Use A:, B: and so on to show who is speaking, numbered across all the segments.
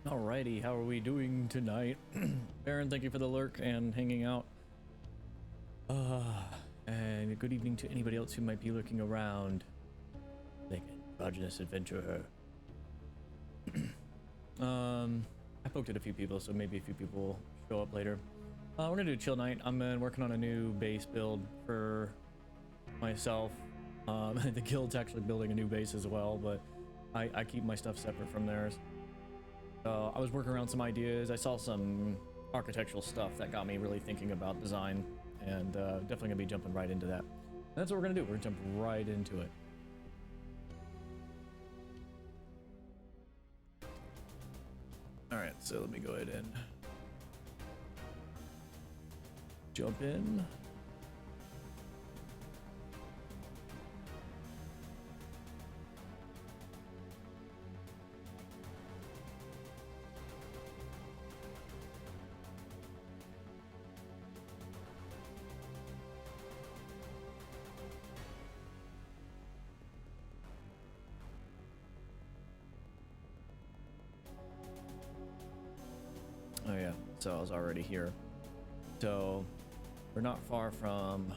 A: Alrighty, how are we doing tonight? Baron, thank you for the lurk and hanging out. And good evening to anybody else who might be lurking around. Like androgynous adventurer. I poked at a few people, so maybe a few people will show up later. We're gonna do a chill night. I'm working on a new base build for myself. The guild's actually building a new base as well, but I keep my stuff separate from theirs. I was working around some ideas. I saw some architectural stuff that got me really thinking about design, and definitely gonna be jumping right into that. And that's what we're gonna do. We're gonna jump right into it. All right, so let me go ahead and jump in. Oh yeah, so I was already here. So we're not far from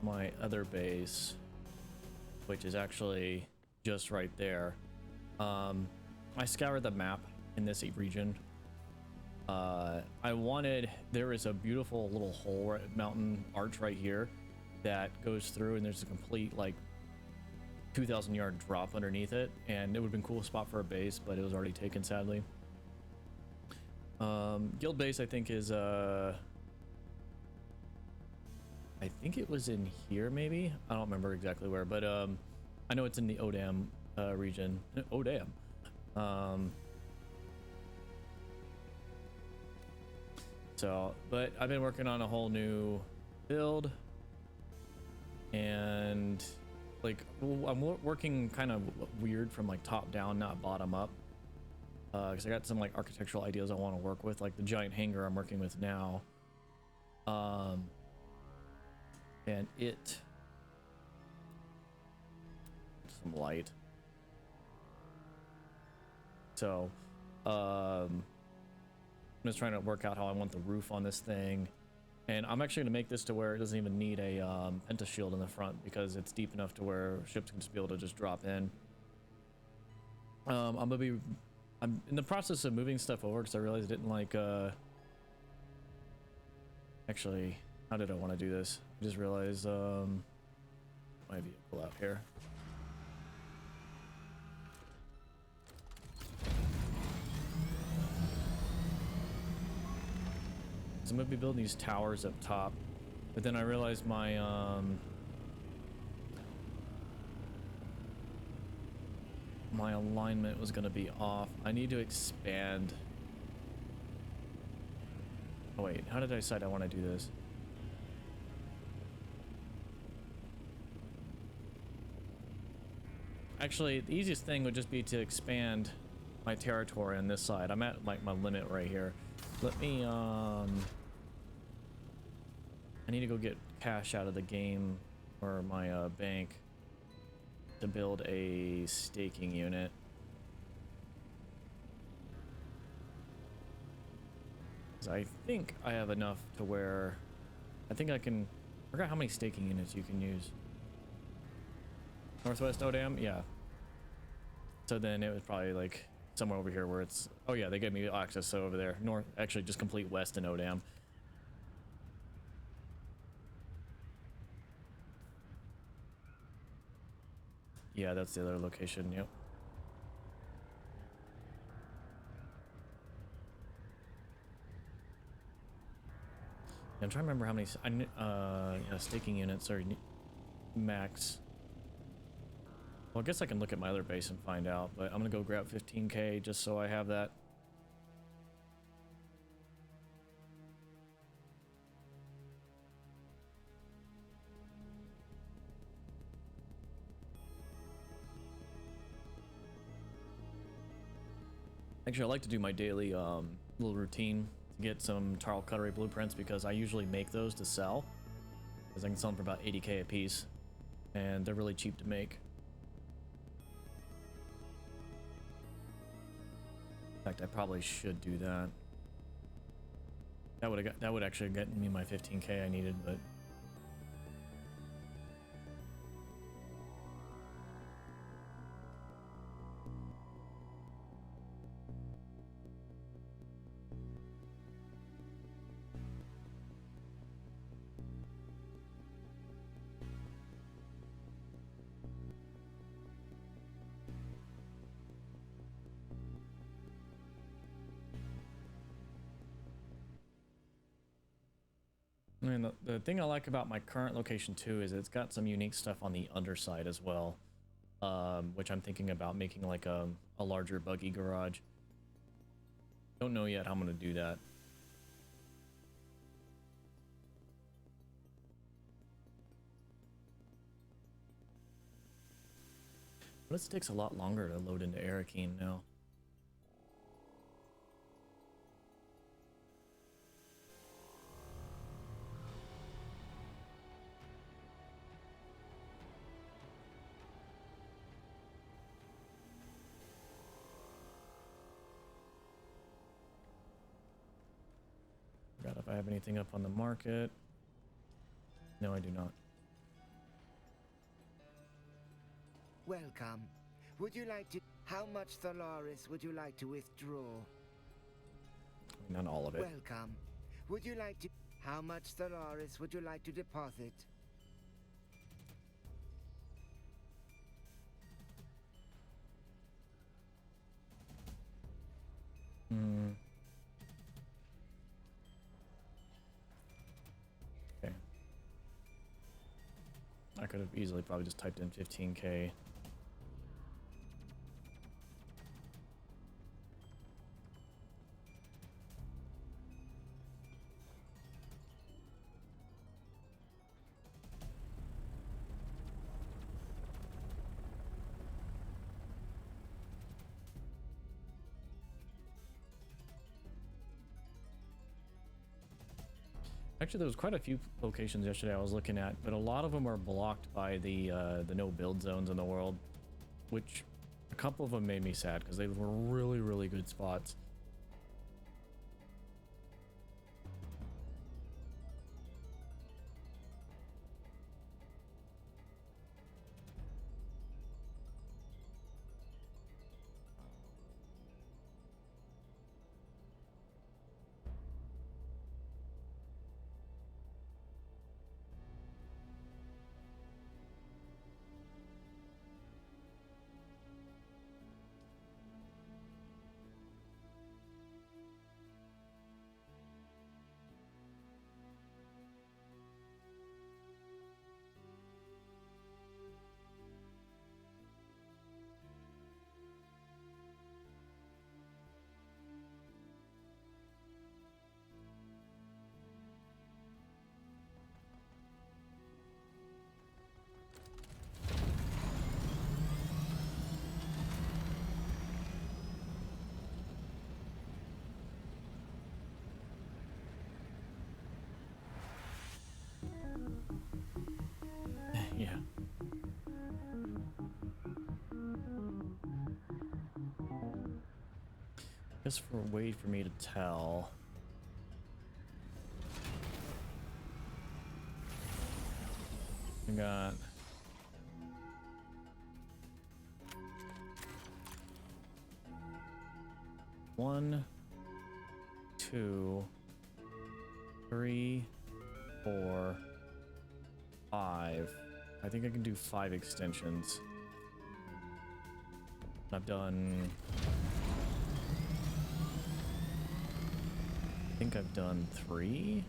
A: my other base, which is actually just right there. I scoured the map in this region. There is a beautiful little hole, mountain arch right here that goes through, and there's a complete like 2,000 yard drop underneath it, and it would have been a cool spot for a base, but it was already taken sadly. Guild base I think is I think it was in here maybe. I don't remember exactly where, but I know it's in the Odam region. Odam. But I've been working on a whole new build, and like I'm working kind of weird from like top down, not bottom up. Because I got some like architectural ideas I want to work with, like the giant hangar I'm working with now. And some light. So, I'm just trying to work out how I want the roof on this thing. And I'm actually going to make this to where it doesn't even need a penta shield in the front, because it's deep enough to where ships can just be able to just drop in. I'm in the process of moving stuff over because I realized I didn't like, actually, how did I want to do this? I just realized, my vehicle out here. So I'm going to be building these towers up top, but then I realized my alignment was going to be off. I need to expand. Oh wait, how did I decide I want to do this? Actually, the easiest thing would just be to expand my territory on this side. I'm at like my limit right here. Let me I need to go get cash out of the game or my bank to build a staking unit. I think I have enough to where I think I can. I forgot how many staking units you can use. Northwest Odam, yeah. So then it was probably like somewhere over here where it's. Oh yeah, they gave me access so over there. North, actually, just complete west in Odam. Yeah, that's the other location. Yep. I'm trying to remember how many yeah, staking units are max. Well, I guess I can look at my other base and find out, but I'm gonna go grab 15k just so I have that. Actually, I like to do my daily little routine to get some Tarl Cutlery blueprints, because I usually make those to sell, because I can sell them for about 80k a piece, and they're really cheap to make. fact, I probably should do that. That would actually get me my 15k I needed, but I mean, the thing I like about my current location too is it's got some unique stuff on the underside as well, which I'm thinking about making like a larger buggy garage. Don't know yet how I'm gonna do that. But this takes a lot longer to load into Arrakis now. Forgot if I have anything up on the market. No, I do not.
B: Welcome. Would you like to... How much Thalaris would you like to withdraw?
A: Not all of it.
B: Welcome. Would you like to... How much Thalaris would you like to deposit?
A: Hmm. Okay. I could have easily probably just typed in 15k. Actually, there was quite a few locations yesterday I was looking at, but a lot of them are blocked by the no build zones in the world, which a couple of them made me sad because they were really, really good spots. Yeah. Just for a way for me to tell. I got one, two, three, four, five. I think I can do 5 extensions. I've done... I think I've done 3.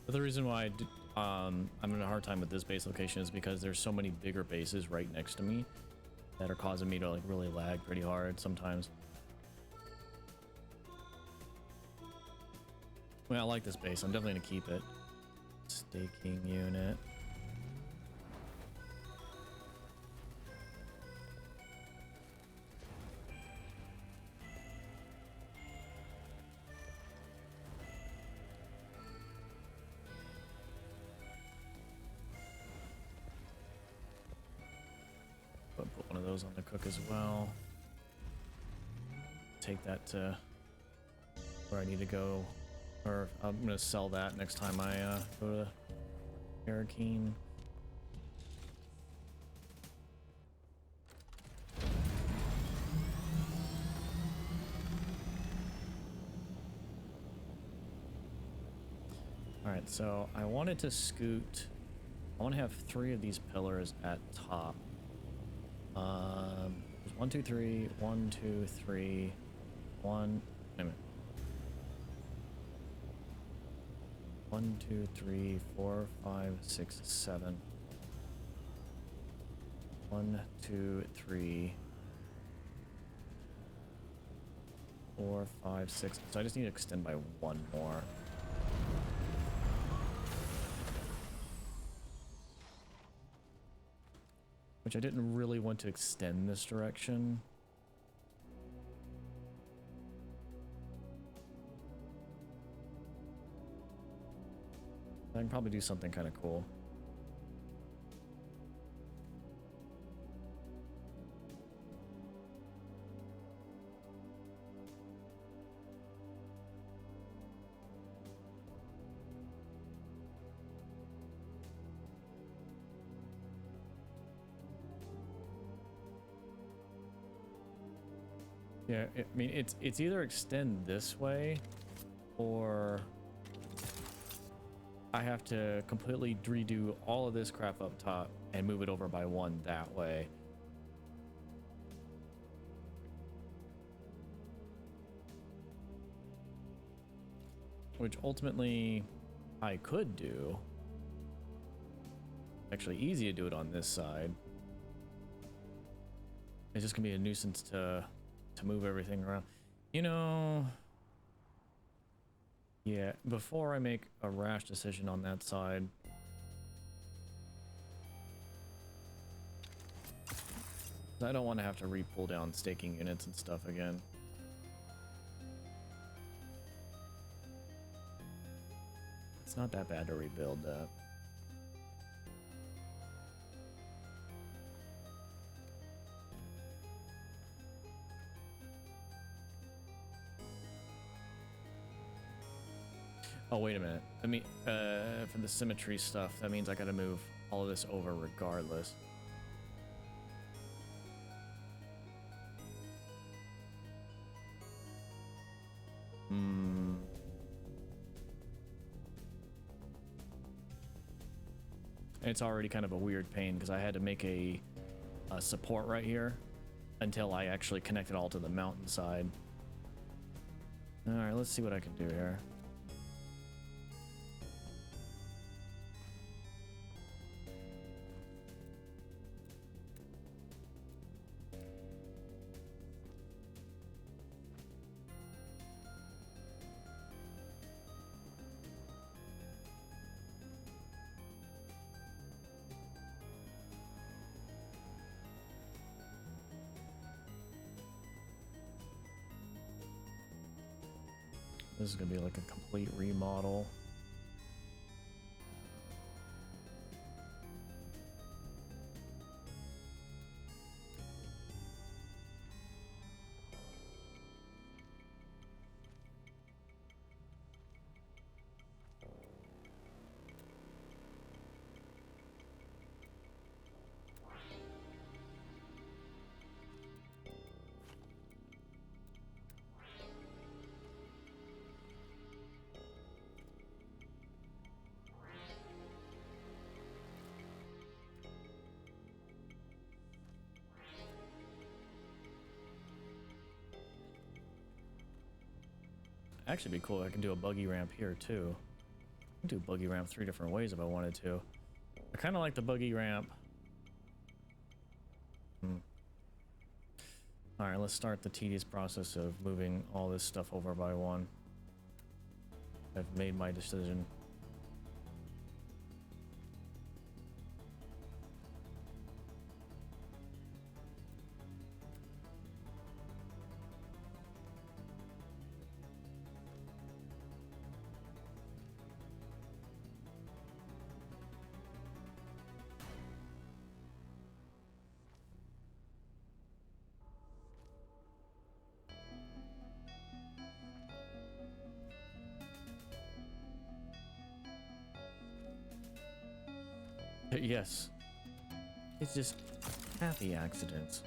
A: But the reason why I'm having a hard time with this base location is because there's so many bigger bases right next to me that are causing me to like really lag pretty hard sometimes. I mean, I like this base. I'm definitely gonna keep it. Staking unit. those on the cook as well. Take that to where I need to go, or I'm gonna sell that next time I go to Arrakis. Alright, so I wanted to scoot. I want to have 3 of these pillars at top. There's 1, 2, 3, 1, 2, 3, 1. Wait a minute. 1, 2, 3, 4, 5, 6, 7. 1, 2, 3, 4, 5, 6. So I just need to extend by 1 more. Which I didn't really want to extend this direction. I can probably do something kind of cool. Yeah, I mean, it's either extend this way, or I have to completely redo all of this crap up top and move it over by 1 that way. Which ultimately I could do. Actually easy to do it on this side. It's just gonna be a nuisance to move everything around. You know, yeah, before I make a rash decision on that side, I don't want to have to re-pull down staking units and stuff again. It's not that bad to rebuild that. Oh, wait a minute. Let me, for the symmetry stuff, that means I gotta move all of this over regardless. It's already kind of a weird pain because I had to make a support right here until I actually connect it all to the mountainside. Alright, let's see what I can do here. This is gonna be like a complete remodel. Actually be cool. I can do a buggy ramp here too. I can do buggy ramp 3 different ways if I wanted to. I kind of like the buggy ramp. All right, let's start the tedious process of moving all this stuff over by 1. I've made my decision. Yes. It's just happy accidents.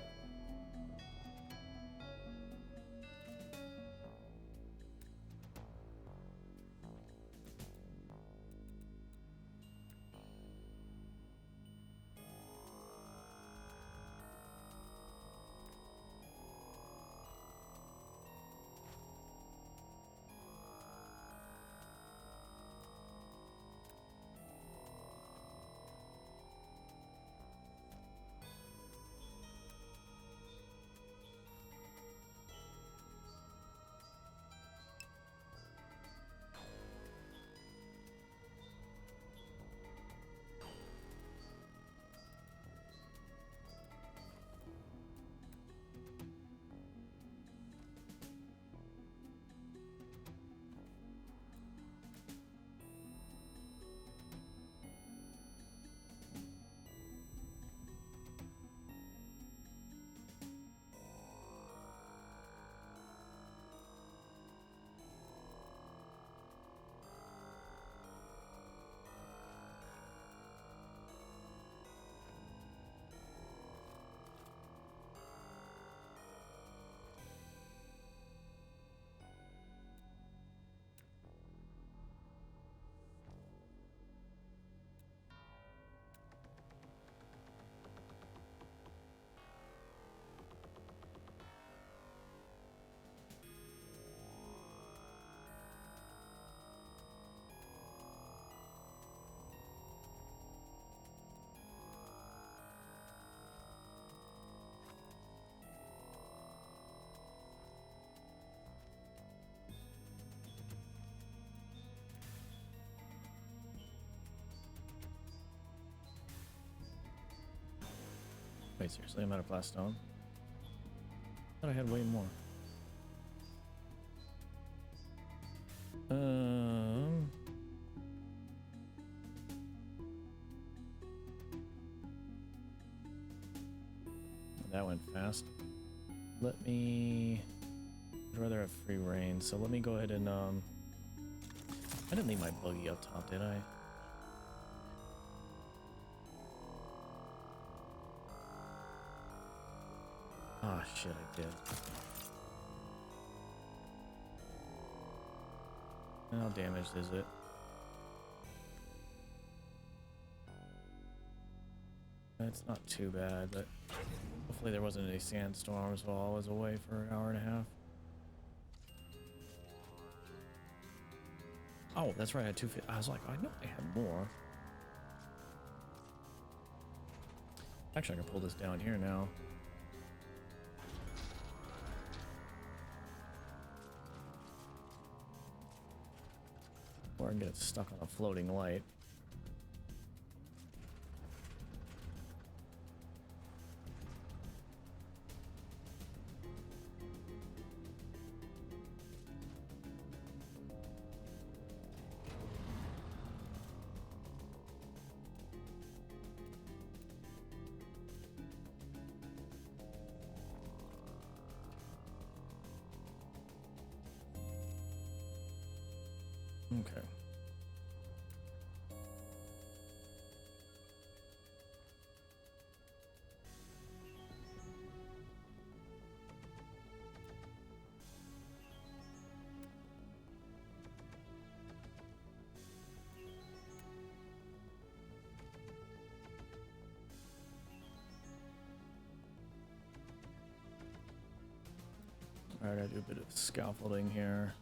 A: Wait, seriously, I'm out of blast stone? I thought I had way more. That went fast. Let me... I'd rather have free reign, so let me go ahead and, I didn't leave my buggy up top, did I? Ah, shit, I did. How damaged is it? It's not too bad, but hopefully there wasn't any sandstorms while I was away for an hour and a half. Oh, that's right, I had 250. I was like, I know I had more. Actually, I can pull this down here now. Or I can get stuck on a floating light. Okay. Alright, I gotta do a bit of scaffolding here.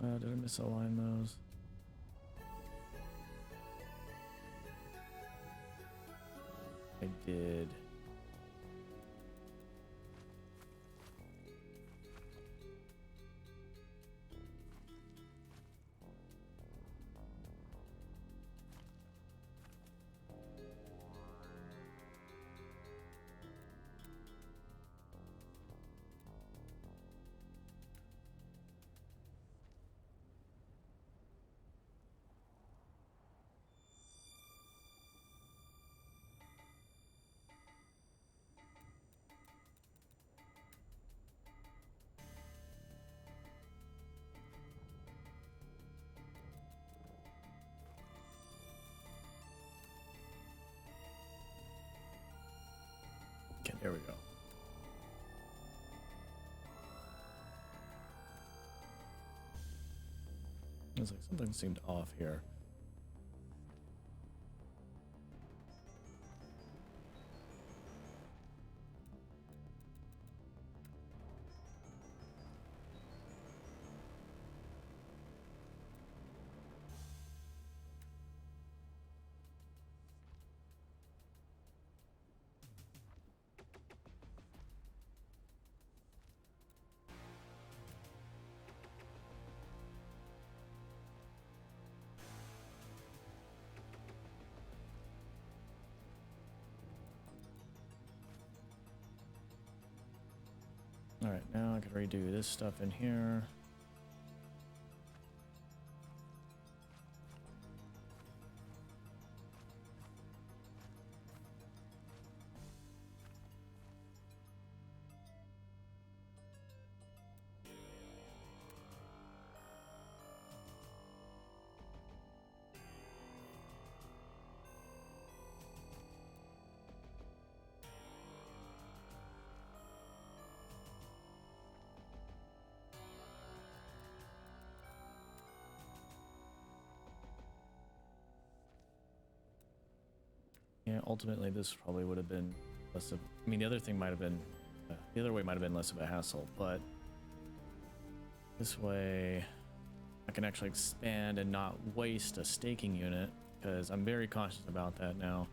A: Did I misalign those? I did. Okay, there we go. It's like something seemed off here. All right, now I can redo this stuff in here. Yeah, ultimately this probably would have been less of, I mean, the other thing might have been, the other way might have been less of a hassle, but this way I can actually expand and not waste a staking unit, because I'm very cautious about that now.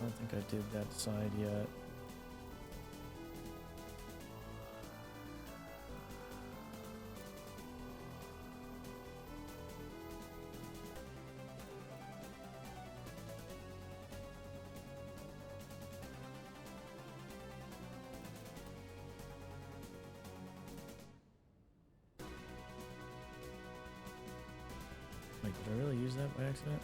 A: I don't think I did that side yet. Wait, did I really use that by accident?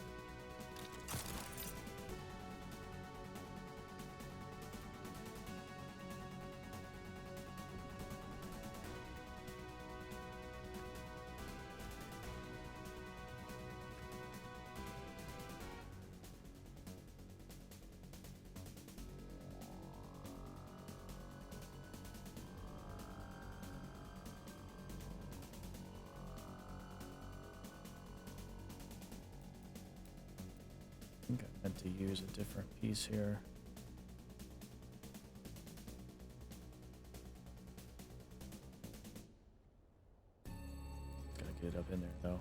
A: to use a different piece here. Gotta get it up in there though.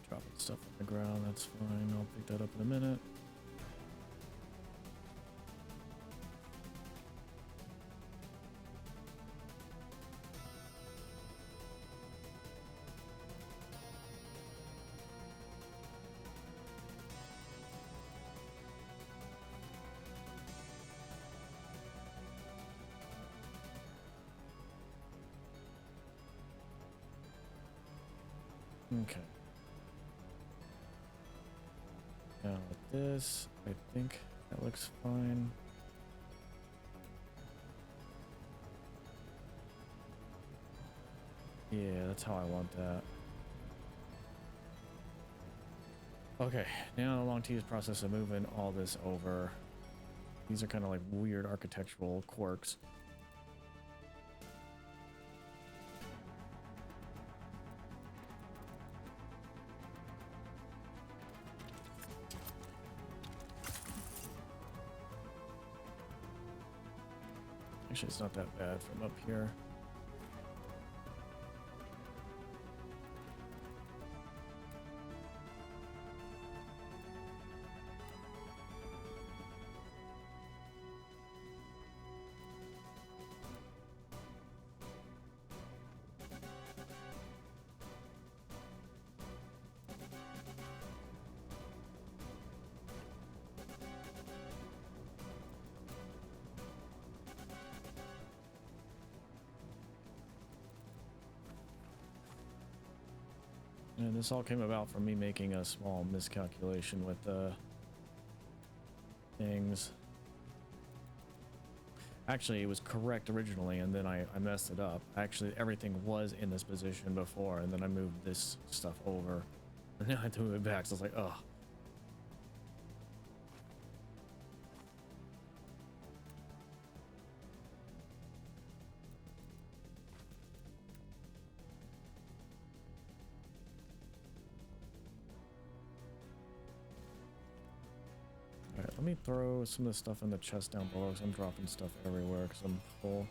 A: Dropping stuff on the ground, that's fine. I'll pick that up in a minute. Okay. Now with this, I think that looks fine. Yeah, that's how I want that. Okay, now the long tedious process of moving all this over. These are kind of like weird architectural quirks. Actually, it's not that bad from up here. And this all came about from me making a small miscalculation with the things. Actually, it was correct originally, and then I messed it up. Actually, everything was in this position before, and then I moved this stuff over. And now I had to move it back, so I was like, oh. Alright, let me throw some of the stuff in the chest down below, because I'm dropping stuff everywhere because I'm full.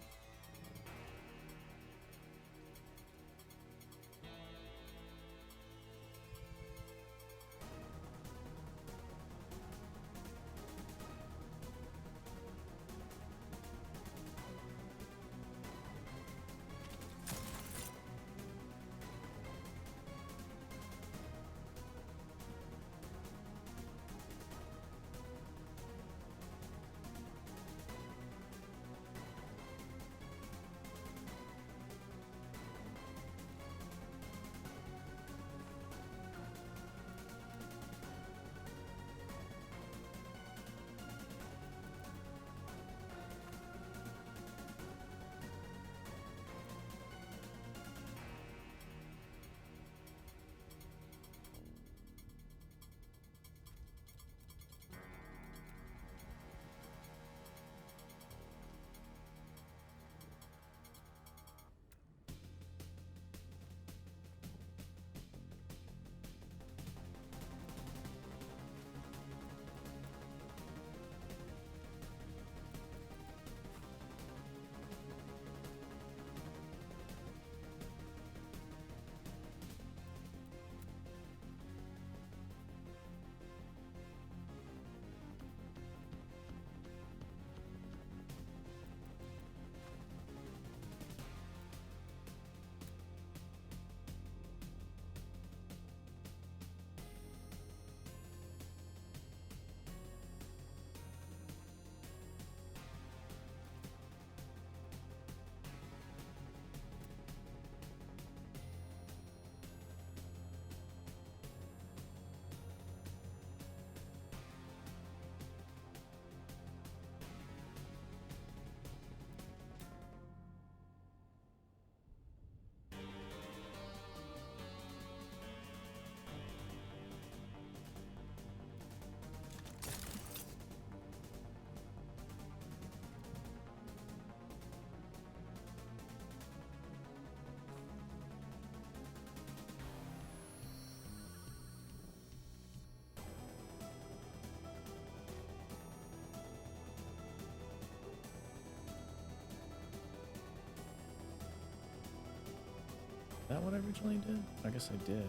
A: that what I originally did? I guess I did.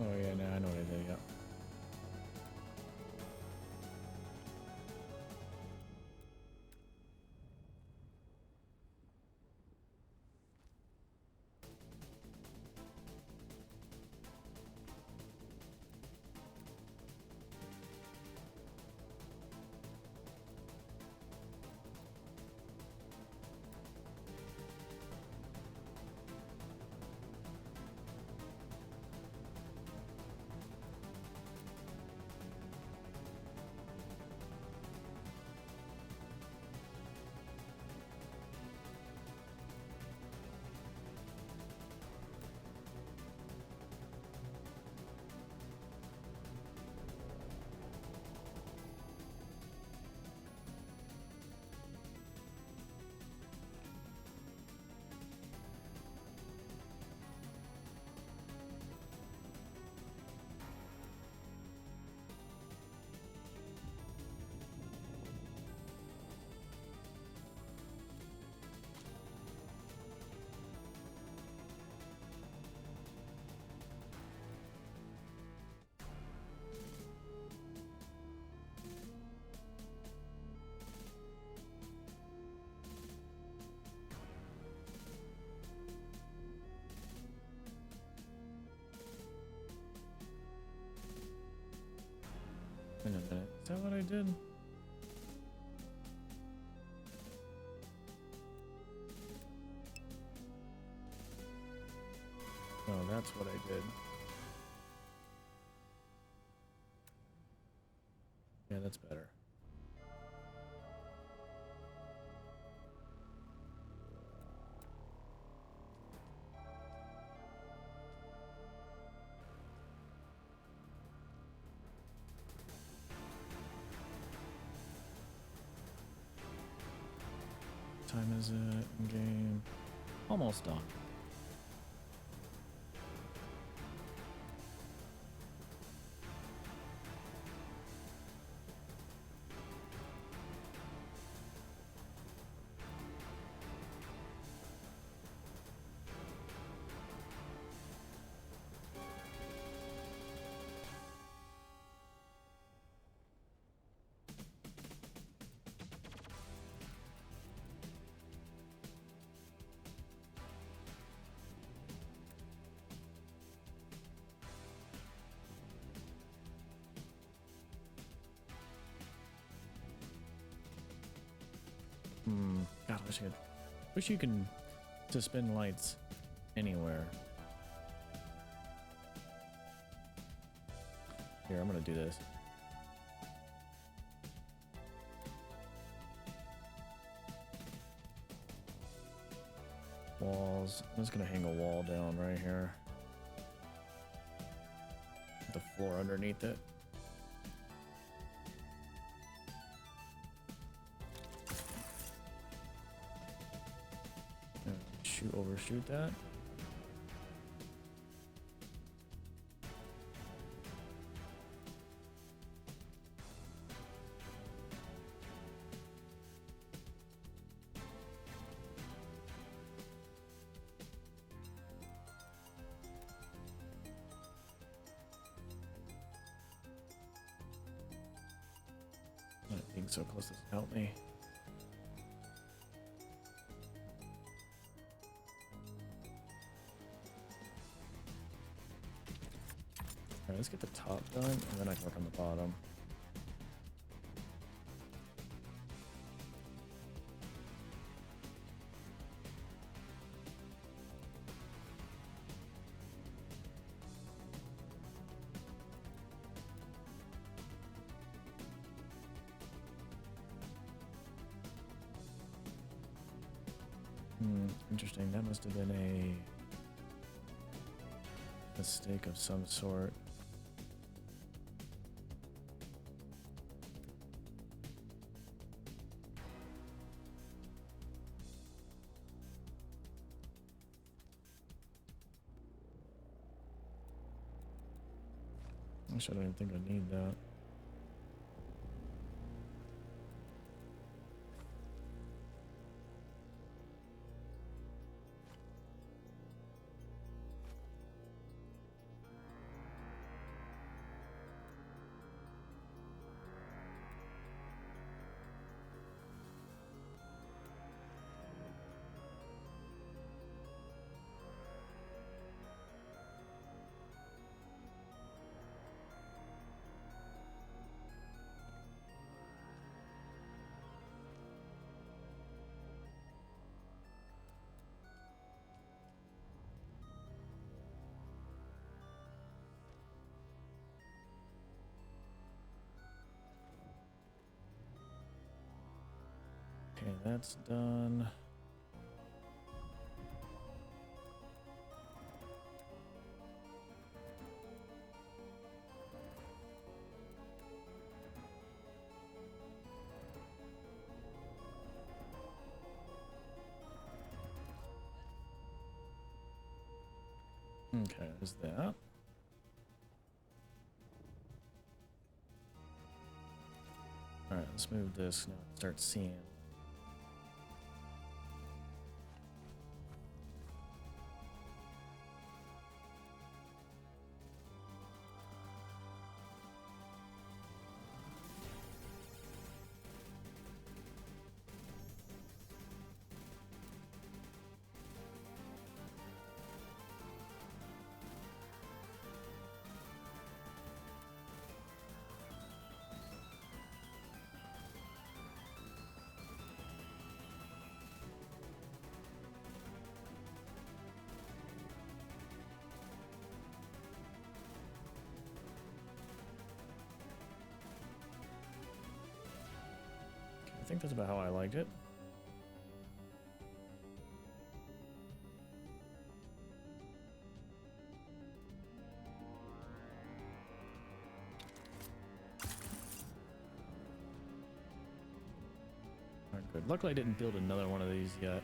A: Oh yeah, no, I know what I did, yeah. Wait a minute. Is that what I did? Oh, that's what I did. Yeah, that's better. What time is it in game? Almost done. God, wish you can suspend lights anywhere. Here, I'm gonna do this. Walls. I'm just gonna hang a wall down right here. The floor underneath it. Overshoot that. Not being so close doesn't help me. Alright, let's get the top done, and then I can work on the bottom. Interesting. That must have been a mistake of some sort. Actually, I don't even think I need that. Okay, that's done. Okay, there's that. Alright, let's move this now and start seeing. I think that's about how I liked it. Alright, good. Luckily I didn't build another one of these yet.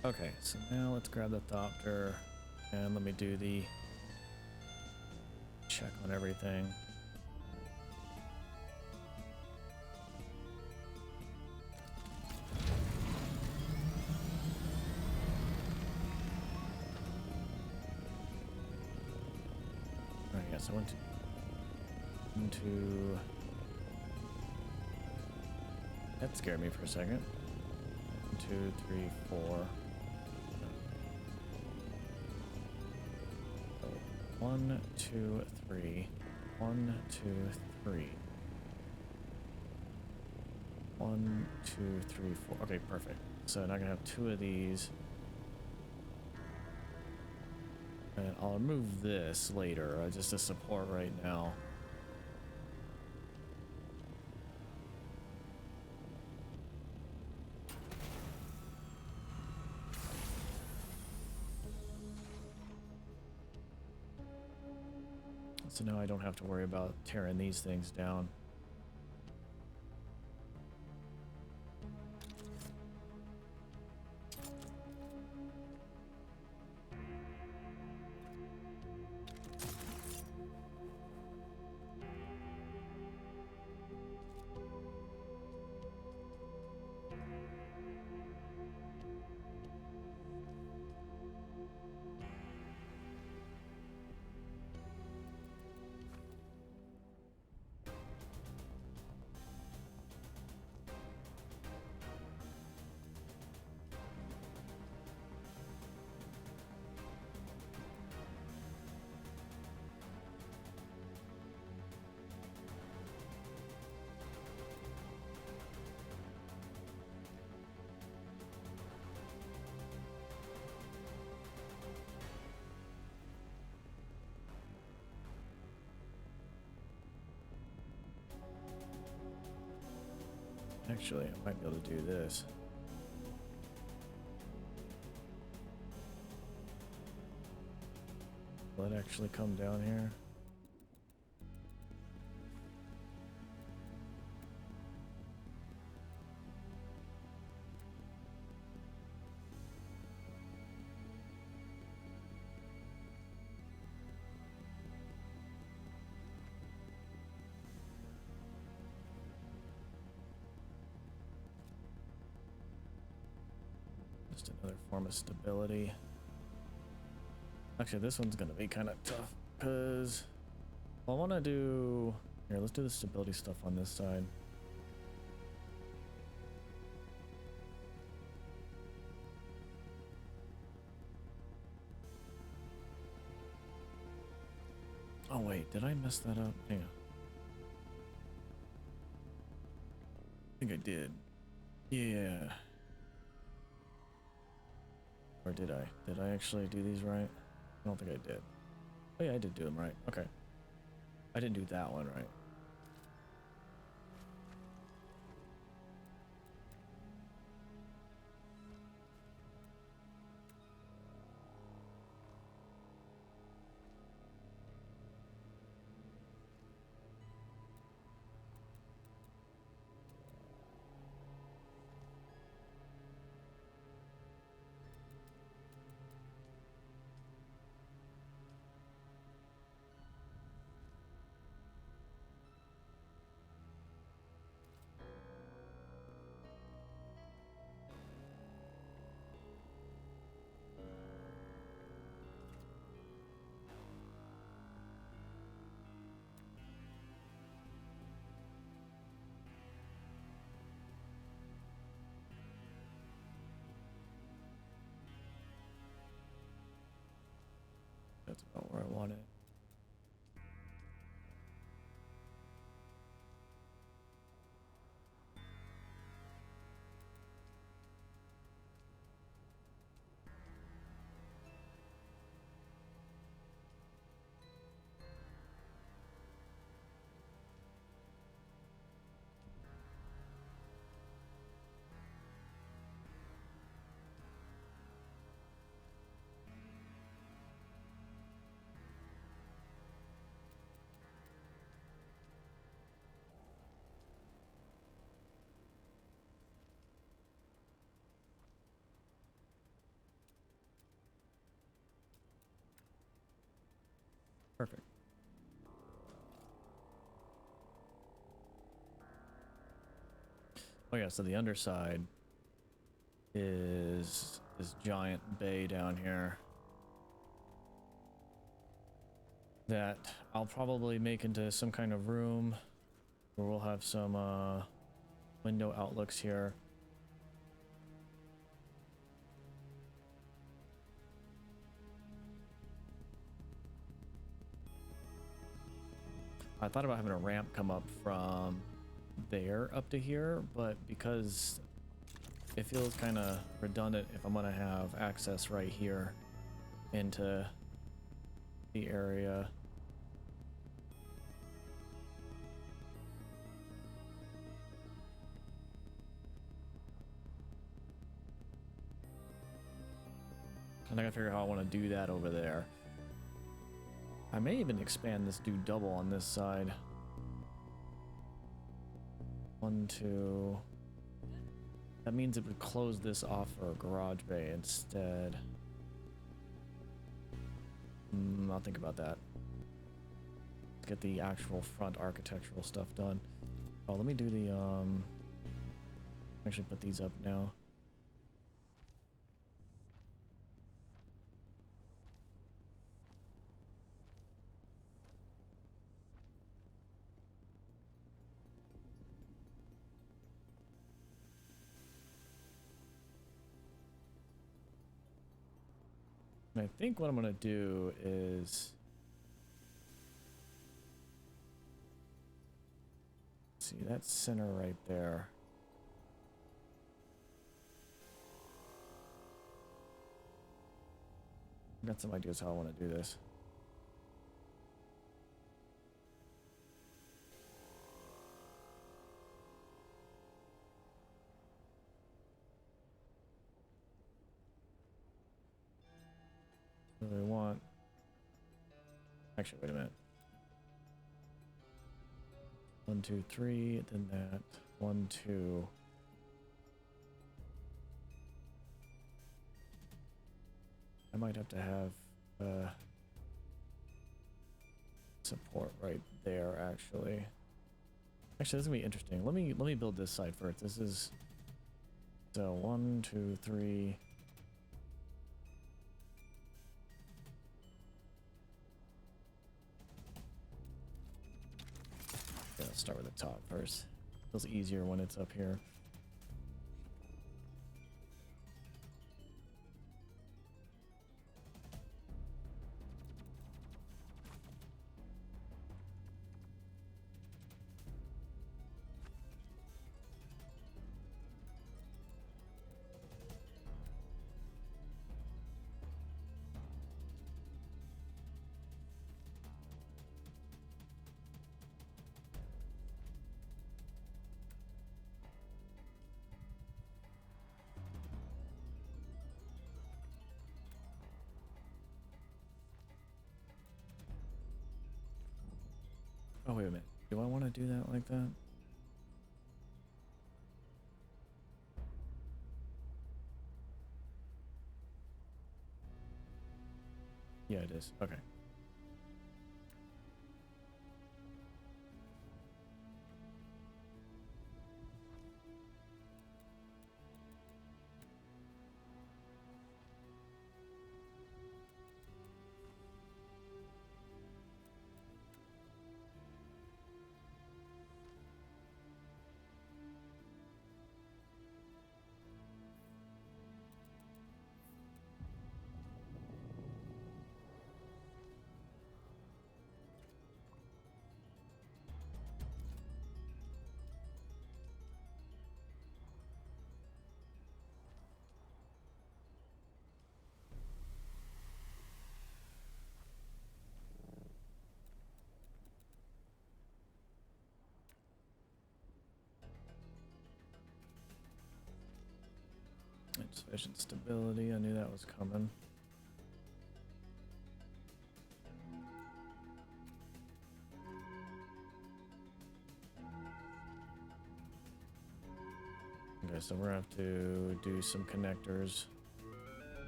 A: Okay, so now let's grab the thopter and let me do the check on everything. Alright, yeah, so I went into... That scared me for a second. 1, 2, 3, 4. 1, 2, 3. 1, 2, 3. 1, 2, 3, 4. Okay, perfect. So now I'm gonna have 2 of these. And I'll remove this later, just to support right now. So now I don't have to worry about tearing these things down. Actually, I might be able to do this. Will it actually come down here? Just another form of stability. Actually, this one's gonna be kind of tough because I want to do here. Let's do the stability stuff on this side. Oh wait, did I mess that up? Hang on. I think I did. Yeah. Or did I? Did I actually do these right? I don't think I did. Oh yeah, I did do them right. Okay. I didn't do that one right. That's about where I want it. Perfect. Oh yeah, so the underside is this giant bay down here that I'll probably make into some kind of room where we'll have some window outlooks here. I thought about having a ramp come up from there up to here, but because it feels kind of redundant if I'm gonna have access right here into the area. I gotta figure out how I want to do that over there. I may even expand this dude double on this side. 1, 2. That means it would close this off for a garage bay instead. I'll think about that. Let's get the actual front architectural stuff done. Oh, let me do the actually put these up now. And I think what I'm gonna do is see that center right there. I've got some ideas how I want to do this. we want. Actually, wait a minute. 1, 2, 3, then that. 1, 2. I might have to have support right there. Actually, this is gonna be interesting. Let me build this side first. This is so 1, 2, 3. Yeah, let's start with the top first. Feels easier when it's up here. Oh, wait a minute. Do I want to do that like that? Yeah, it is. Okay. Insufficient stability. I knew that was coming. Okay, so we're gonna have to do some connectors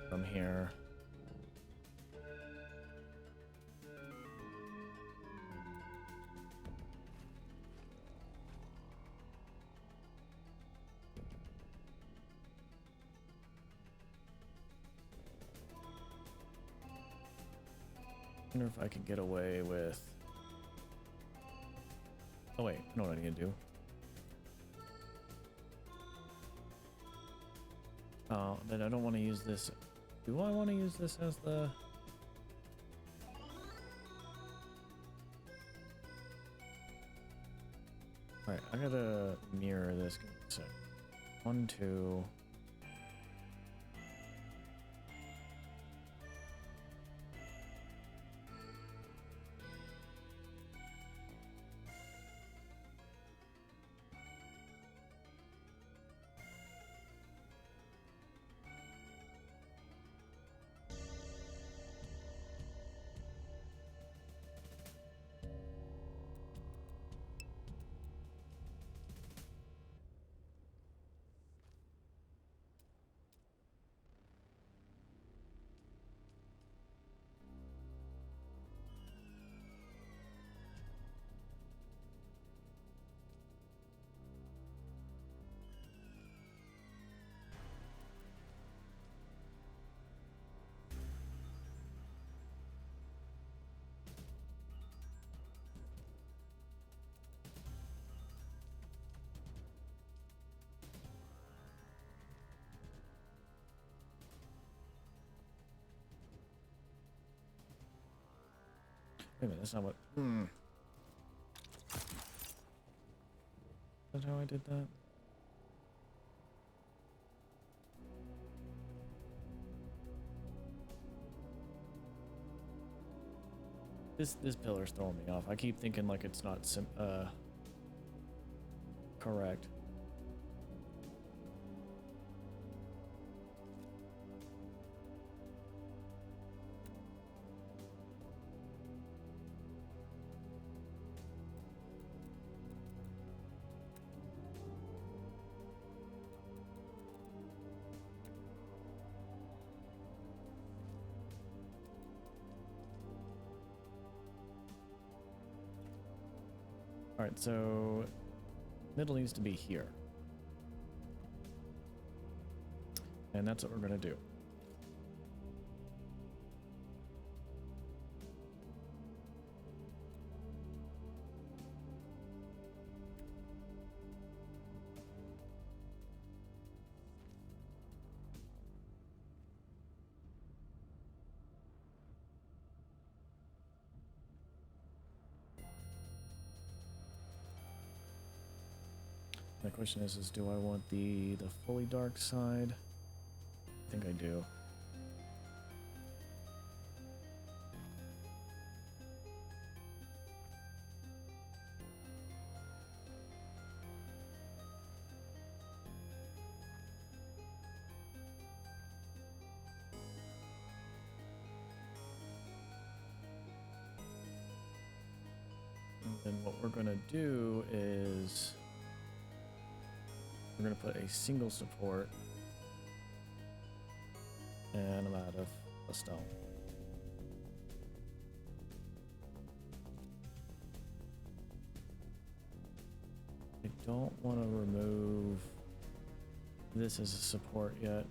A: from here. I wonder if I can get away with... Oh wait, I know what I need to do. Oh, then I don't want to use this. Do I want to use this as the... Alright, I gotta mirror this. So, 1, 2... Wait a minute, that's not what... Is that how I did that? This pillar's throwing me off. I keep thinking like it's not correct. All right, so middle needs to be here. And that's what we're going to do. My question is do I want the fully dark side? I think I do. And then what we're gonna do is we're going to put a single support and I'm out of a stone. I don't want to remove this as a support yet.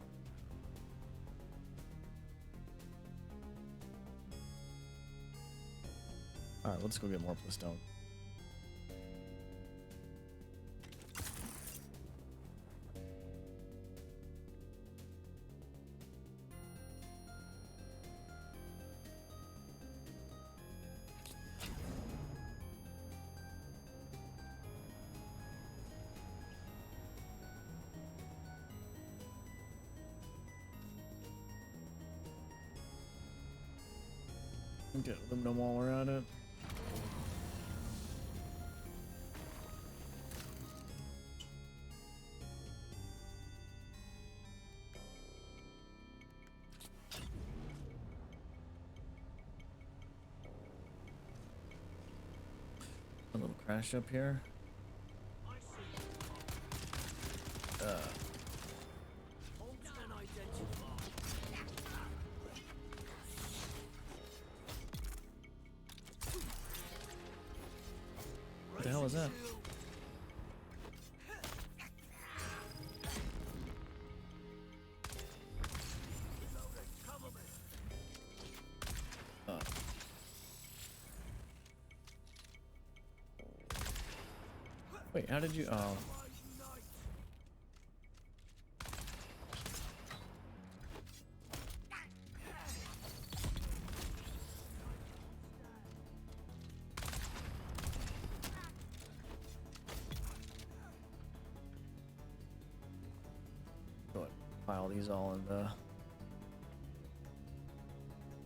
A: Alright, let's go get more stone. Get aluminum while we're at it. A little crash up here. What the hell is that? Wait, how did you? Oh. Pile these all in the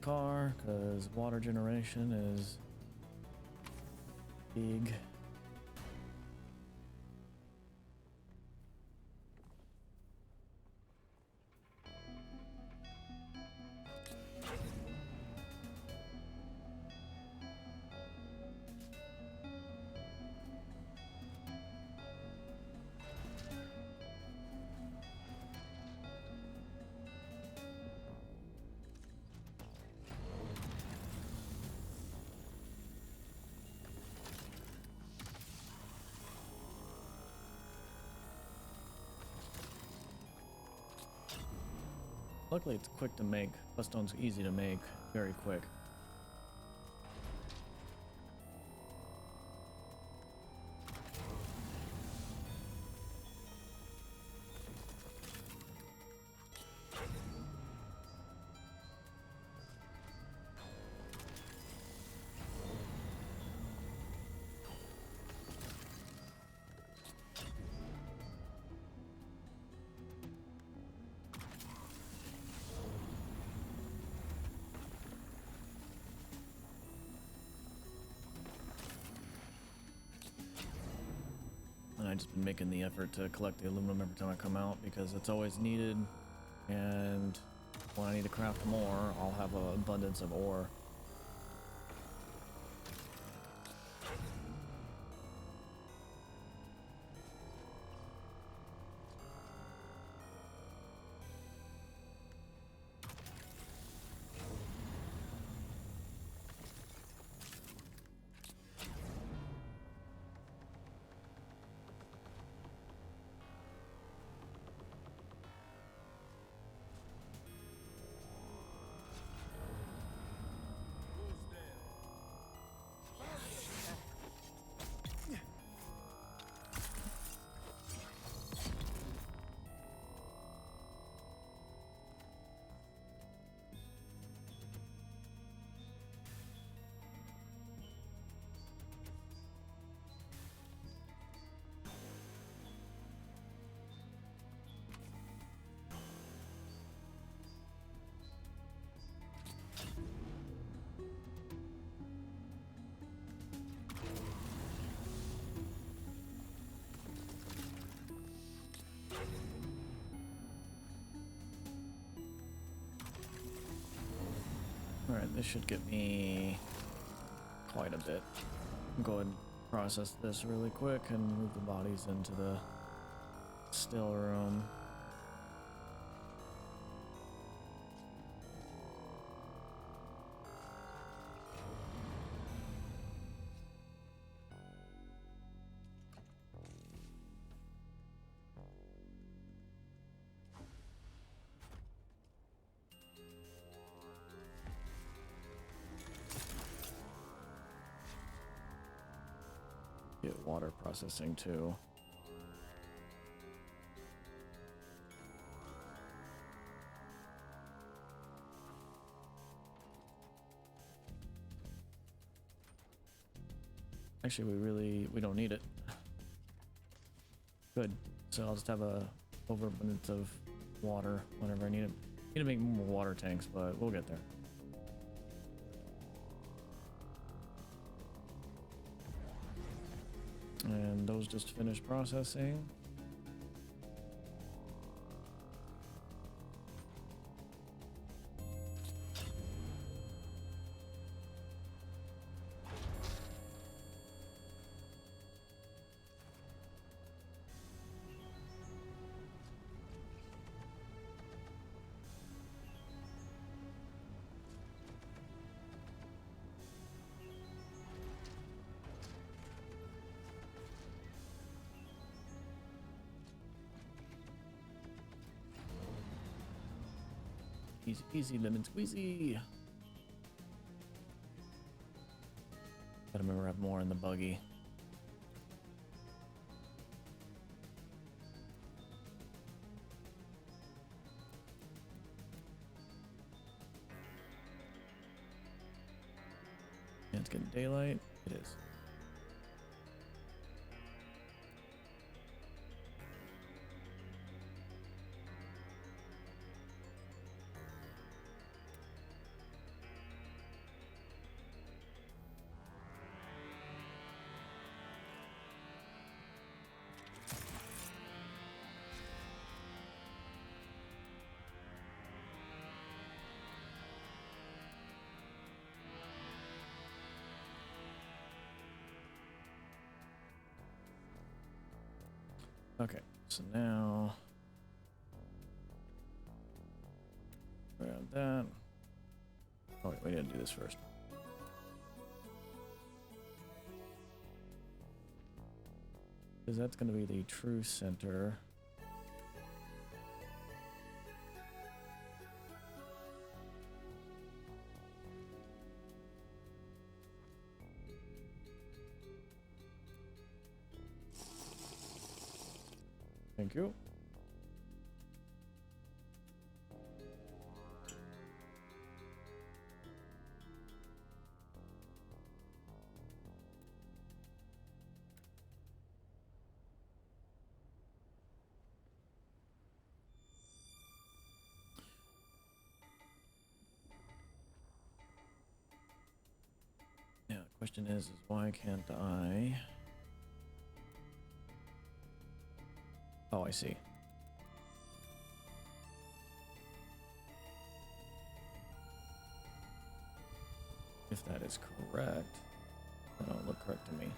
A: car because water generation is big. Luckily it's quick to make. Stone's easy to make, very quick. I've just been making the effort to collect the aluminum every time I come out because it's always needed, and when I need to craft more, I'll have an abundance of ore. Alright, this should get me quite a bit. Go ahead and process this really quick and move the bodies into the still room. Get water processing too. Actually, we don't need it. Good. So I'll just have a overabundance of water whenever I need it. Need to make more water tanks, but we'll get there. And those just finished processing. Easy, easy, lemon squeezy. Gotta remember I have more in the buggy. Yeah, it's getting daylight. It is. Okay, so now grab that. Oh wait, we didn't do this first. Because that's going to be the true center. Thank you. Yeah, the question is why can't I? Oh, I see. If that is correct, that don't look correct to me.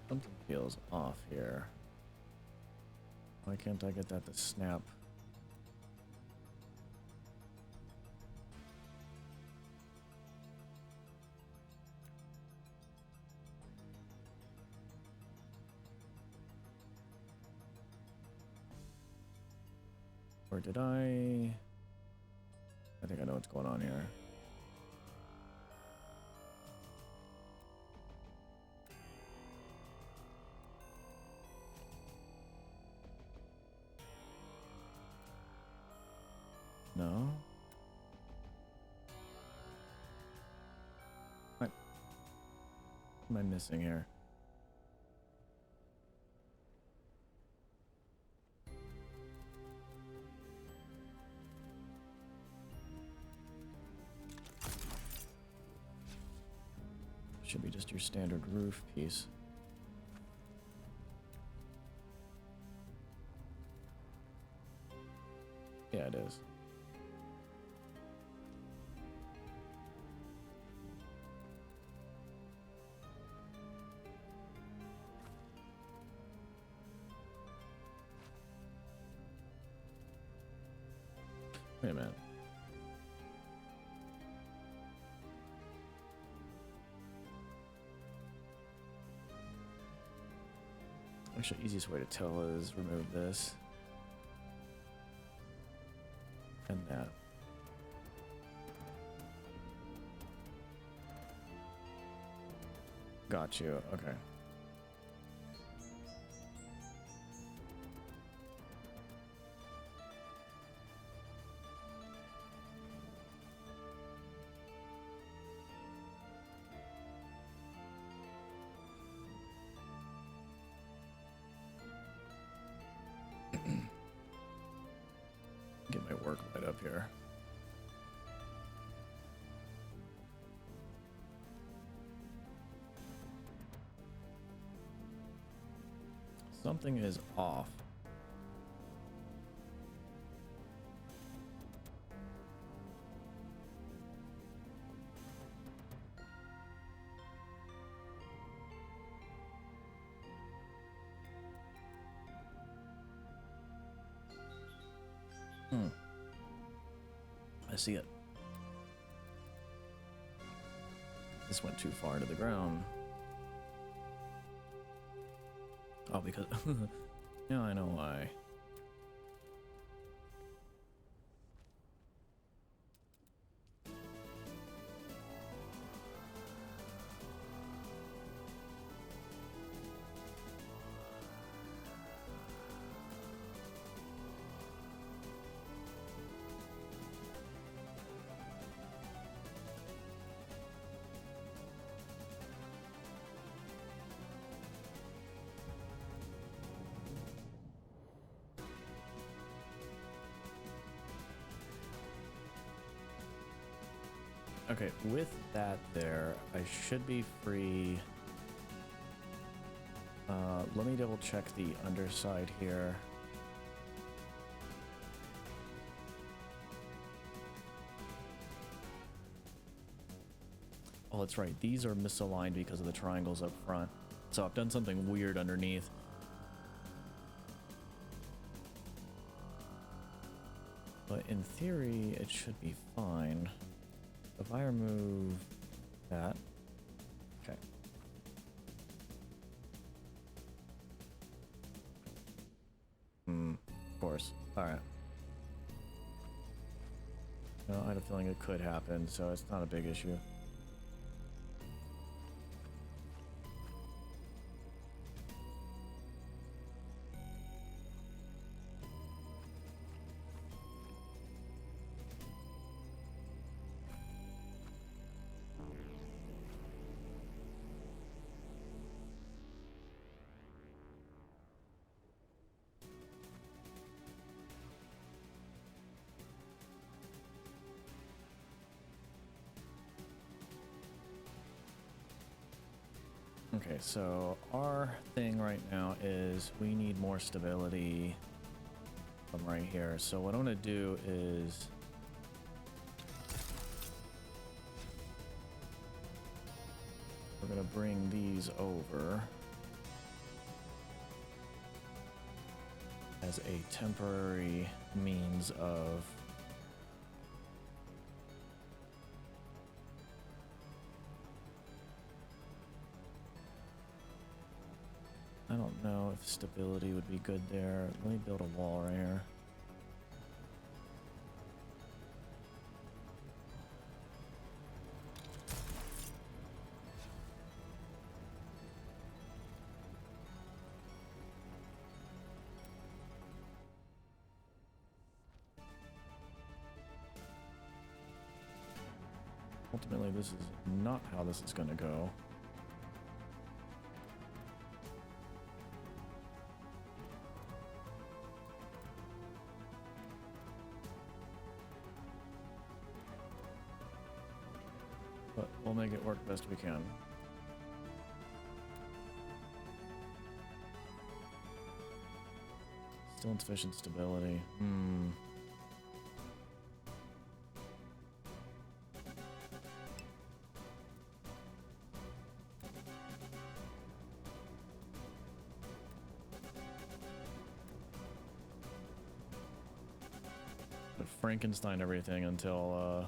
A: Something feels off here. Why can't I get that to snap? Or did I think I know what's going on here. am I missing here? Should be just your standard roof piece. Yeah, it is. Wait a minute. Actually, easiest way to tell is remove this and that. Got you. Okay. Get my work right up here. Something is off. I see it. This went too far into the ground. Oh, because... now I know why. Okay, with that there, I should be free. Let me double check the underside here. Oh, that's right. These are misaligned because of the triangles up front. So I've done something weird underneath. But in theory, it should be fine. If I remove that, okay. Of course. All right. No, I had a feeling it could happen, so it's not a big issue. Okay, so our thing right now is we need more stability from right here. So what I'm going to do is we're going to bring these over as a temporary means of I don't know if stability would be good there. Let me build a wall right here. Ultimately, this is not how this is going to go. but we'll make it work best we can. Still insufficient stability. But Frankenstein everything until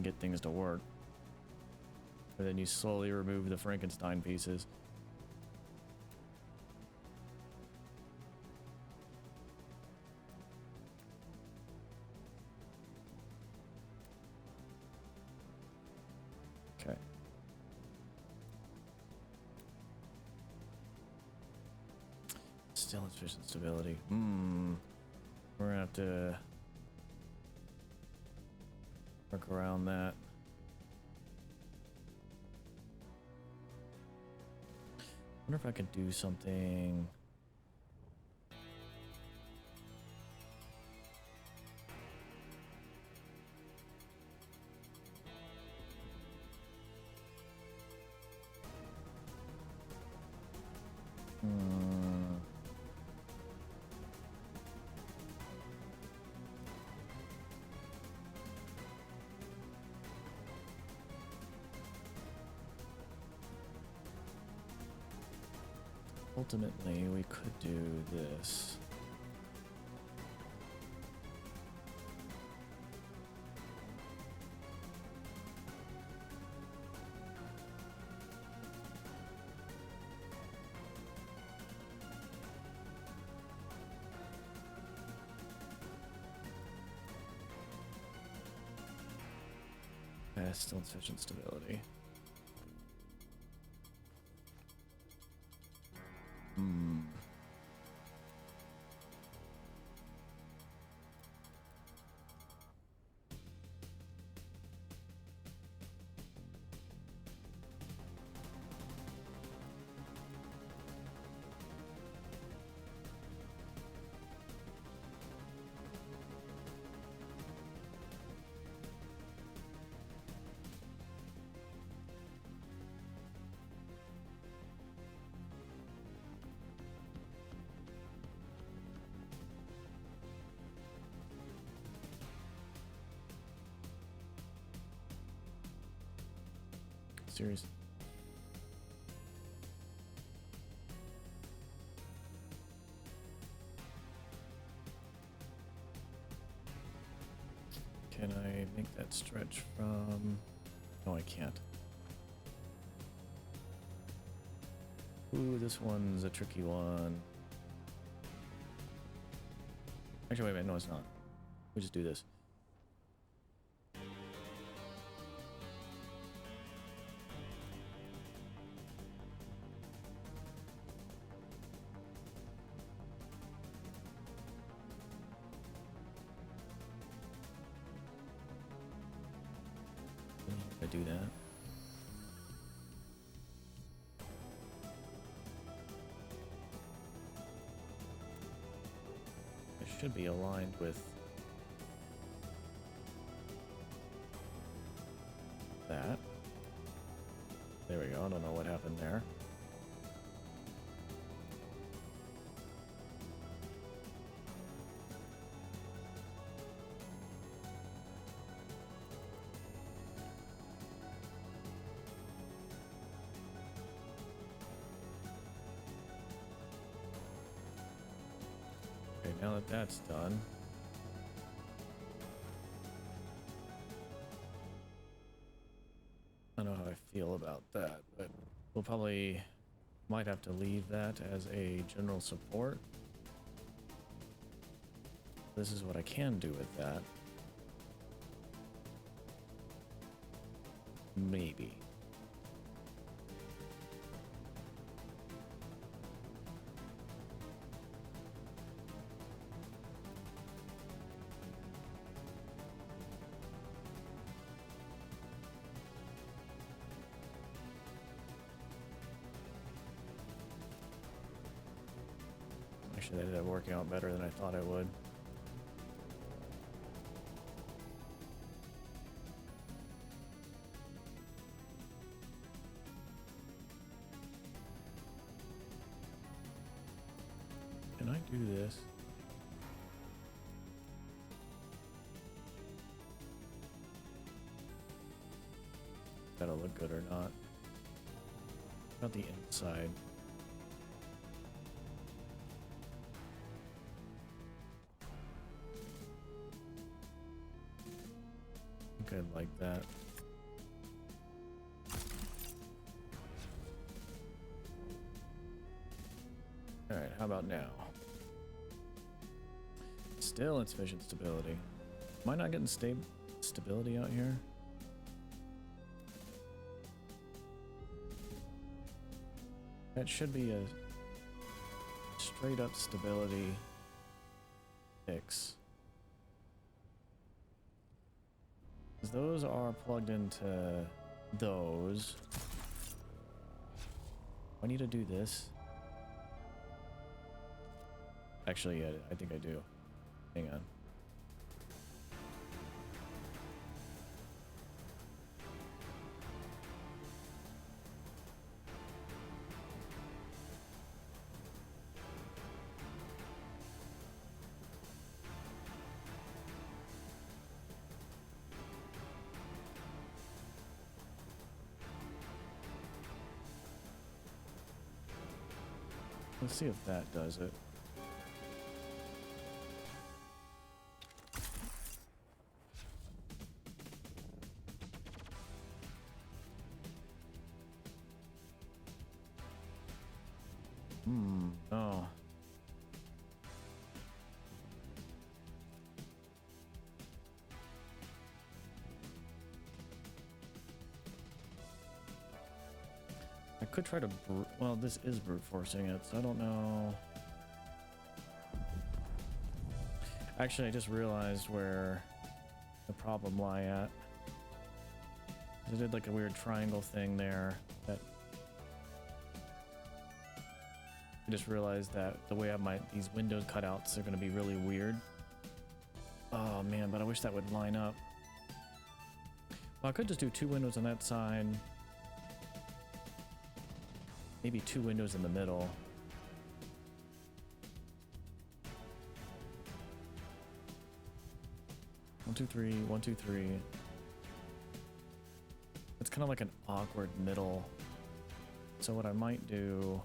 A: get things to work. And then you slowly remove the Frankenstein pieces. Okay. Still insufficient stability. We're gonna have to work around that. Wonder if I could do something. Ultimately, we could do this. Still insufficient stability. Serious. Can I make that stretch from... No, I can't. Ooh, this one's a tricky one. Actually, wait a minute. No, it's not. We just do this. I do that. It should be aligned with that. There we go. I don't know what happened there. Now that that's done, I don't know how I feel about that, but we'll probably might have to leave that as a general support. This is what I can do with that. Maybe. Actually, that ended up working out better than I thought it would. do this. That'll look good or not. Not the inside. Good like that. All right, how about now? Still insufficient stability. Am I not getting stability out here? That should be a straight up stability fix. Because those are plugged into those. I need to do this. Actually, yeah, I think I do. Hang on. Let's see if that does it. Oh. I could try to well, this is brute forcing it, so I don't know. Actually, I just realized where the problem lie at. I did like a weird triangle thing there that I just realized that the way I have these windows cutouts are going to be really weird. Oh man, but I wish that would line up. Well, I could just do 2 windows on that side. Maybe 2 windows in the middle. One, two, three, 1, 2, 3. It's kind of like an awkward middle. So what I might do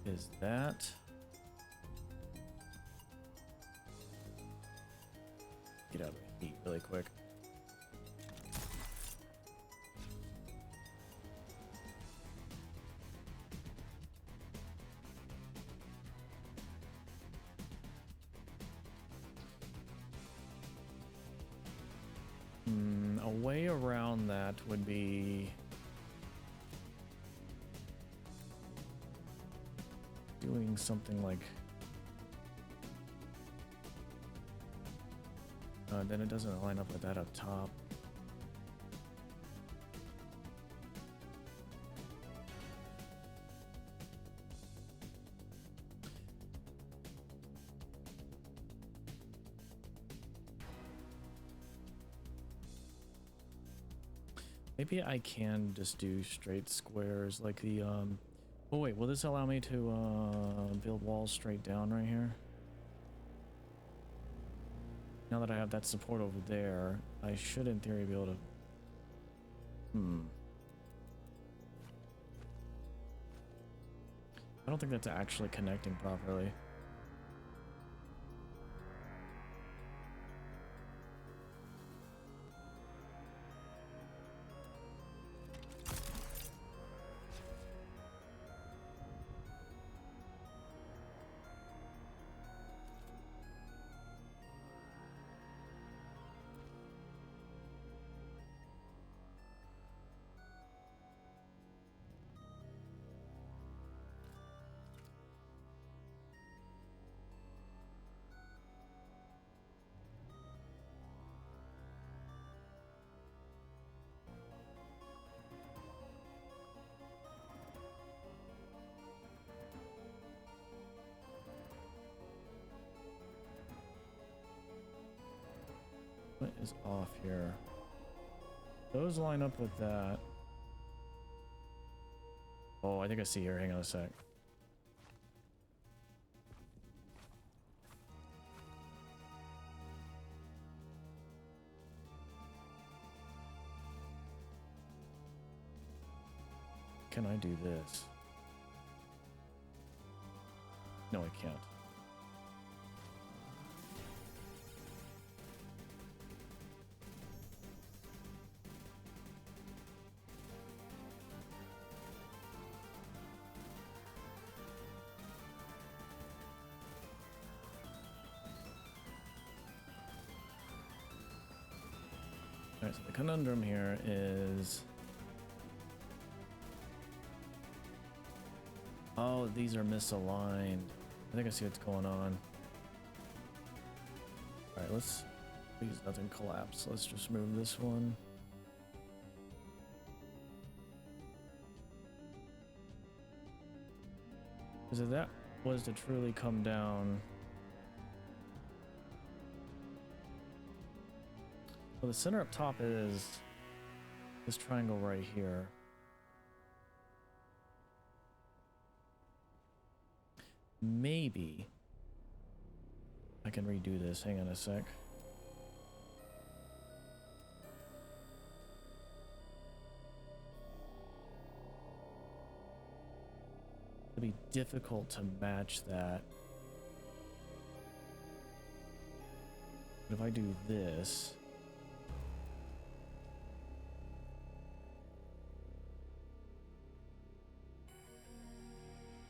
A: is that. Get out of the heat really quick. A way around that would be doing something like then it doesn't line up with that up top. Maybe I can just do straight squares like the oh wait, will this allow me to build walls straight down right here? Now that I have that support over there, I should in theory be able to I don't think that's actually connecting properly. What is off here? Those line up with that. Oh, I think I see her. Hang on a sec. Can I do this? No, I can't. Alright, so the conundrum here is... Oh, these are misaligned. I think I see what's going on. Alright, let's... Please, nothing collapse. Let's just move this one. Because if that was to truly come down... Well, the center up top is this triangle right here. Maybe I can redo this. Hang on a sec. It'll be difficult to match that. But if I do this...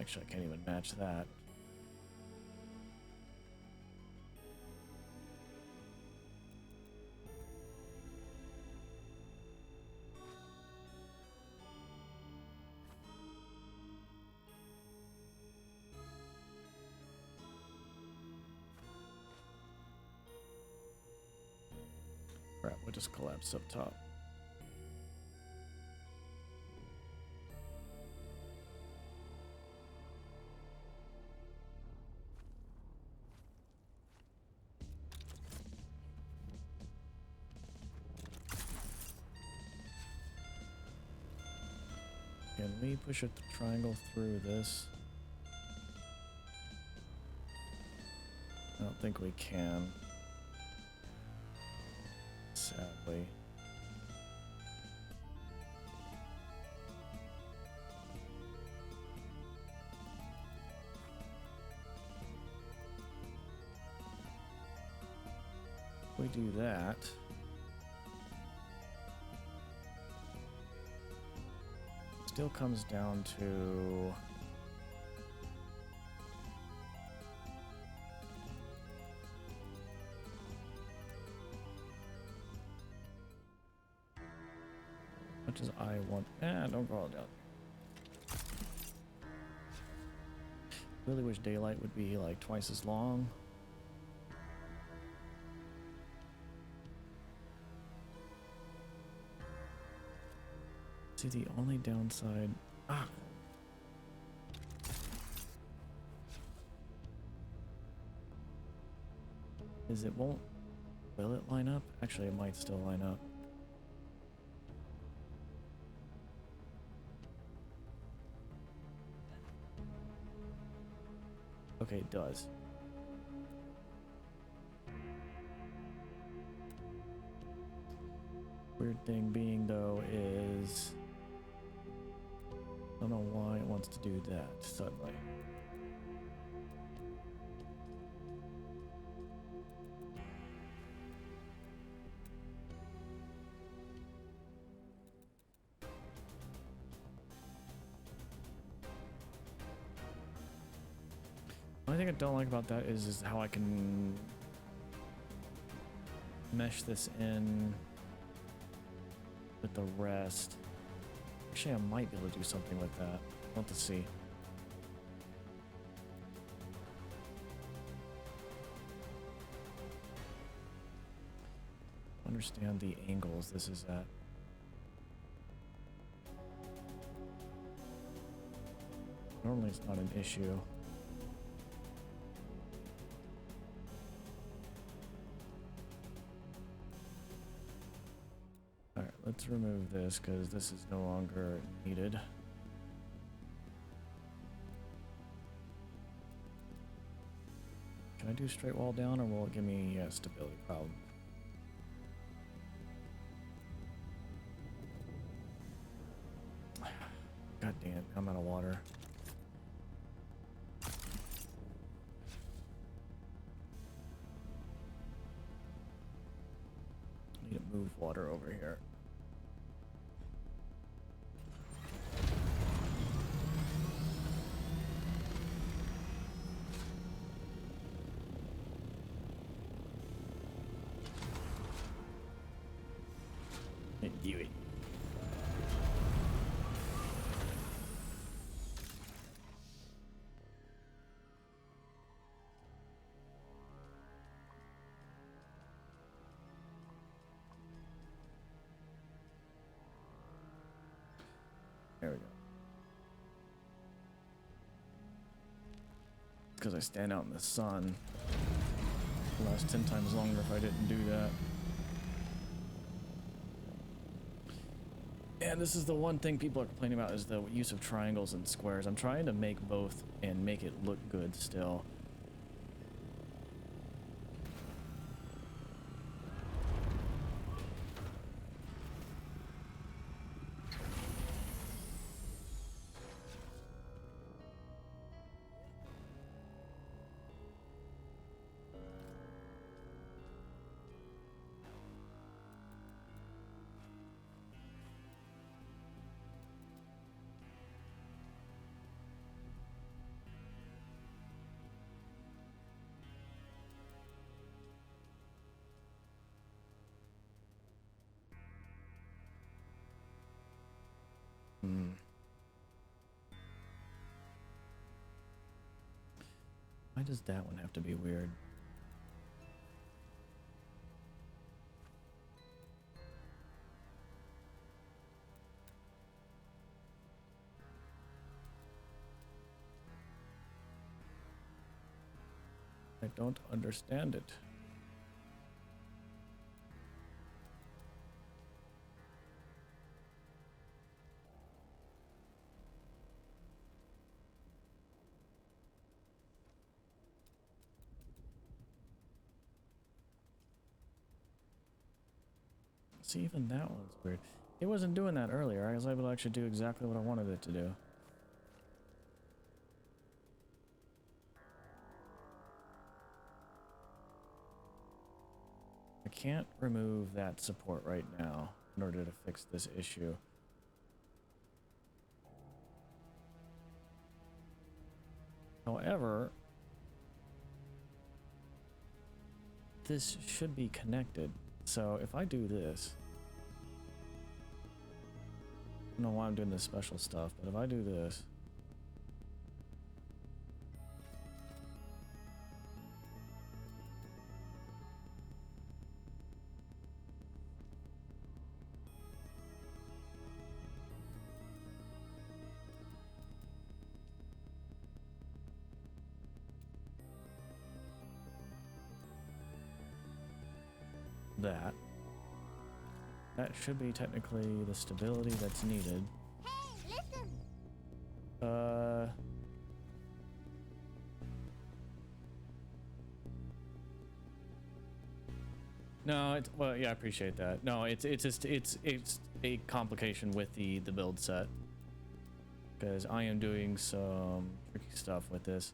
A: Actually, I can't even match that. Crap, we'll just collapse up top. Can we push a triangle through this? I don't think we can. Sadly. If we do that. Still comes down to much as I want. Don't go all down. Really wish daylight would be like twice as long. See, the only downside... is it won't... Will it line up? Actually, it might still line up. Okay, it does. Weird thing being, though, is... I don't know why it wants to do that suddenly. The only thing I don't like about that is how I can mesh this in with the rest. Actually, I might be able to do something with that. We'll have to see. Understand the angles this is at. Normally it's not an issue. Alright, let's remove this because this is no longer needed. Can I do straight wall down, or will it give me a stability problem? God damn it, I'm out of water. I need to move water over here. Do it. There we go. Because I stand out in the sun. It'll last 10 times longer if I didn't do that. And this is the one thing people are complaining about, is the use of triangles and squares. I'm trying to make both and make it look good still. Why does that one have to be weird? I don't understand it. See, even that one's weird. It wasn't doing that earlier. I was able to actually do exactly what I wanted it to do. I can't remove that support right now in order to fix this issue. However, this should be connected. So if I do this, I don't know why I'm doing this special stuff, but if I do this, that should be technically the stability that's needed.
C: Hey, listen!
A: No, it's, well, yeah, I appreciate that. No, it's just it's a complication with the build set, because I am doing some tricky stuff with this.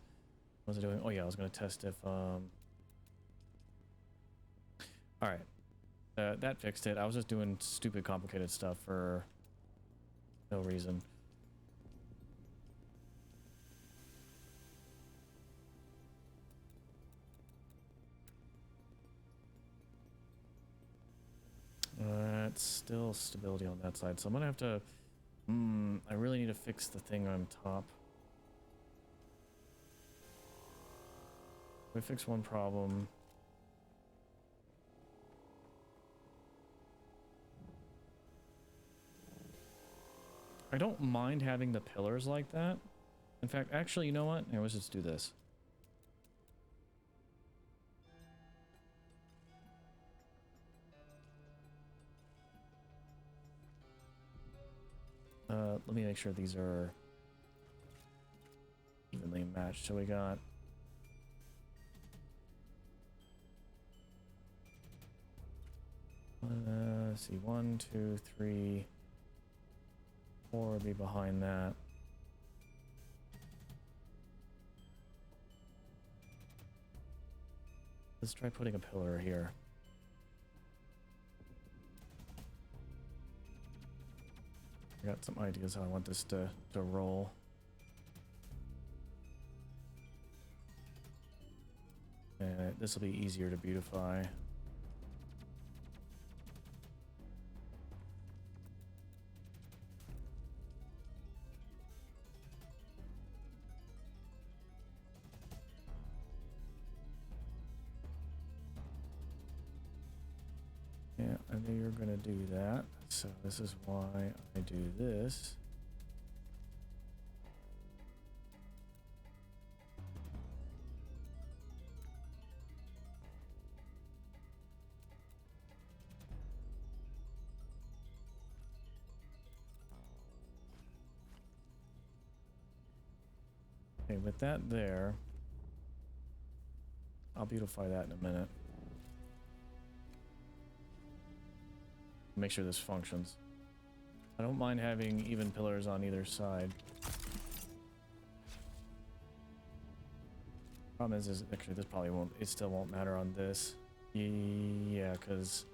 A: What was I doing? Oh yeah, I was gonna test if all right. That fixed it. I was just doing stupid complicated stuff for no reason. It's still stability on that side, so I'm gonna have to I really need to fix the thing on top. We fix one problem. I don't mind having the pillars like that. In fact, actually, you know what? Here, let's just do this. Let me make sure these are evenly matched. So we got Let's see, 1, 2, 3, 4 would be behind that. Let's try putting a pillar here. I got some ideas how I want this to roll. And this will be easier to beautify. Yeah, I knew you were going to do that. So this is why I do this. Okay, with that there, I'll beautify that in a minute. Make sure this functions. I don't mind having even pillars on either side. Problem is actually this probably won't, it still won't matter on this. Yeah, because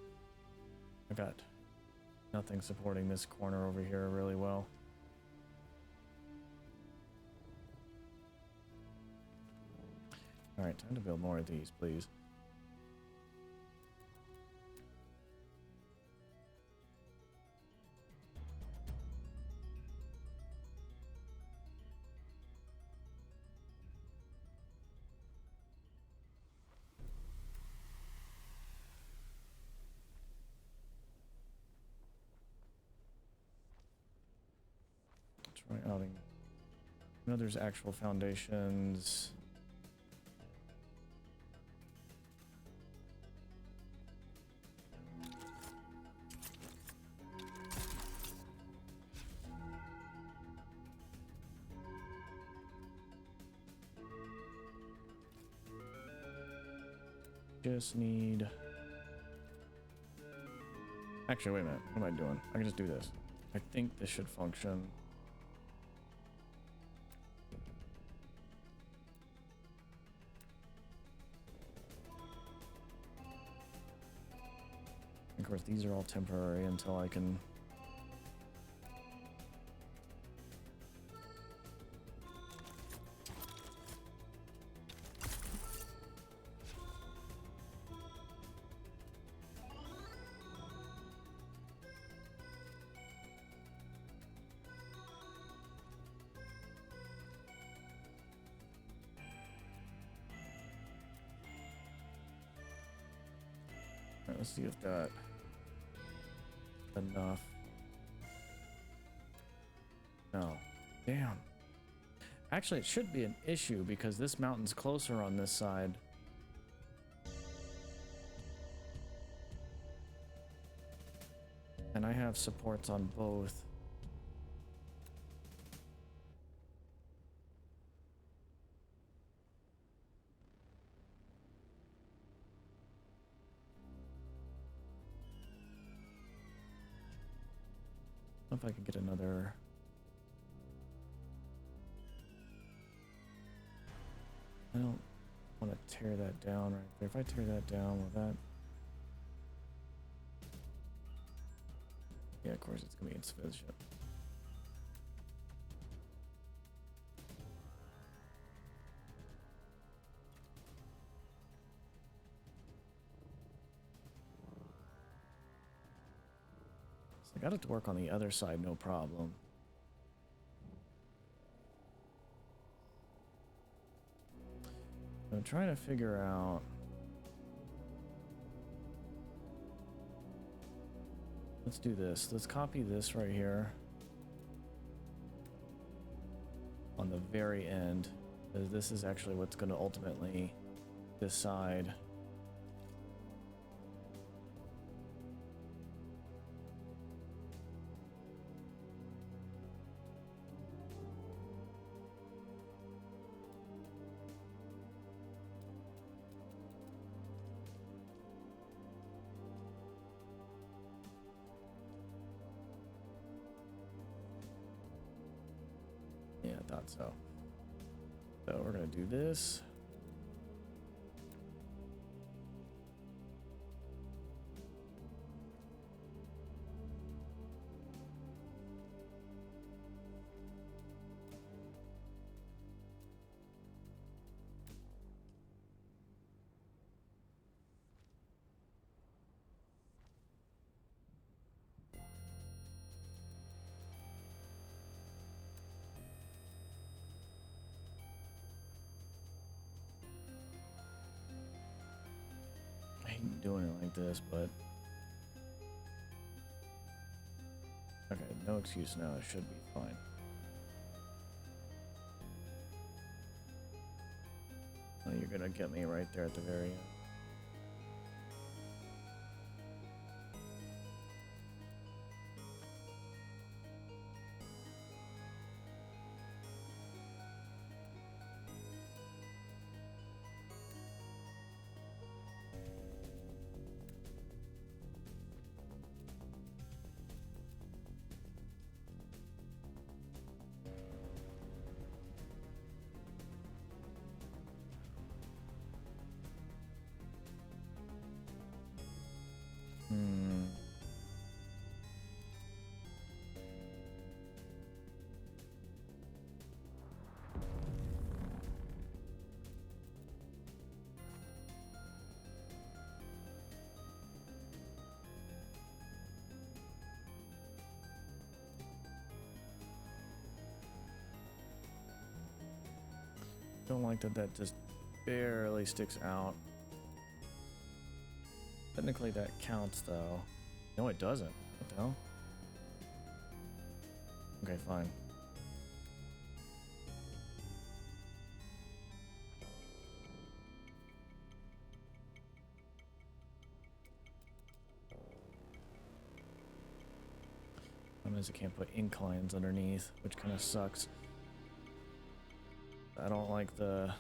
A: I got nothing supporting this corner over here really well. Alright, time to build more of these, please. Try outing. I know there's actual foundations. Just need... Actually, wait a minute. What am I doing? I can just do this. I think this should function. Of course, these are all temporary until I can... Let's see if that enough. No. Damn. Actually, it should be an issue because this mountain's closer on this side. And I have supports on both. If I could get another... I don't want to tear that down right there. If I tear that down, will that... Yeah, of course it's going to be insufficient. I got it to work on the other side, no problem. I'm trying to figure out... Let's do this. Let's copy this right here. On the very end. Because this is actually what's going to ultimately decide... thought so. So we're gonna do this. I hate doing it like this, but okay, no excuse now. It should be fine. Oh, you're gonna get me right there at the very end. Don't like that that just barely sticks out. Technically that counts though. No, it doesn't. What the hell? Okay, fine. Problem is I can't put inclines underneath, which kind of sucks. I don't like the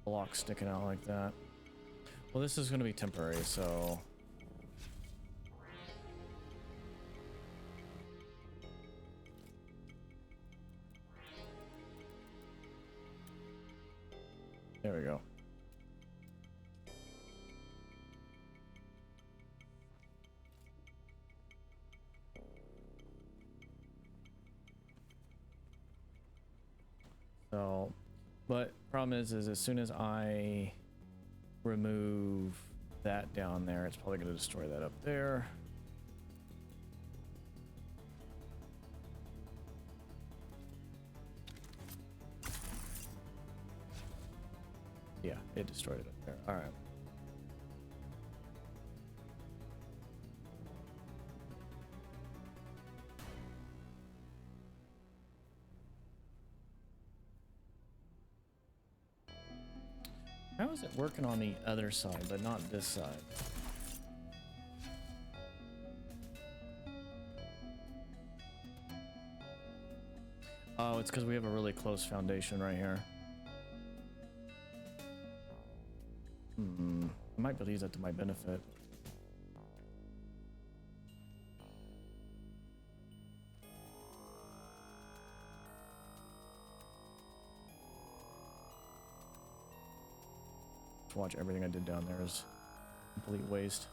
A: block sticking out like that. Well, this is going to be temporary, so there we go. So, but problem is as soon as I remove that down there, it's probably going to destroy that up there. Yeah, it destroyed it up there. All right. How is it working on the other side, but not this side? Oh, it's because we have a really close foundation right here. I might be able to use that to my benefit. Watch, everything I did down there is complete waste.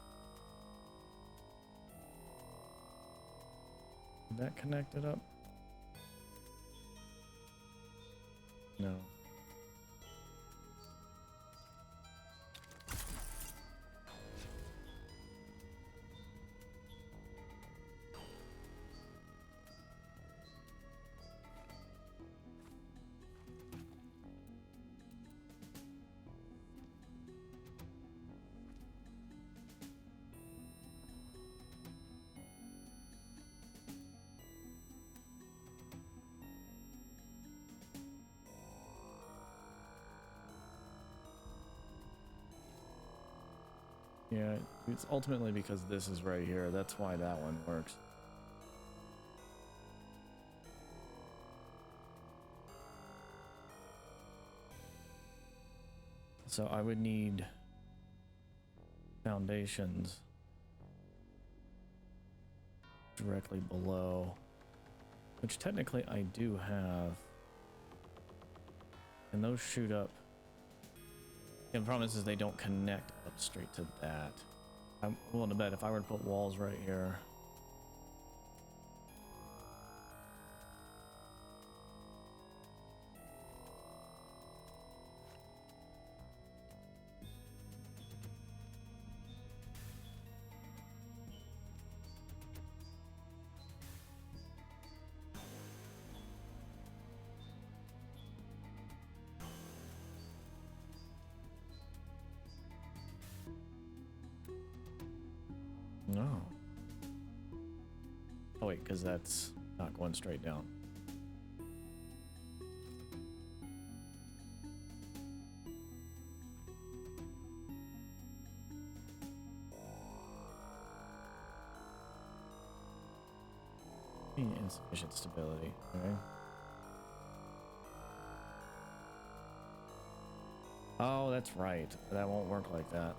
A: Did that connect it up? No. Yeah, it's ultimately because this is right here. That's why that one works. So I would need foundations directly below, which technically I do have. And those shoot up. Yeah, the problem is they don't connect up straight to that. I'm willing to bet if I were to put walls right here. No. Oh wait, because that's not going straight down. Insufficient stability. Okay. Oh, that's right. That won't work like that.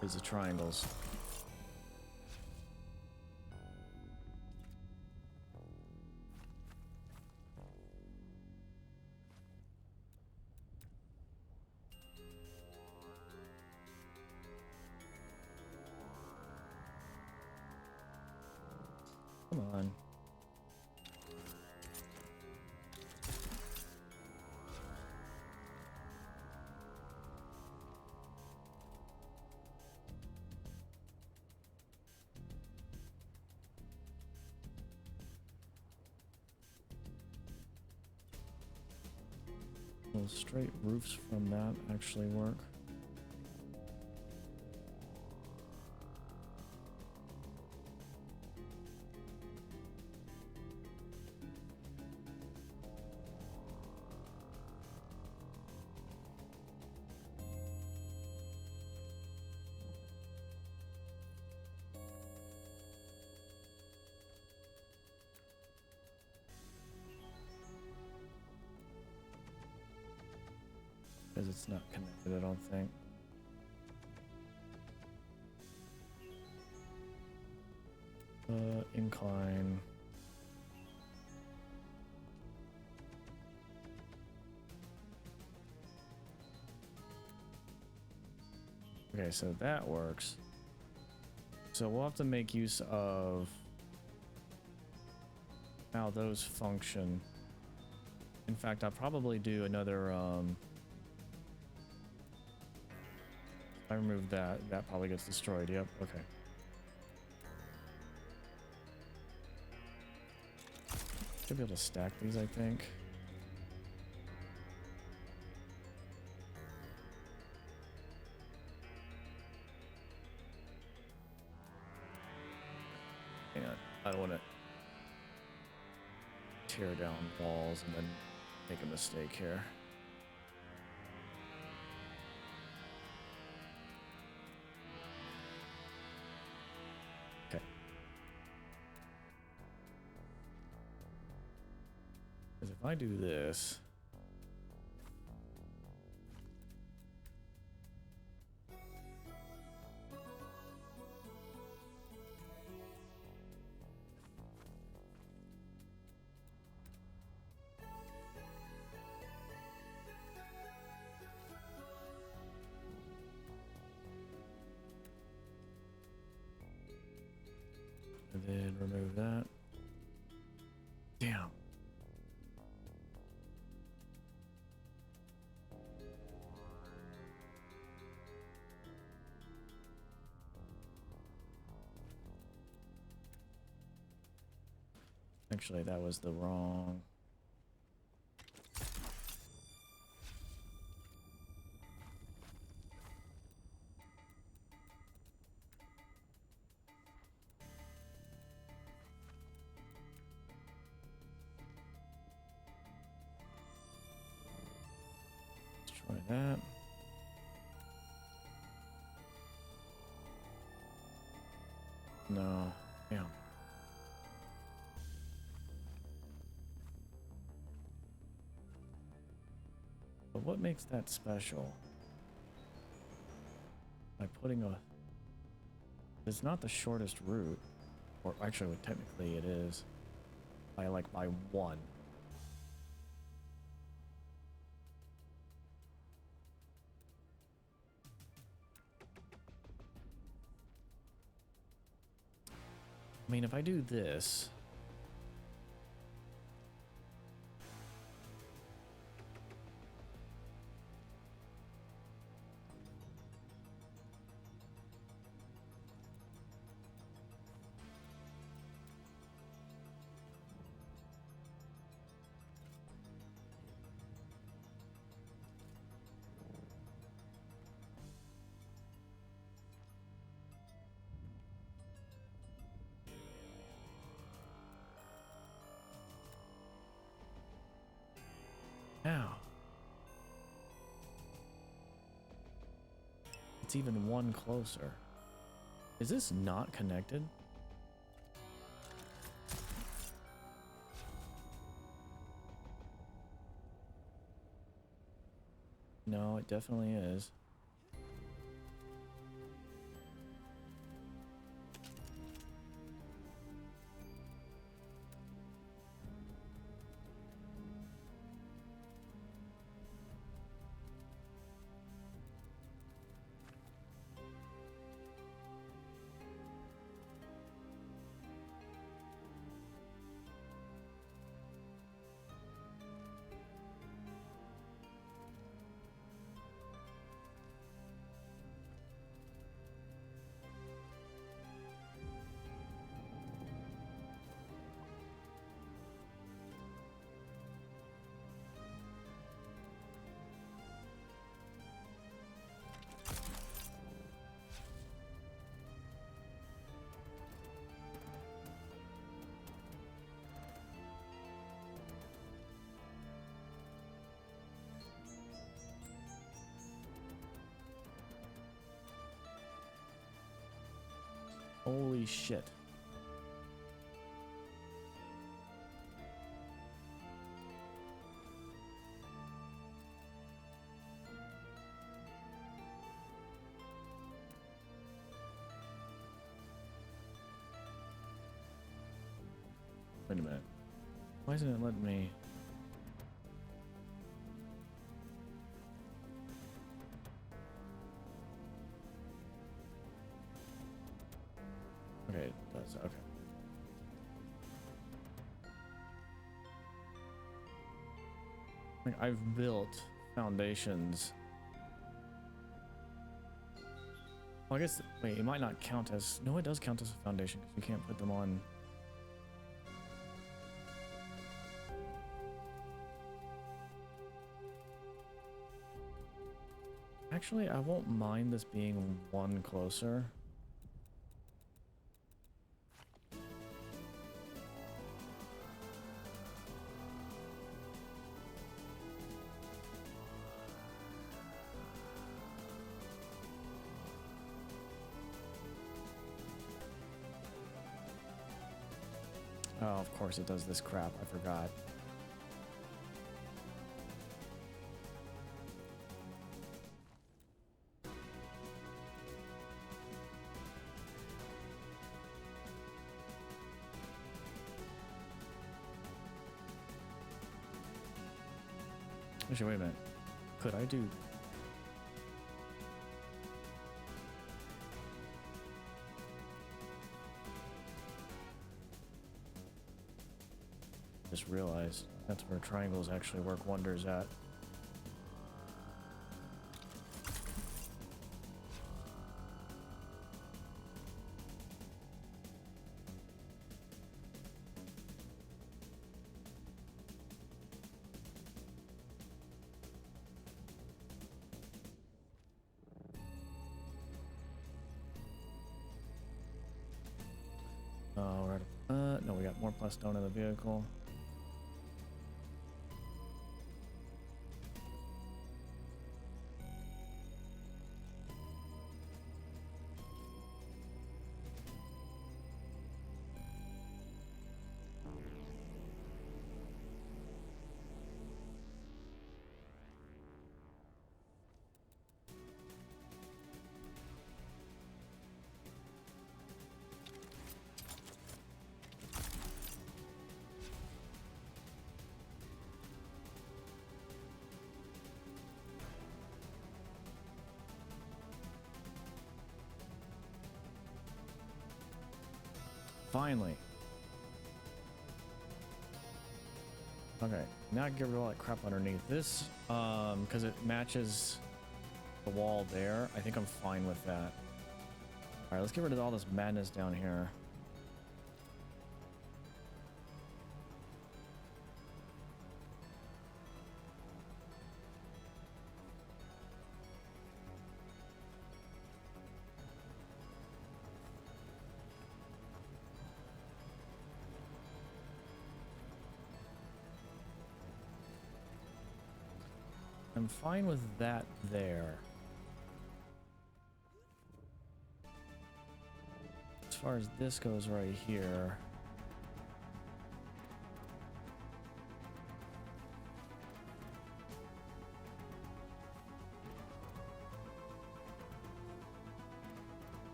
A: Because the triangles. Come on. Will straight roofs from that actually work? Because it's not connected, I don't think. Incline. Okay, so that works. So we'll have to make use of how those function. In fact, I'll probably do another I removed that. That probably gets destroyed. Yep. Okay. Should be able to stack these, I think. Hang on. I don't want to tear down walls and then make a mistake here. Because if I do this, and then remove that. Damn. Actually, that was the wrong. Let's try that. No. Yeah. But what makes that special? By putting a... It's not the shortest route. Or actually, technically it is. By one. I mean, if I do this... Now, it's even one closer. Is this not connected? No, it definitely is. Holy shit. Wait a minute. Why isn't it letting me? Okay, it does. Okay. Like, I've built foundations. Well, I guess, wait, it might not count as... No, it does count as a foundation because you can't put them on... Actually, I won't mind this being one closer. Oh, of course it does this crap. I forgot. Actually, wait a minute. Could I do... Just realized that's where triangles actually work wonders at. We're at, no, we got more plus stone in the vehicle. Finally. Okay, now I can get rid of all that crap underneath this, because it matches the wall there. I think I'm fine with that. All right, let's get rid of all this madness down here. I'm fine with that there. As far as this goes right here.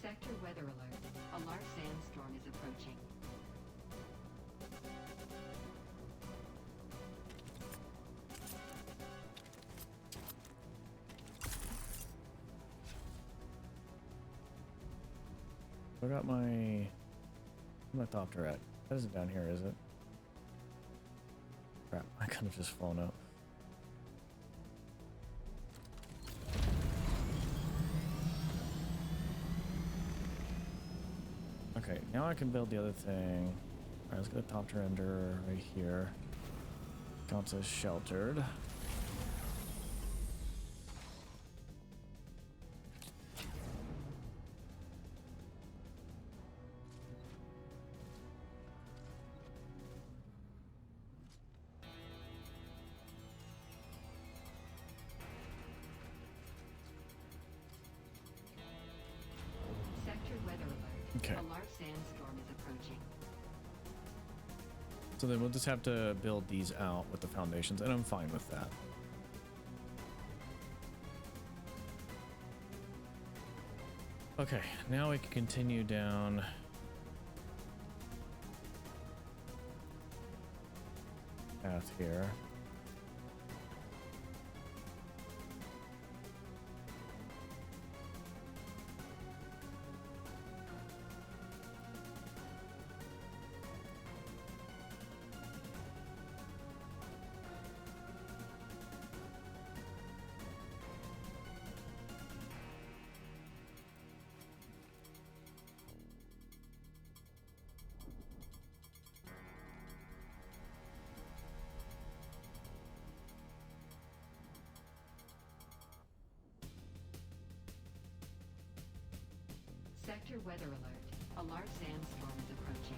C: Sector weather alert. A large sandstorm is approaching.
A: I got my ornithopter at. That isn't down here, is it? Crap, I could have just flown up. Okay, now I can build the other thing. Alright, let's get a topter under right here. Counts as sheltered.
C: Sector weather alert.
A: Okay.
C: A large sandstorm is approaching.
A: So then we'll just have to build these out with the foundations, and I'm fine with that. Okay, now we can continue down. Path here.
C: Sector weather alert. A large sandstorm is approaching.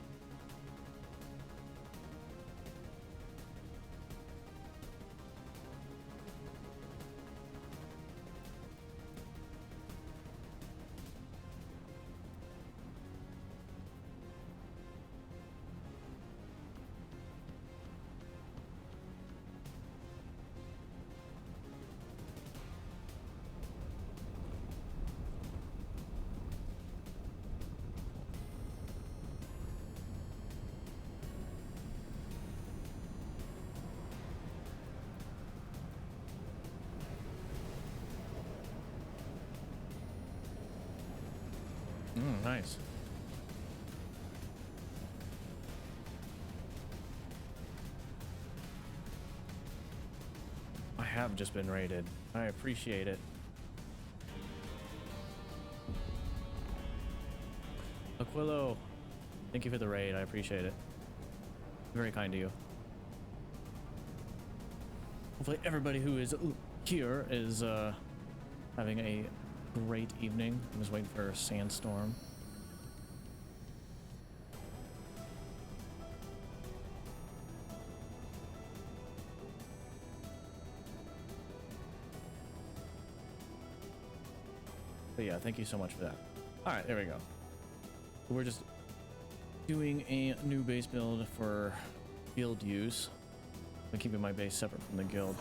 A: Nice. I have just been raided. I appreciate it. Aquilo, thank you for the raid. I appreciate it. Very kind of you. Hopefully everybody who is here is having a great evening. I'm just waiting for a sandstorm. But yeah, thank you so much for that. All right, there we go. We're just doing a new base build for guild use. I'm keeping my base separate from the guild.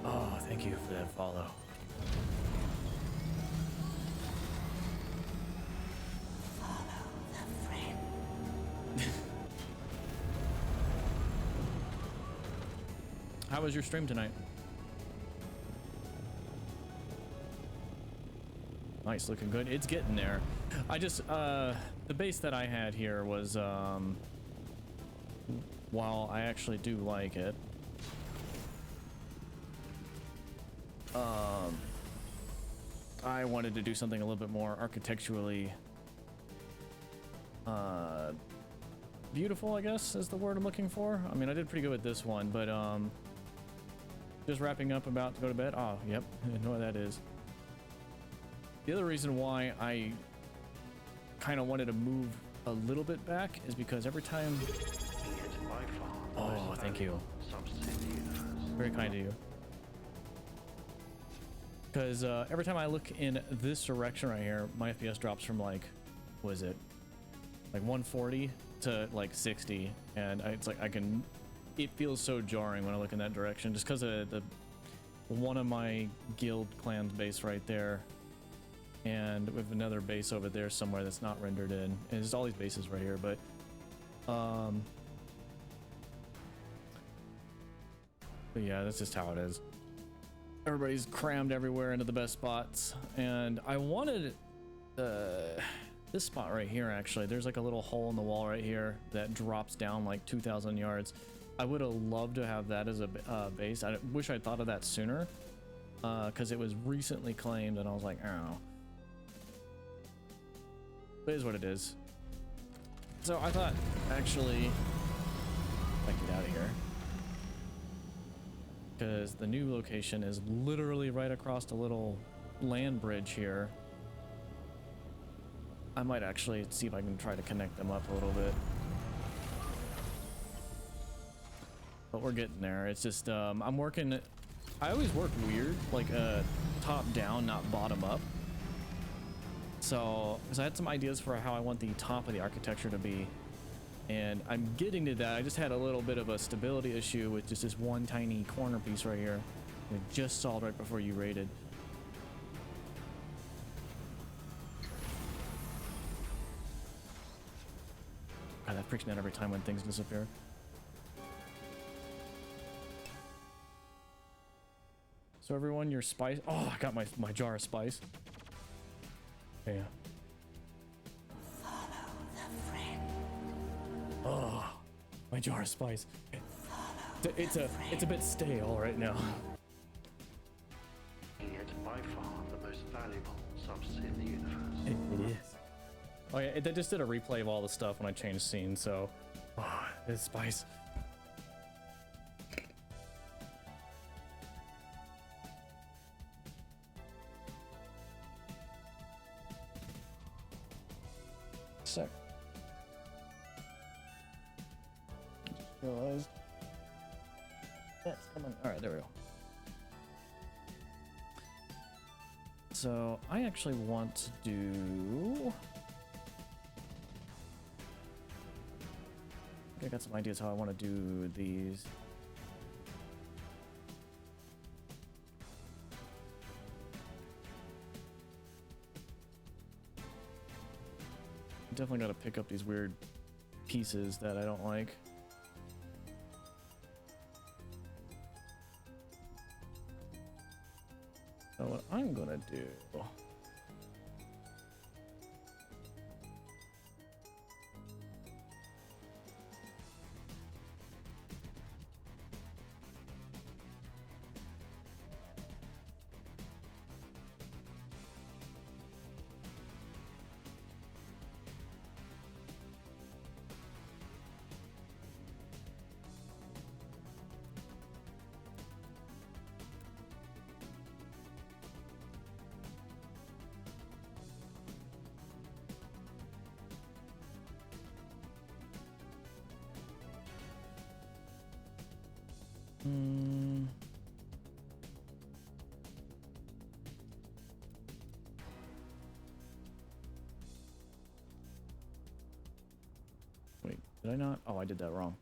A: Oh, thank you for that follow. How was your stream tonight? Nice, looking good. It's getting there. I just the base that I had here was while I actually do like it, I wanted to do something a little bit more architecturally beautiful, I guess is the word I'm looking for. I mean, I did pretty good with this one, but just wrapping up, about to go to bed. Oh, yep, I know what that is. The other reason why I kind of wanted to move a little bit back is because every time... Oh, thank you. Very kind of you. Because every time I look in this direction right here, my FPS drops from like, what is it? Like 140 to like 60. And it's like it feels so jarring when I look in that direction just because of the one of my guild clan's base right there. And we have another base over there somewhere that's not rendered in. And there's all these bases right here, but yeah, that's just how it is. Everybody's crammed everywhere into the best spots, and I wanted this spot right here. Actually, there's like a little hole in the wall right here that drops down like 2,000 yards. I would have loved to have that as a base. I wish I'd thought of that sooner, because it was recently claimed, and I was like, oh. It is what it is. So I thought, actually, if I get out of here, because the new location is literally right across a little land bridge here. I might actually see if I can try to connect them up a little bit. But we're getting there. It's just, I'm working, I always work weird, like top down, not bottom up. So I had some ideas for how I want the top of the architecture to be, and I'm getting to that. I just had a little bit of a stability issue with just this one tiny corner piece right here. We just solved right before you raided. God, that freaks me out every time when things disappear. So everyone, your spice. Oh, I got my jar of spice. Yeah.
D: Follow the friend.
A: Oh, my jar of spice. It's a bit stale right now.
E: It's by far the most valuable substance in the universe.
A: It is. Oh yeah, they just did a replay of all the stuff when I changed scene, so it's spice. Sec. Just realized that's coming. All right, there we go. So I actually want to do. I got some ideas how I want to do these. Definitely got to pick up these weird pieces that I don't like. So what I'm gonna do. Wait, did I not? Oh, I did that wrong.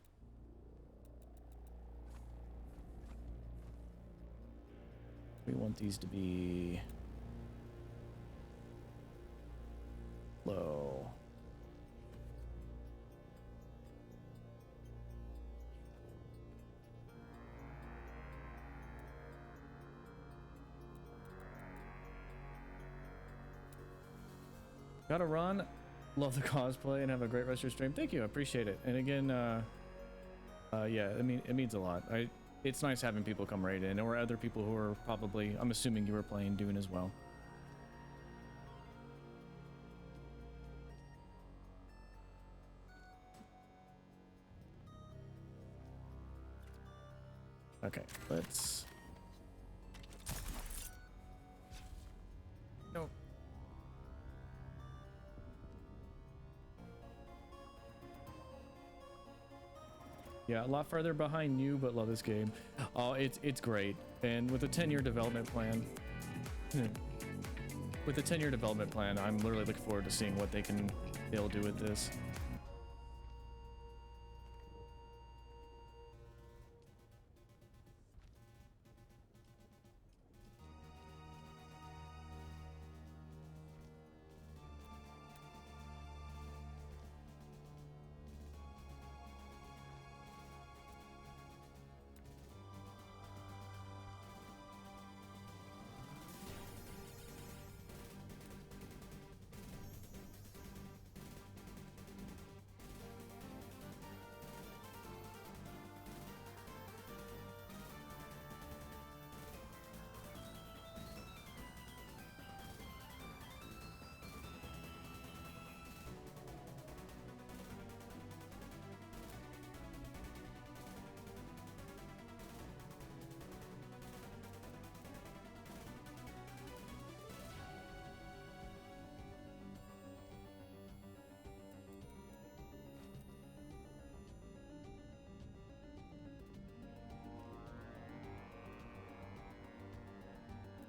A: We want these to be low. Gotta run. Love the cosplay and have a great rest of your stream. Thank you, I appreciate it. And again, yeah, I mean, it means a lot. It's nice having people come right in, or other people who are probably, I'm assuming you were playing Dune as well. Okay, let's... Nope. Yeah, a lot further behind you, but love this game. Oh, it's great. And with a 10-year development plan, with a 10-year development plan, I'm literally looking forward to seeing what they'll do with this.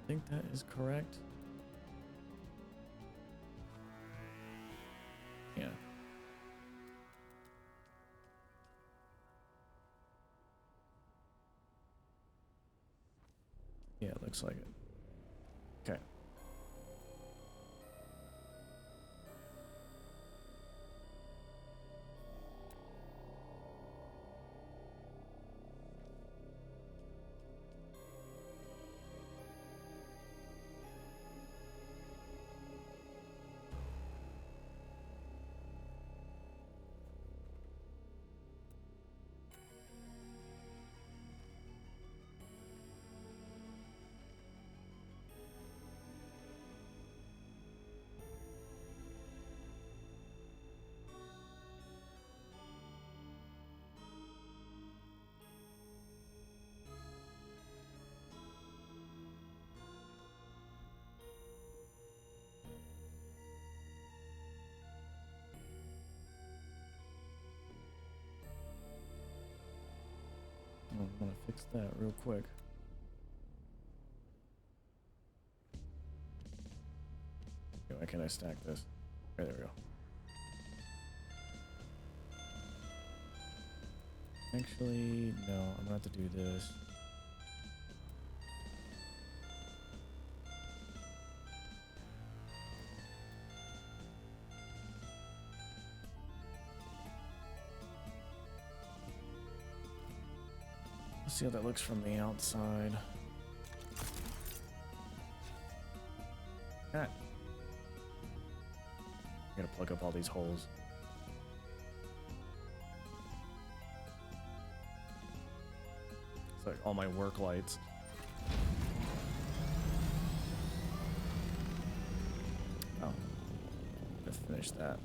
A: I think that is correct. Yeah. Yeah, it looks like it. Okay. I'm gonna fix that real quick. Okay, why can't I stack this? Okay, there we go. Actually, no, I'm gonna have to do this. Let's see how that looks from the outside. God. I gotta plug up all these holes. It's like all my work lights. Oh. Let's finish that.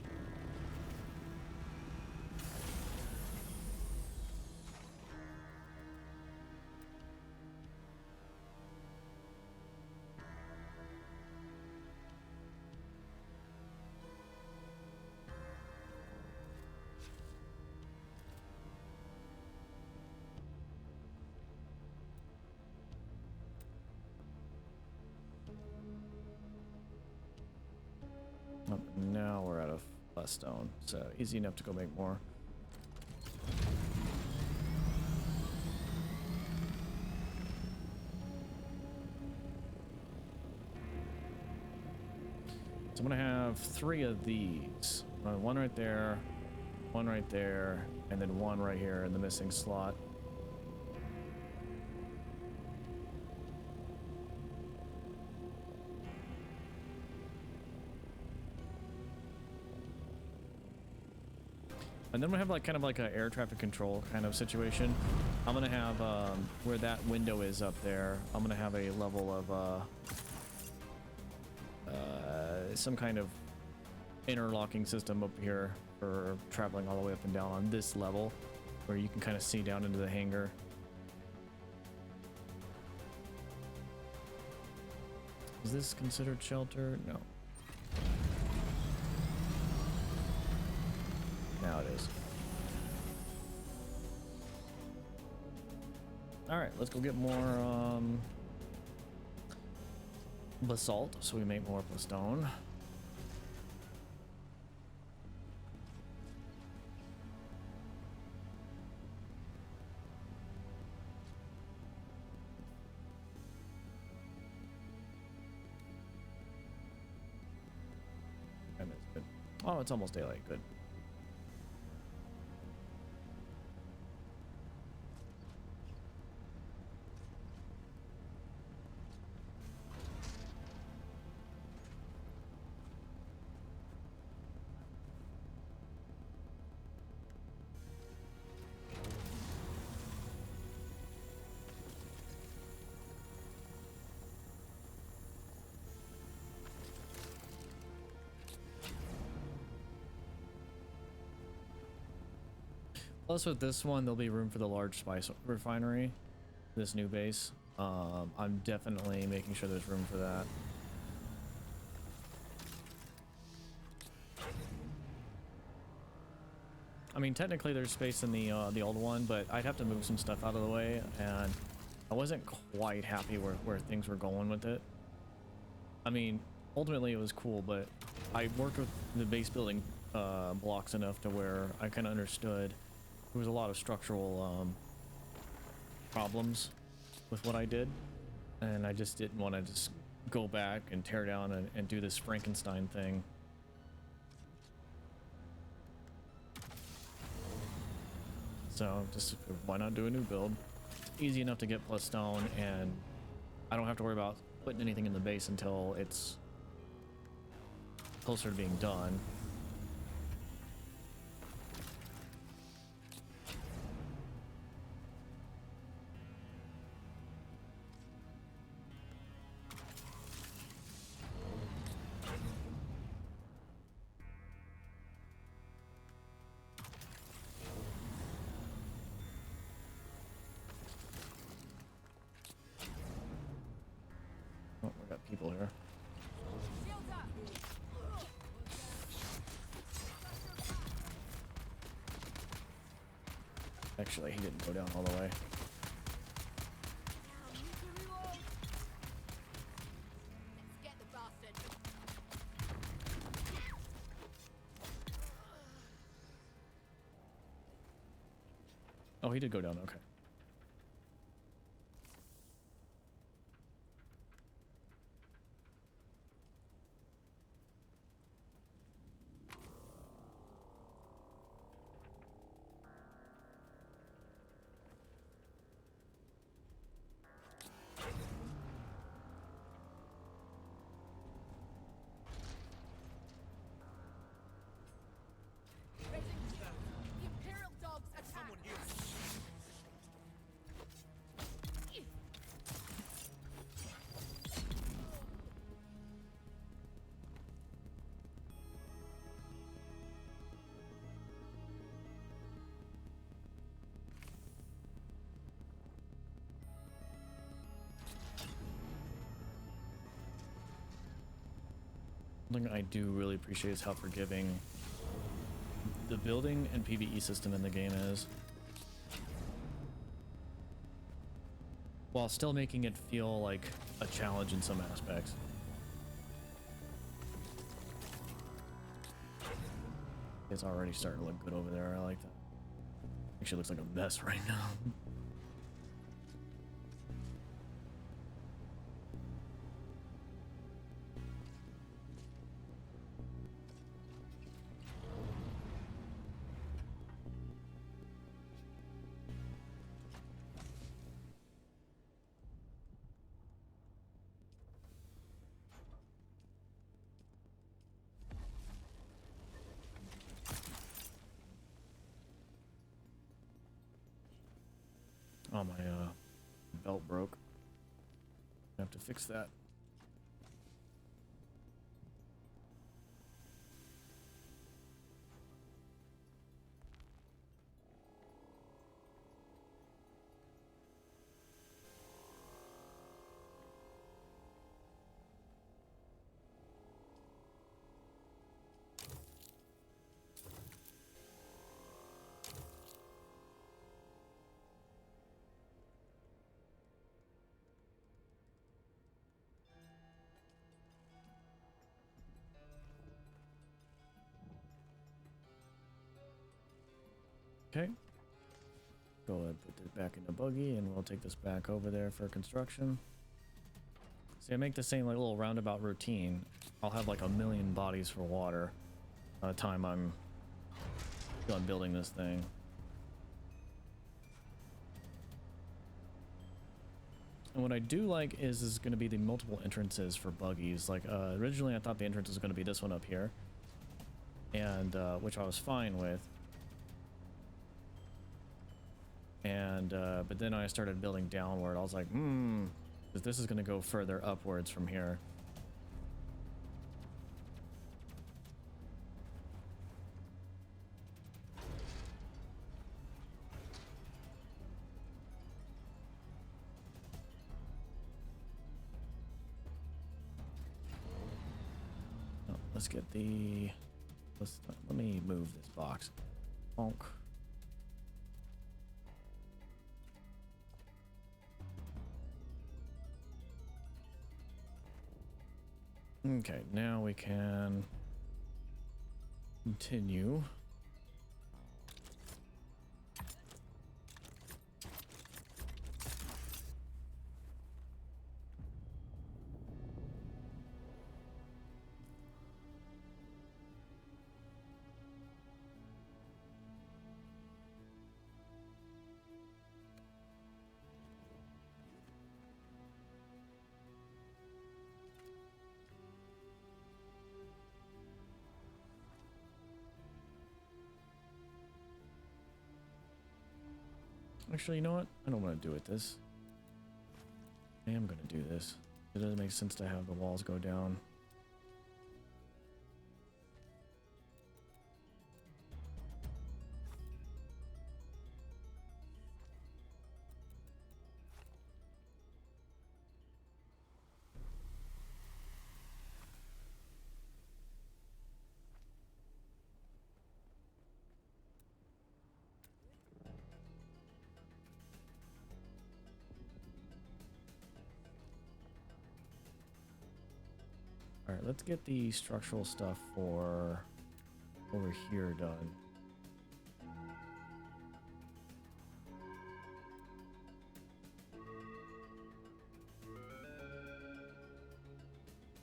A: Oh, now we're out of stone, so easy enough to go make more. So I'm gonna have 3 of these. One right there, one right there, and then one right here in the missing slot. And then we have like kind of like an air traffic control kind of situation. I'm gonna have where that window is up there, I'm gonna have a level of some kind of interlocking system up here for traveling all the way up and down on this level, where you can kind of see down into the hangar. Is this considered shelter? No. Now it is. All right, let's go get more basalt so we make more stone. Oh, it's almost daylight. Good. Plus with this one, there'll be room for the large spice refinery, this new base. I'm definitely making sure there's room for that. I mean, technically there's space in the old one, but I'd have to move some stuff out of the way, and I wasn't quite happy where things were going with it. I mean, ultimately it was cool, but I worked with the base building blocks enough to where I kind of understood there was a lot of structural problems with what I did, and I just didn't want to just go back and tear down and do this Frankenstein thing. So just why not do a new build? Easy enough to get plus stone, and I don't have to worry about putting anything in the base until it's closer to being done. Oh, we got people here. Actually, he didn't go down all the way. Oh, he did go down, okay.
D: Imperial dogs attack!
A: Something I do really appreciate is how forgiving the building and PvE system in the game is, while still making it feel like a challenge in some aspects. It's already starting to look good over there. I like that. Actually looks like a mess right now. Oh, my belt broke. I have to fix that. Okay. Go ahead and put this back in the buggy and we'll take this back over there for construction. See, I make the same like little roundabout routine. I'll have like 1,000,000 bodies for water by the time I'm done building this thing. And what I do like is going to be the multiple entrances for buggies. Like originally I thought the entrance was going to be this one up here. And which I was fine with. And but then I started building downward. I was like, this is going to go further upwards from here. Oh, let's get the. Let me move this box. Bonk. Okay, now we can continue. Actually, you know what? I don't want to do it this. I am going to do this. It doesn't make sense to have the walls go down. Alright, let's get the structural stuff for over here done.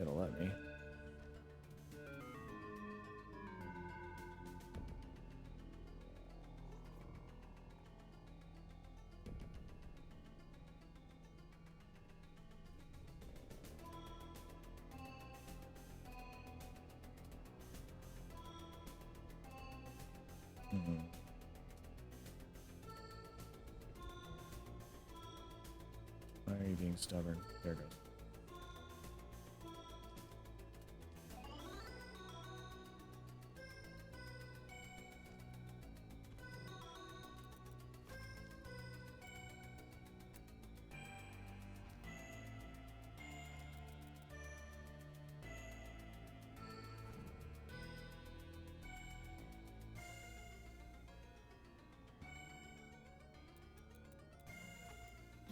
A: It'll let me. Why are you being stubborn? There it goes.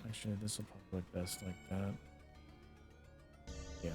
A: Actually, this will probably look best like that. Yeah.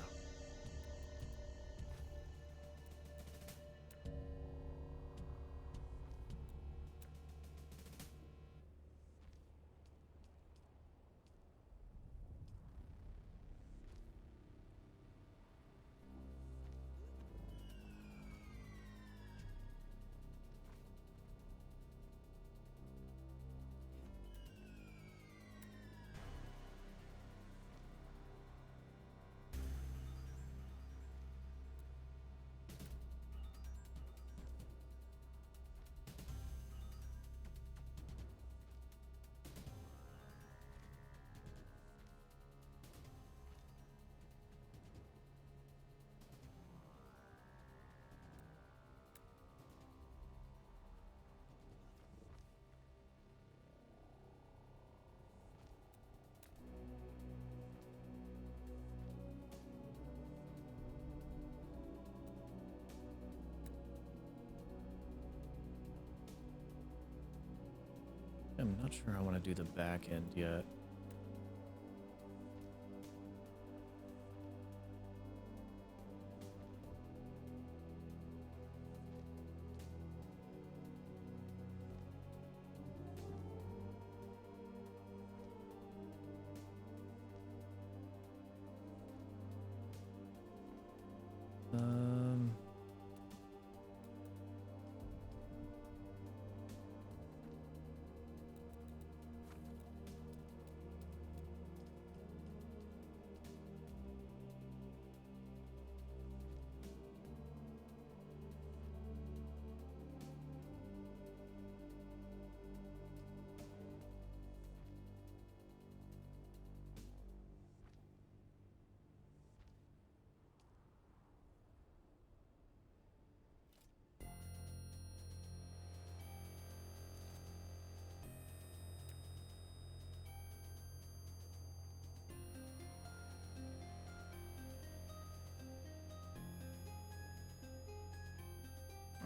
A: Not sure I want to do the back end yet.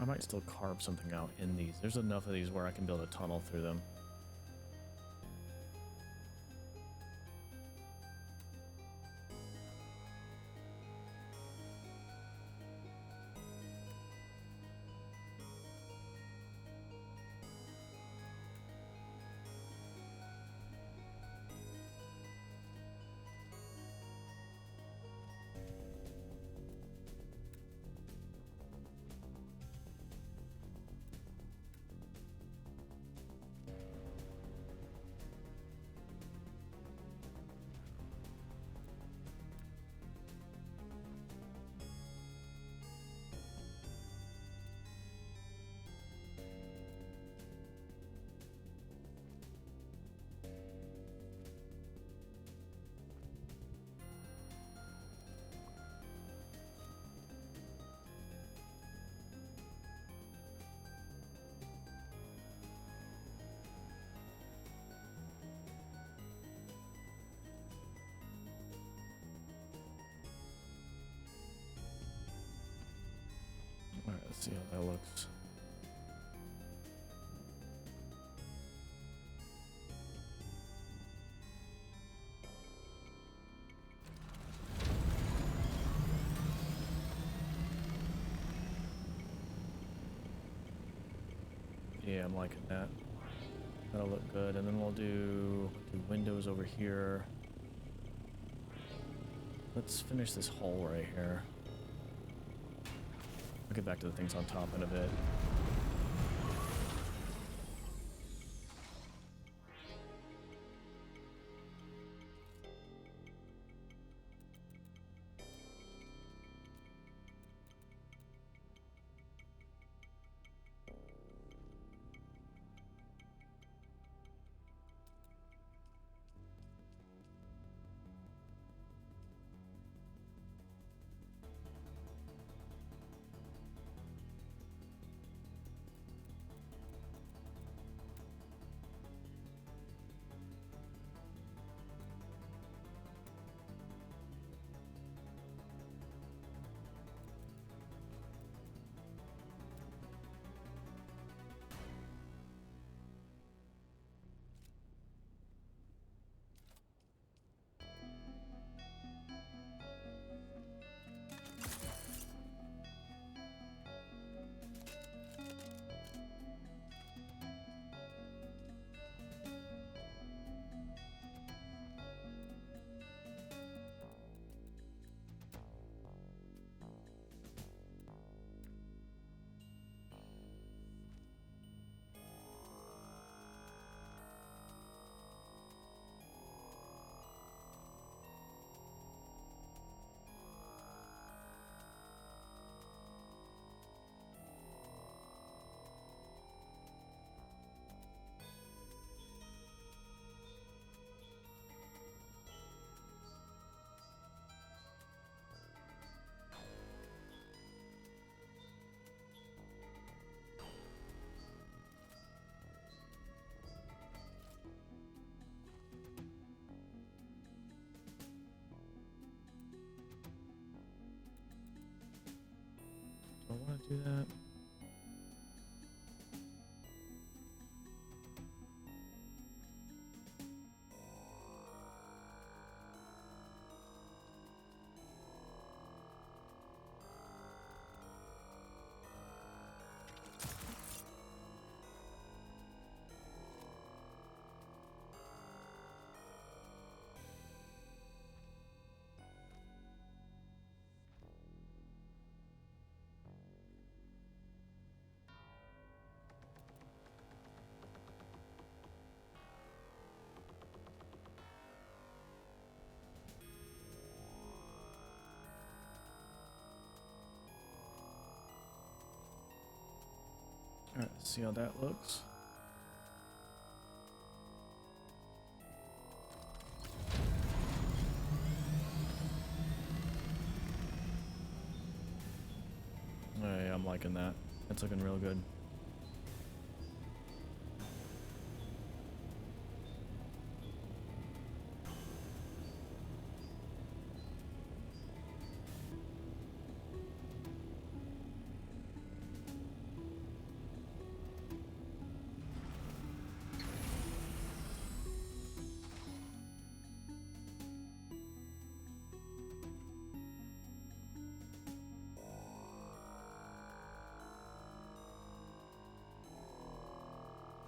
A: I might still carve something out in these. There's enough of these where I can build a tunnel through them. Alright, let's see how that looks. Yeah, I'm liking that. That'll look good. And then we'll do windows over here. Let's finish this hole right here. I'll get back to the things on top in a bit. Do I want to do that? See how that looks. Hey, I'm liking that. That's looking real good.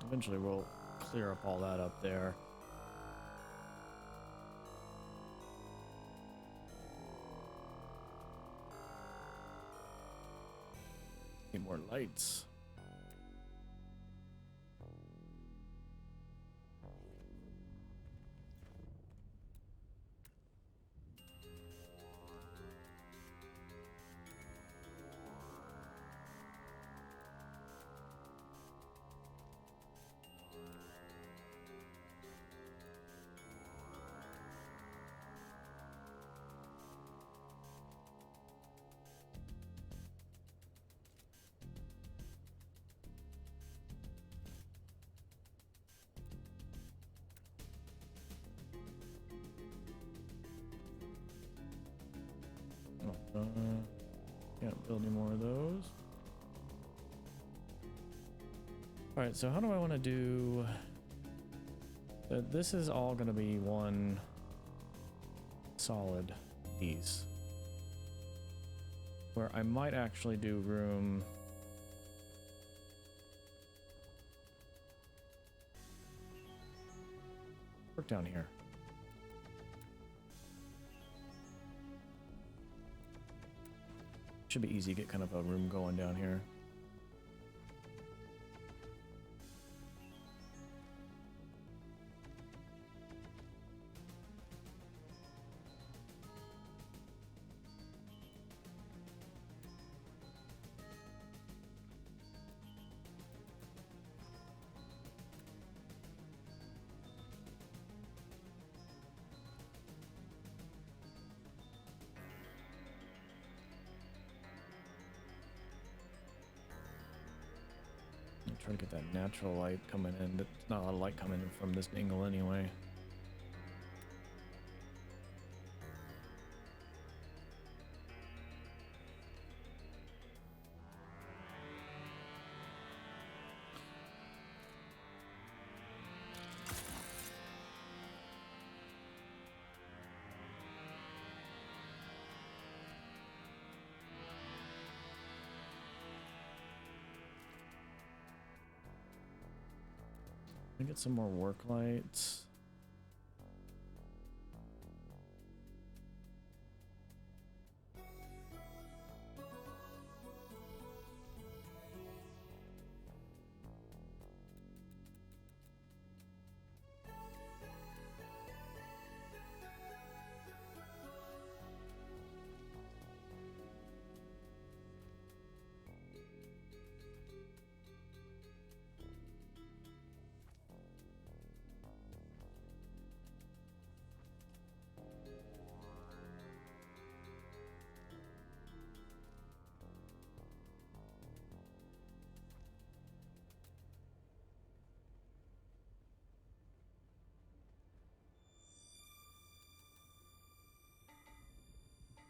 A: Eventually we'll clear up all that up there. Need more lights. Can't build any more of those. All right, so how do I want to do? This is all going to be one solid piece, where I might actually do room. Work down here. Should be easy to get kind of a room going down here. Try to get that natural light coming in. There's not a lot of light coming in from this angle anyway. Get some more work lights.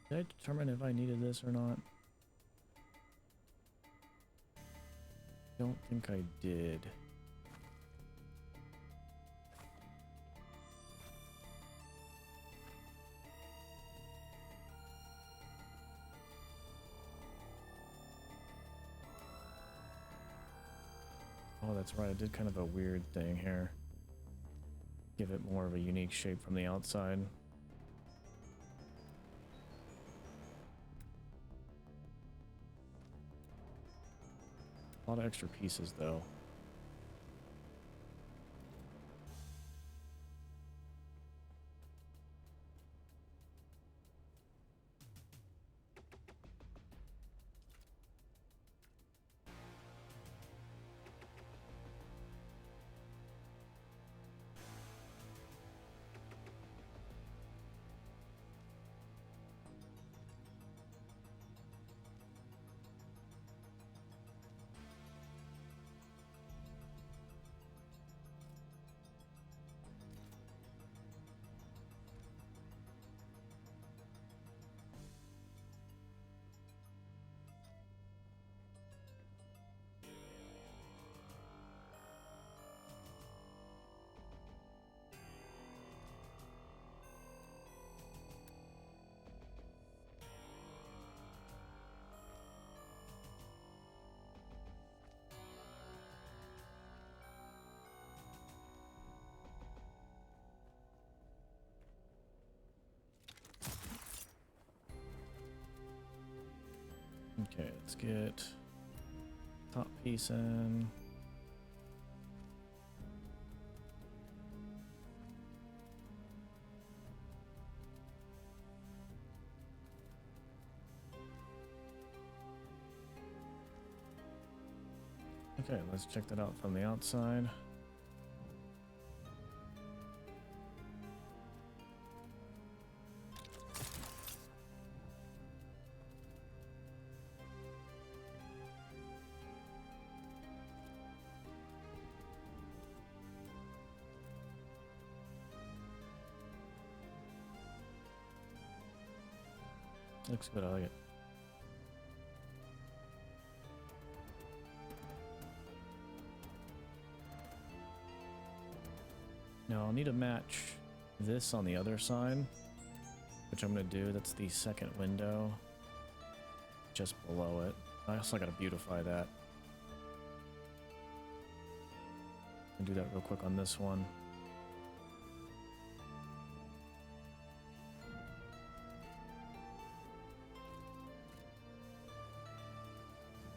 A: Did I determine if I needed this or not? Don't think I did. Oh, that's right. I did kind of a weird thing here. Give it more of a unique shape from the outside. A lot of extra pieces, though. Okay, let's get top piece in. Okay, let's check that out from the outside. Looks good, I like it. Now I'll need to match this on the other side, which I'm going to do. That's the second window, just below it. I also got to beautify that. I'll do that real quick on this one.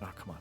A: Ah, come on.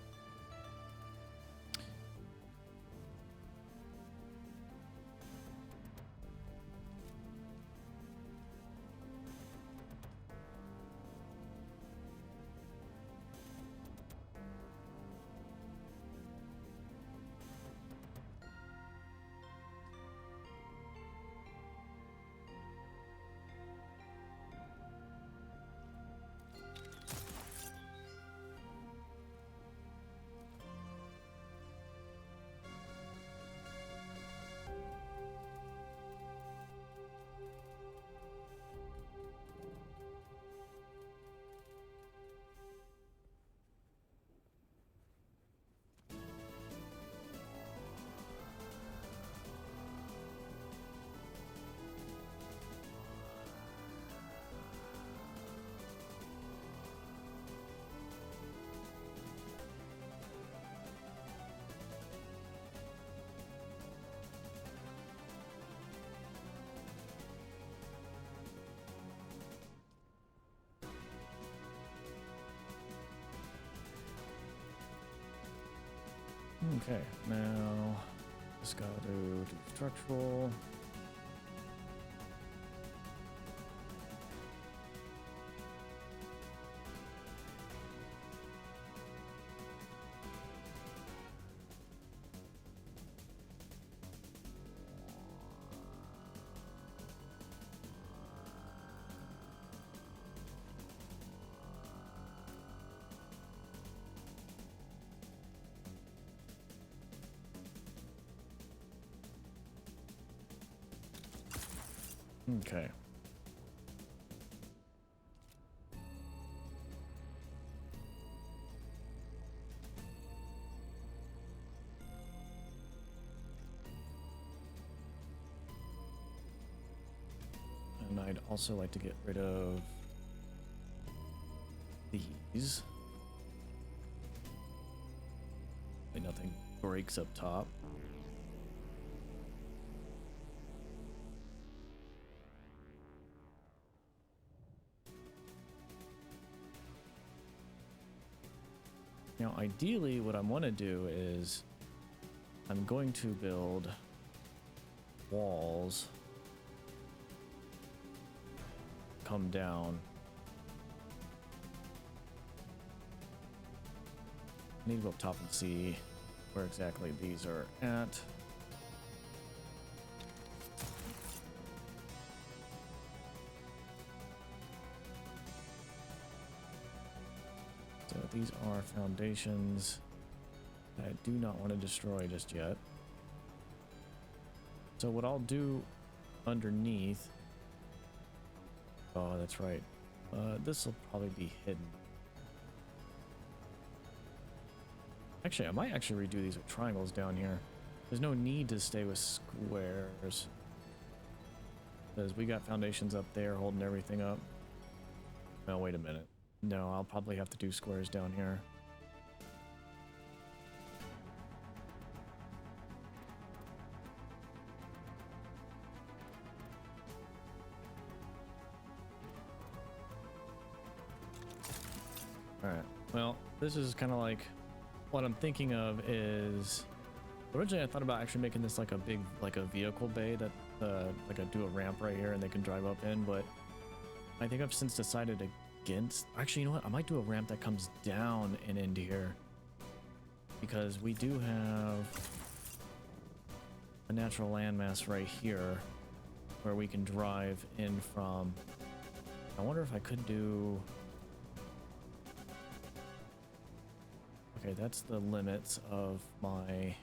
A: Okay, now just gotta do structural. Okay. And I'd also like to get rid of these. Like nothing breaks up top. Now, ideally, what I want to do is I'm going to build walls, come down. I need to go up top and see where exactly these are at. So these are foundations that I do not want to destroy just yet. So what I'll do underneath, oh, that's right. This will probably be hidden. Actually, I might actually redo these with triangles down here. There's no need to stay with squares, because we got foundations up there holding everything up. No, wait a minute. No, I'll probably have to do squares down here. Alright, Well, this is kind of like what I'm thinking of is originally I thought about actually making this like a big, like a vehicle bay that like I do a ramp right here and they can drive up in, but I think I've since decided against, actually, you know what? I might do a ramp that comes down and into here because we do have a natural landmass right here where we can drive in from. I wonder if I could do, okay, that's the limits of my,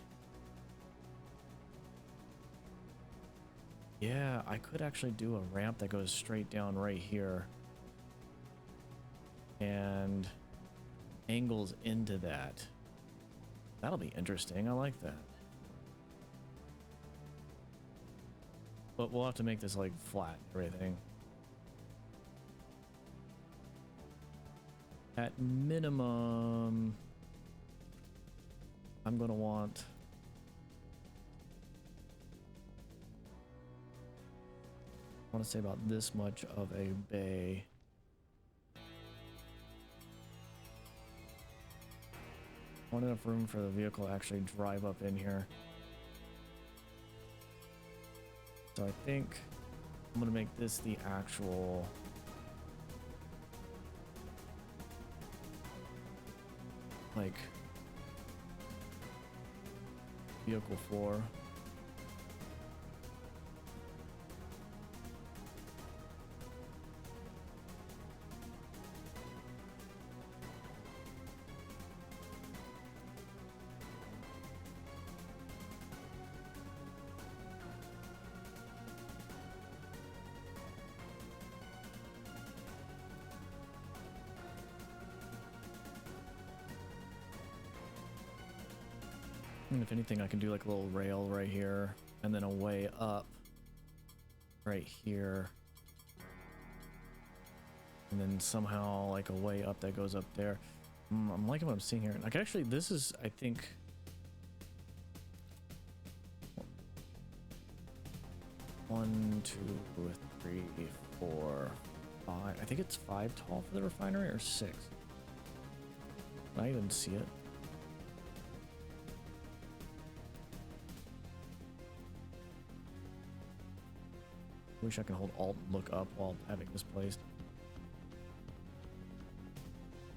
A: yeah, I could actually do a ramp that goes straight down right here and angles into that. That'll be interesting. I like that. But we'll have to make this like flat and everything. At minimum, I'm gonna want, I want to say about this much of a bay. I want enough room for the vehicle to actually drive up in here. So I think I'm gonna make this the actual like vehicle floor. And if anything, I can do like a little rail right here and then a way up right here. And then somehow like a way up that goes up there. I'm liking what I'm seeing here. Like actually this is, I think, one, two, three, four, five. I think it's 5 tall for the refinery or 6. I didn't see it. Wish I could hold Alt and look up while having this placed.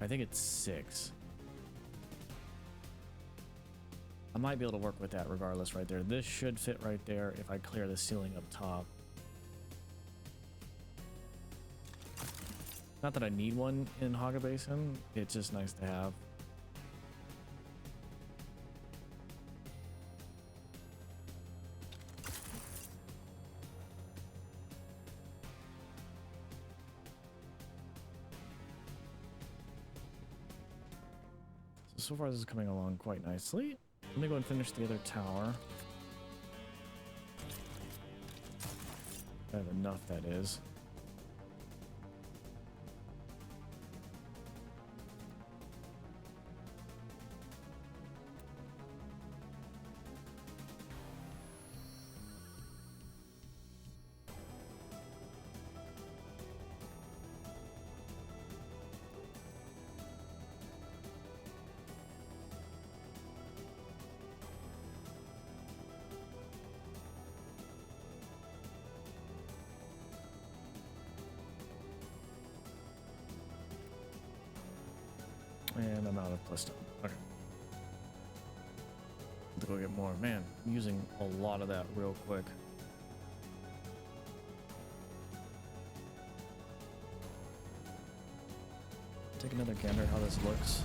A: I think it's 6. I might be able to work with that regardless right there. This should fit right there if I clear the ceiling up top. Not that I need one in Haga Basin, it's just nice to have. So far this is coming along quite nicely. Let me go and finish the other tower. I have enough, that is. And I'm out of plus stone. Okay. Let's go get more. Man, I'm using a lot of that real quick. Take another gander how this looks.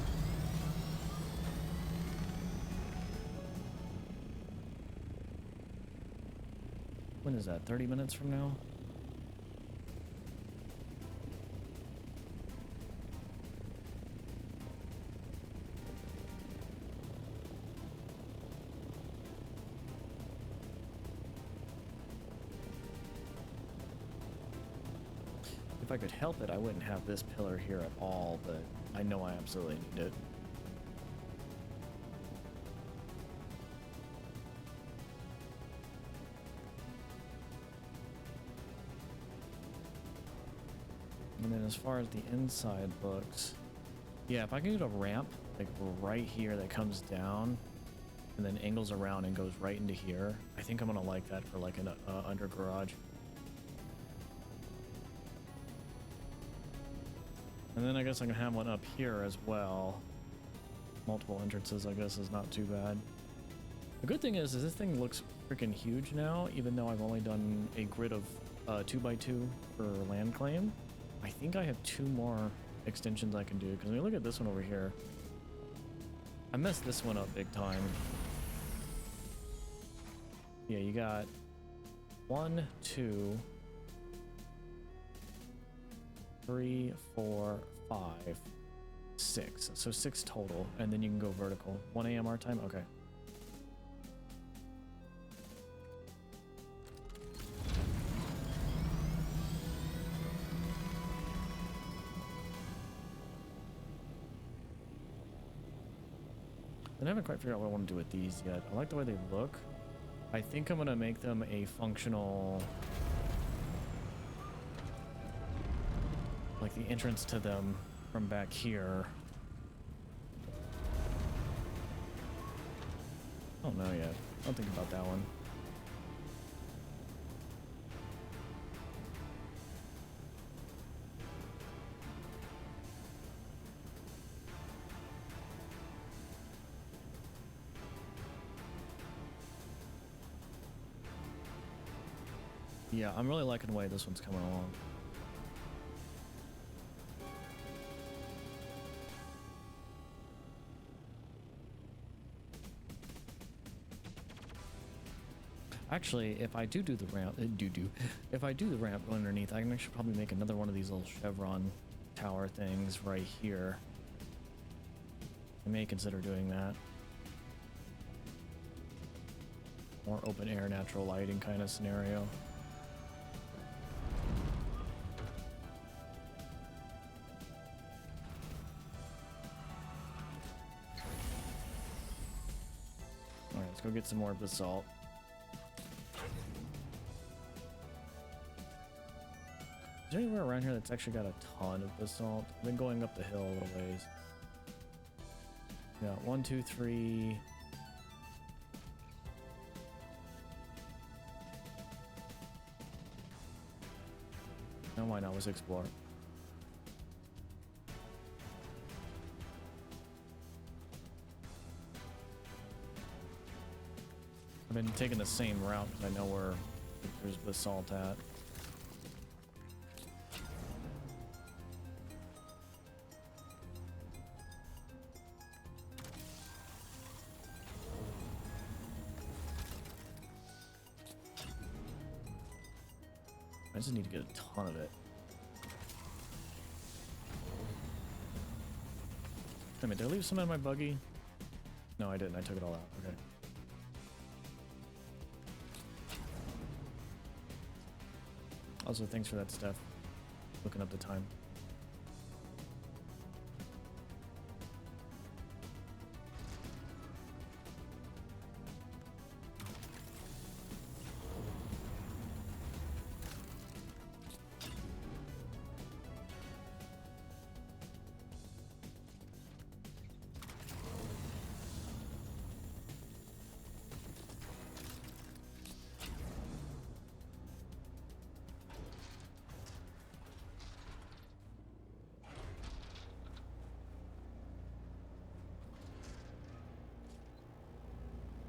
A: When is that? 30 minutes from now? If I could help it, I wouldn't have this pillar here at all, but I know I absolutely need it. And then as far as the inside looks, Yeah, if I can get a ramp like right here that comes down and then angles around and goes right into here, I think I'm gonna like that for like an under garage. And then I guess I can have one up here as well. Multiple entrances, I guess, is not too bad. The good thing is this thing looks freaking huge now, even though I've only done a grid of 2x2 for land claim. I think I have 2 more extensions I can do, because when you look at this one over here, I messed this one up big time. Yeah, you got 1, 2, 3, 4, 5, 6. So 6 total, and then you can go vertical. 1 a.m. our time? Okay. I haven't quite figured out what I want to do with these yet. I like the way they look. I think I'm going to make them a functional... like the entrance to them from back here. I don't know yet. I'll think about that one. Yeah, I'm really liking the way this one's coming along. Actually, if I do the ramp, if I do the ramp underneath, I can actually probably make another one of these little chevron tower things right here. I may consider doing that. More open air, natural lighting kind of scenario. Alright, let's go get some more basalt. Is there anywhere around here that's actually got a ton of basalt? I've been going up the hill a little ways. Yeah, 1, 2, 3. No, why not? Let's explore. I've been taking the same route because I know where there's basalt at. I just need to get a ton of it. Wait a minute, did I leave some in my buggy? No, I didn't. I took it all out. Okay. Also, thanks for that stuff. Looking up the time.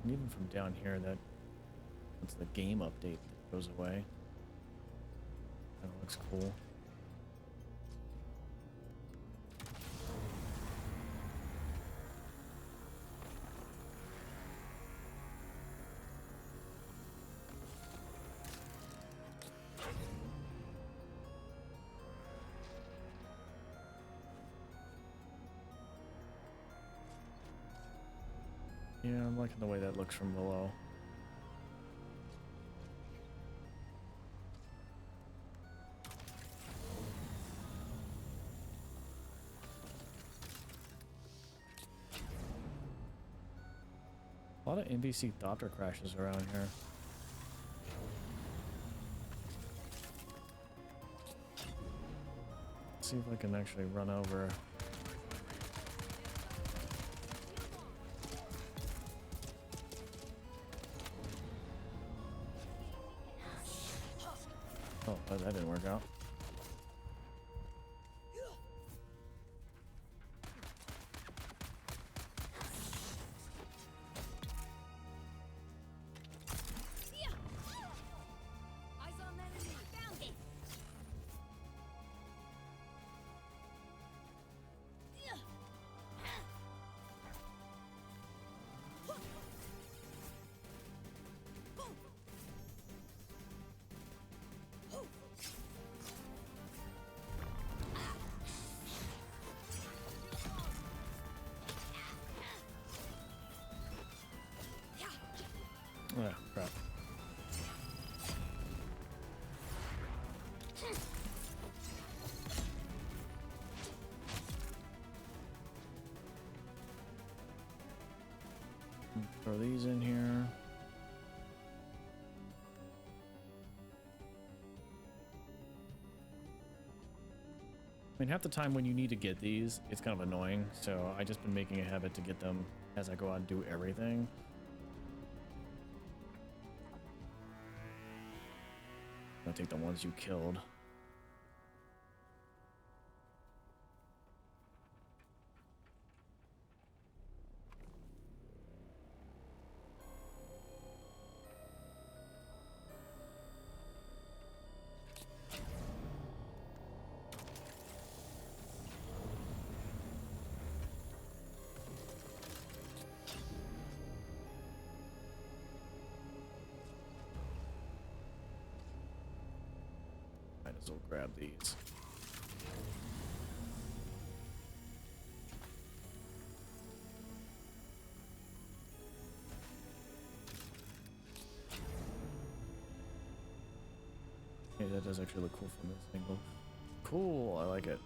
A: And even from down here, that's the game update that goes away. That looks cool. Yeah, I'm liking the way that looks from below. A lot of NBC Thopter crashes around here. Let's see if I can actually run over. surprised that didn't work out.
D: Eyes on enemy. Found it.
A: Ah, crap. Throw these in here. I mean, half the time when you need to get these, it's kind of annoying, so I just been making a habit to get them as I go out and do everything. I'll take the ones you killed. Might as well grab these. Okay, that does actually look cool from this angle. Cool, I like it.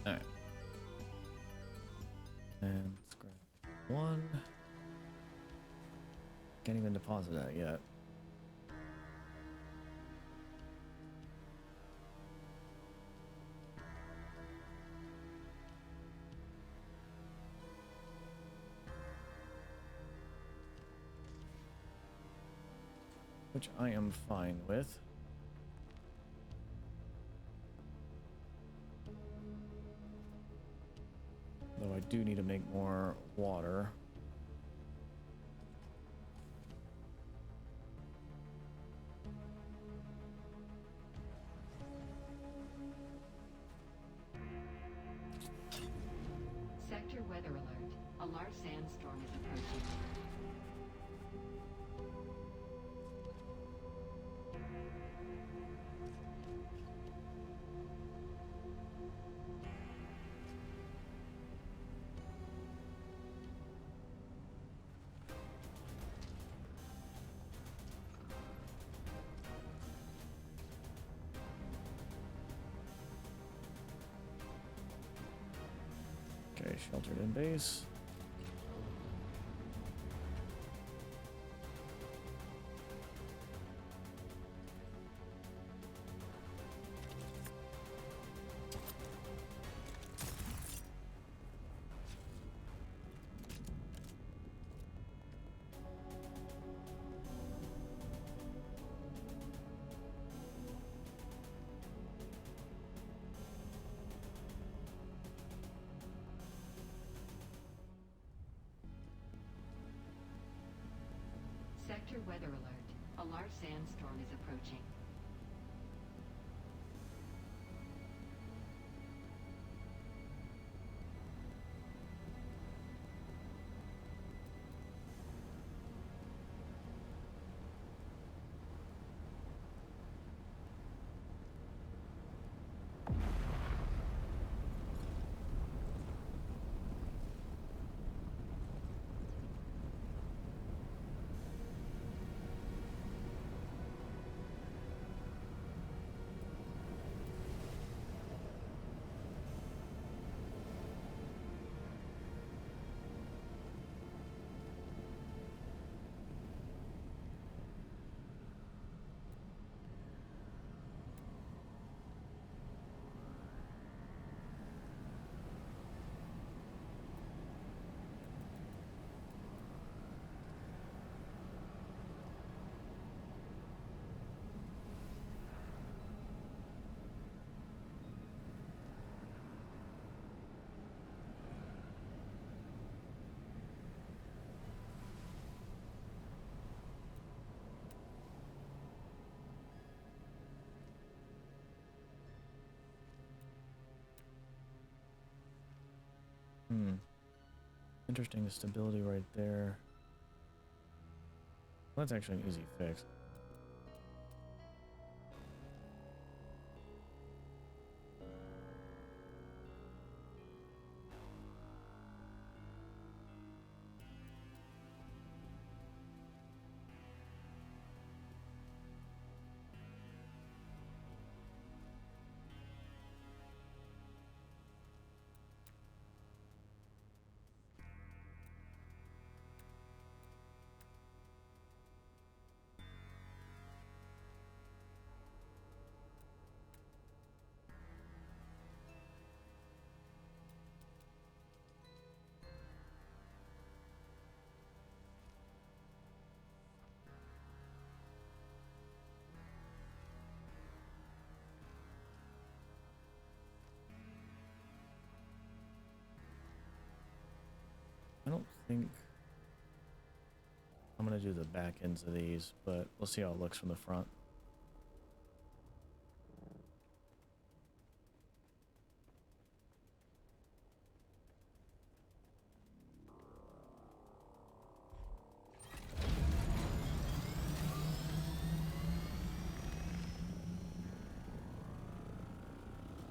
A: Alright. And let's grab one. Can't even deposit that yet. Which I am fine with. Though I do need to make more water.
C: Sector weather alert. A large sandstorm is approaching.
A: Okay, sheltered in base.
C: Sector weather alert. A large sandstorm is approaching.
A: Interesting stability right there. Well, that's actually an easy fix. I don't think I'm gonna do the back ends of these, but we'll see how it looks from the front.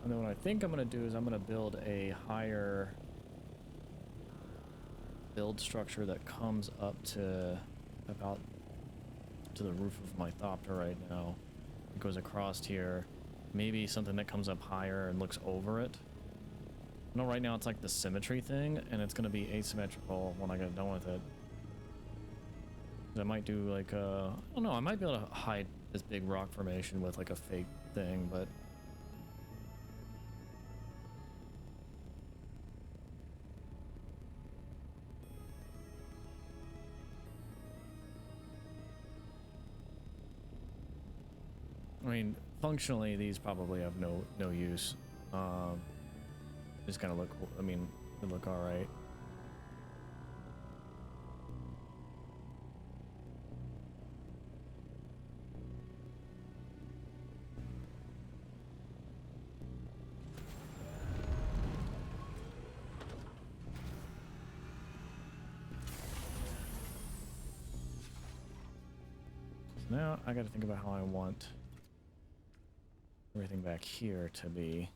A: And then what I think I'm gonna do is I'm gonna build a higher build structure that comes up to about to the roof of my thopter right now. It goes across here. Maybe something that comes up higher and looks over it. No, right now it's like the symmetry thing, and it's gonna be asymmetrical when I get done with it. I might do like I don't know, I might be able to hide this big rock formation with like a fake thing, but I mean, functionally, these probably have no use. Just kind of look. I mean, they look all right. So now I got to think about how I want everything back here to be.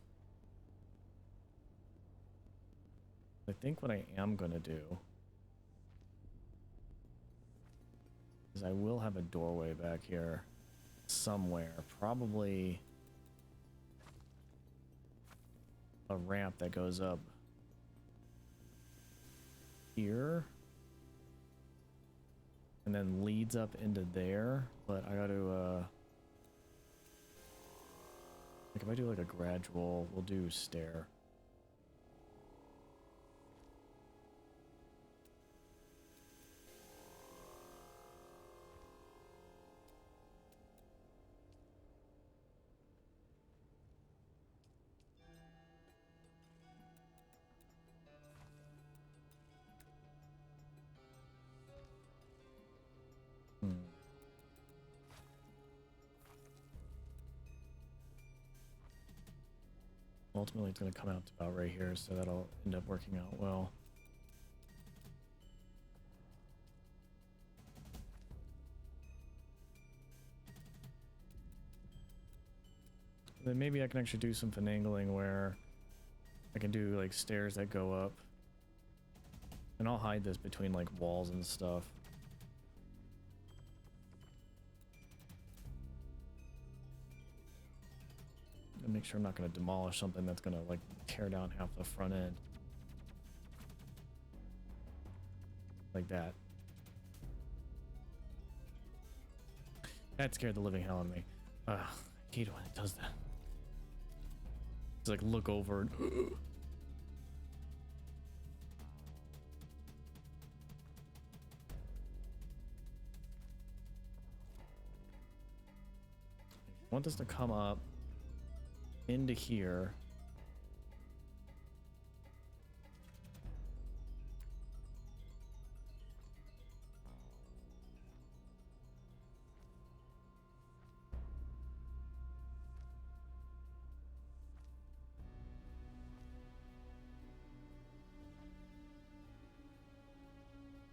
A: I think what I am going to do is I will have a doorway back here somewhere, probably a ramp that goes up here and then leads up into there, but I got to like if I do like a gradual, we'll do stair. Ultimately, it's going to come out to about right here, so that'll end up working out well. Then maybe I can actually do some finagling where I can do like stairs that go up. And I'll hide this between like walls and stuff. And make sure I'm not going to demolish something that's going to like tear down half the front end. Like that. That scared the living hell out of me. I hate when it does that. Just like look over and I want this to come up into here.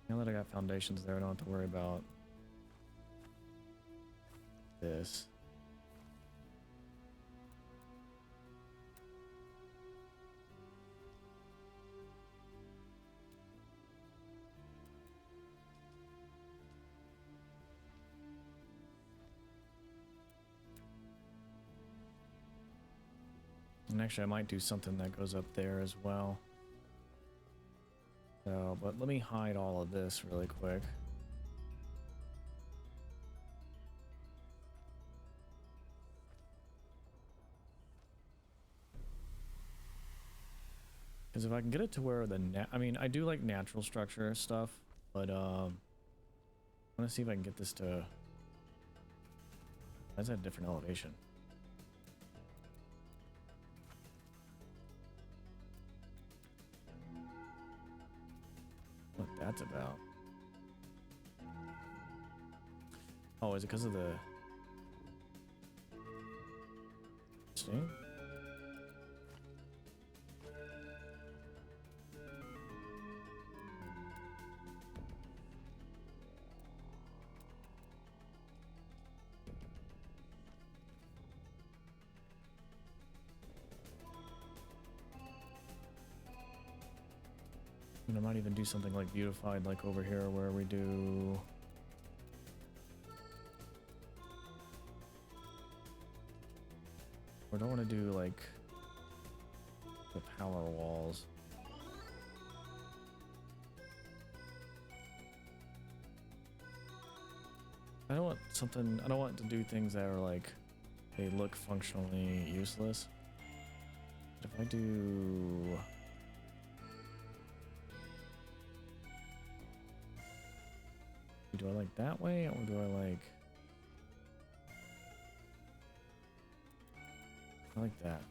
A: Now that I got foundations there, I don't have to worry about this. And actually, I might do something that goes up there as well. So, but let me hide all of this really quick. Because if I can get it to where the I mean, I do like natural structure stuff, but I want to see if I can get this to. That's at a different elevation. What that's about. Oh, is it because of the sting? And I might even do something like beautified, like over here where we do. We don't want to do like the power walls. I don't want something. I don't want to do things that are like they look functionally useless. But if I do. Do I like that way, or do I like... I like that.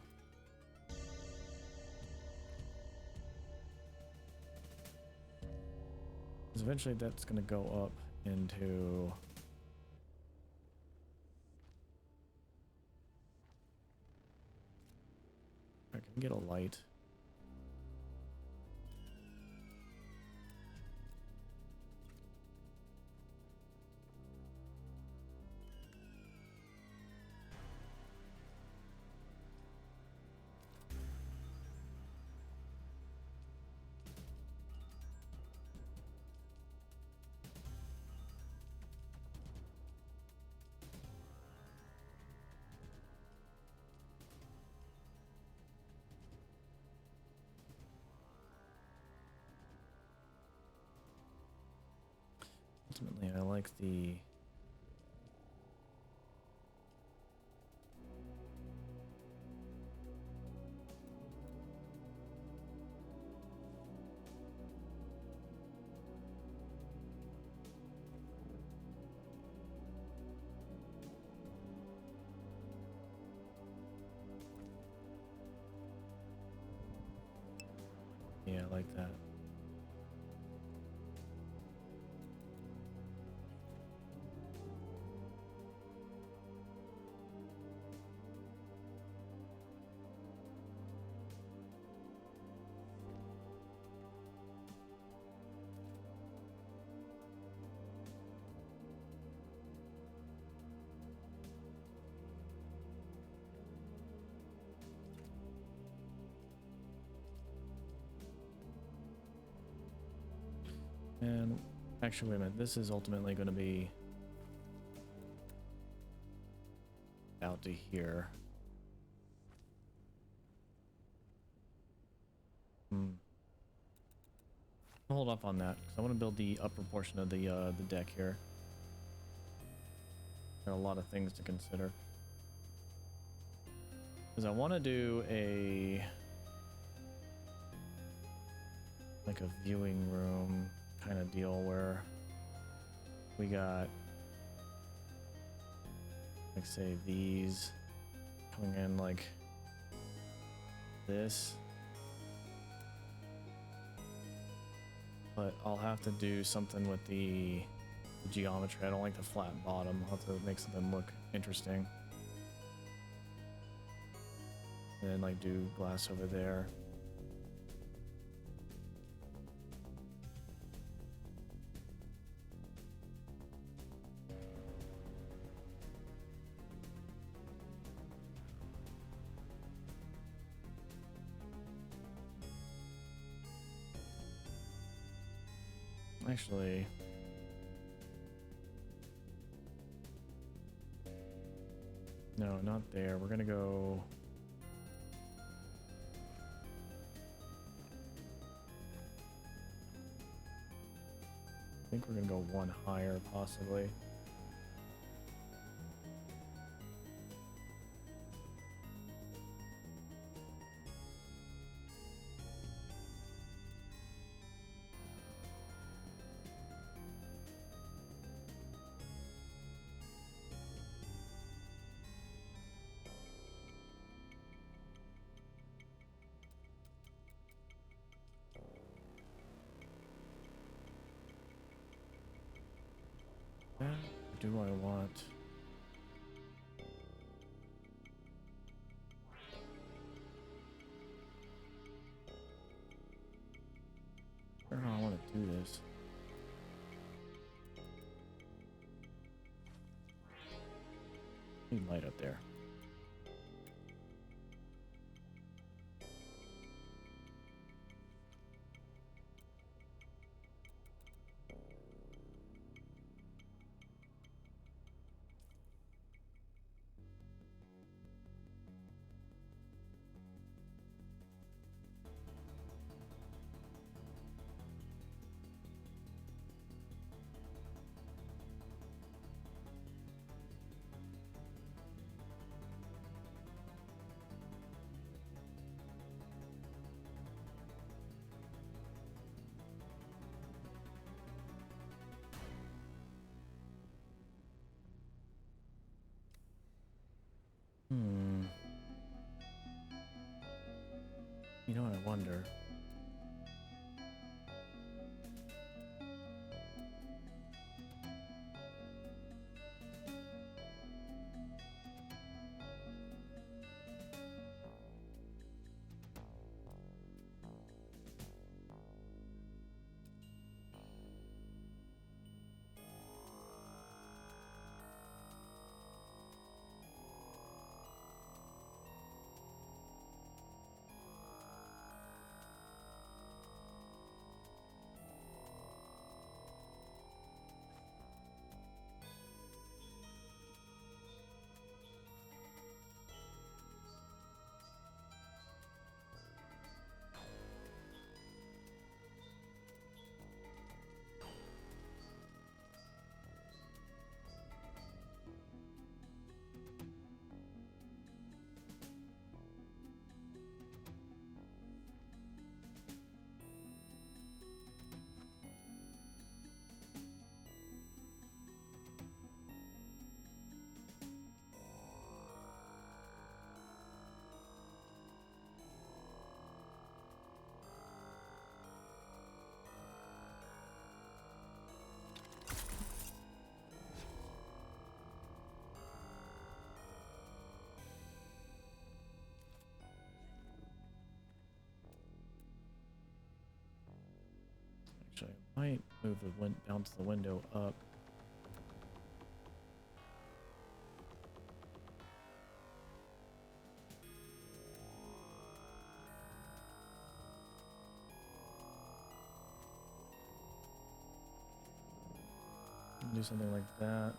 A: Because eventually that's going to go up into... I can get a light. Ultimately, I like the... Yeah, I like that. And actually, wait a minute. This is ultimately going to be out to here. Hold off on that because I want to build the upper portion of the deck here. There are a lot of things to consider. Because I want to do like a viewing room kind of deal where we got, like, say these coming in like this. But I'll have to do something with the geometry. I don't like the flat bottom. I'll have to make something look interesting. And then like do glass over there. Actually, no, not there. We're gonna go. I think we're gonna go one higher, possibly. What do I want? I don't know how I want to do this. Need light up there. You know what I wonder? Actually, I might move the bounce the window up. Do something like that.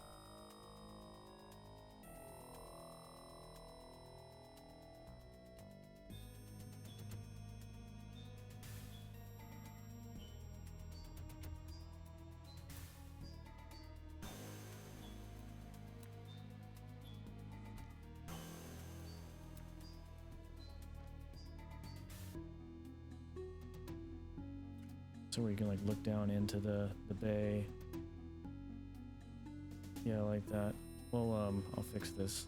A: So where you can like look down into the bay. Yeah, like that. Well, I'll fix this.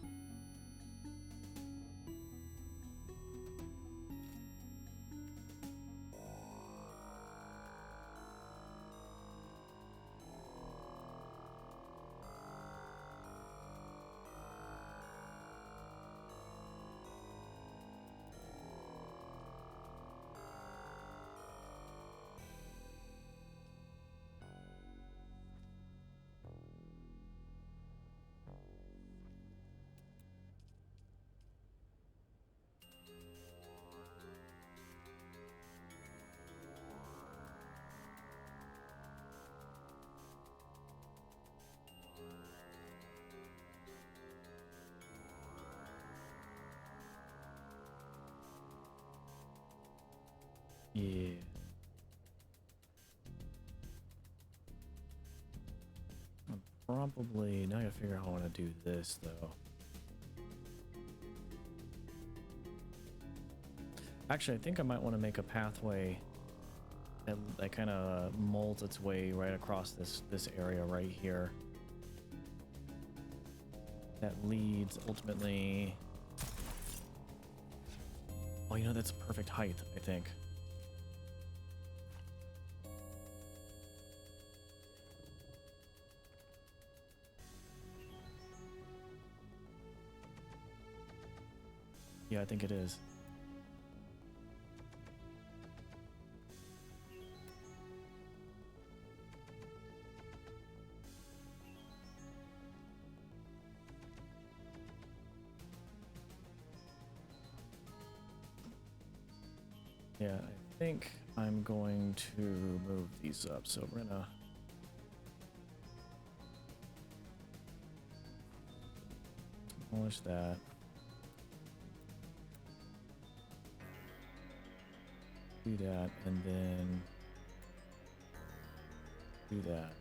A: Yeah. I'm probably now I gotta figure out how I want to do this though. Actually, I think I might want to make a pathway that kind of molds its way right across this area right here. That leads ultimately. Oh, you know, that's a perfect height, I think. Yeah, I think it is. Yeah, I think I'm going to move these up, so we're gonna demolish that. Do that, and then do that.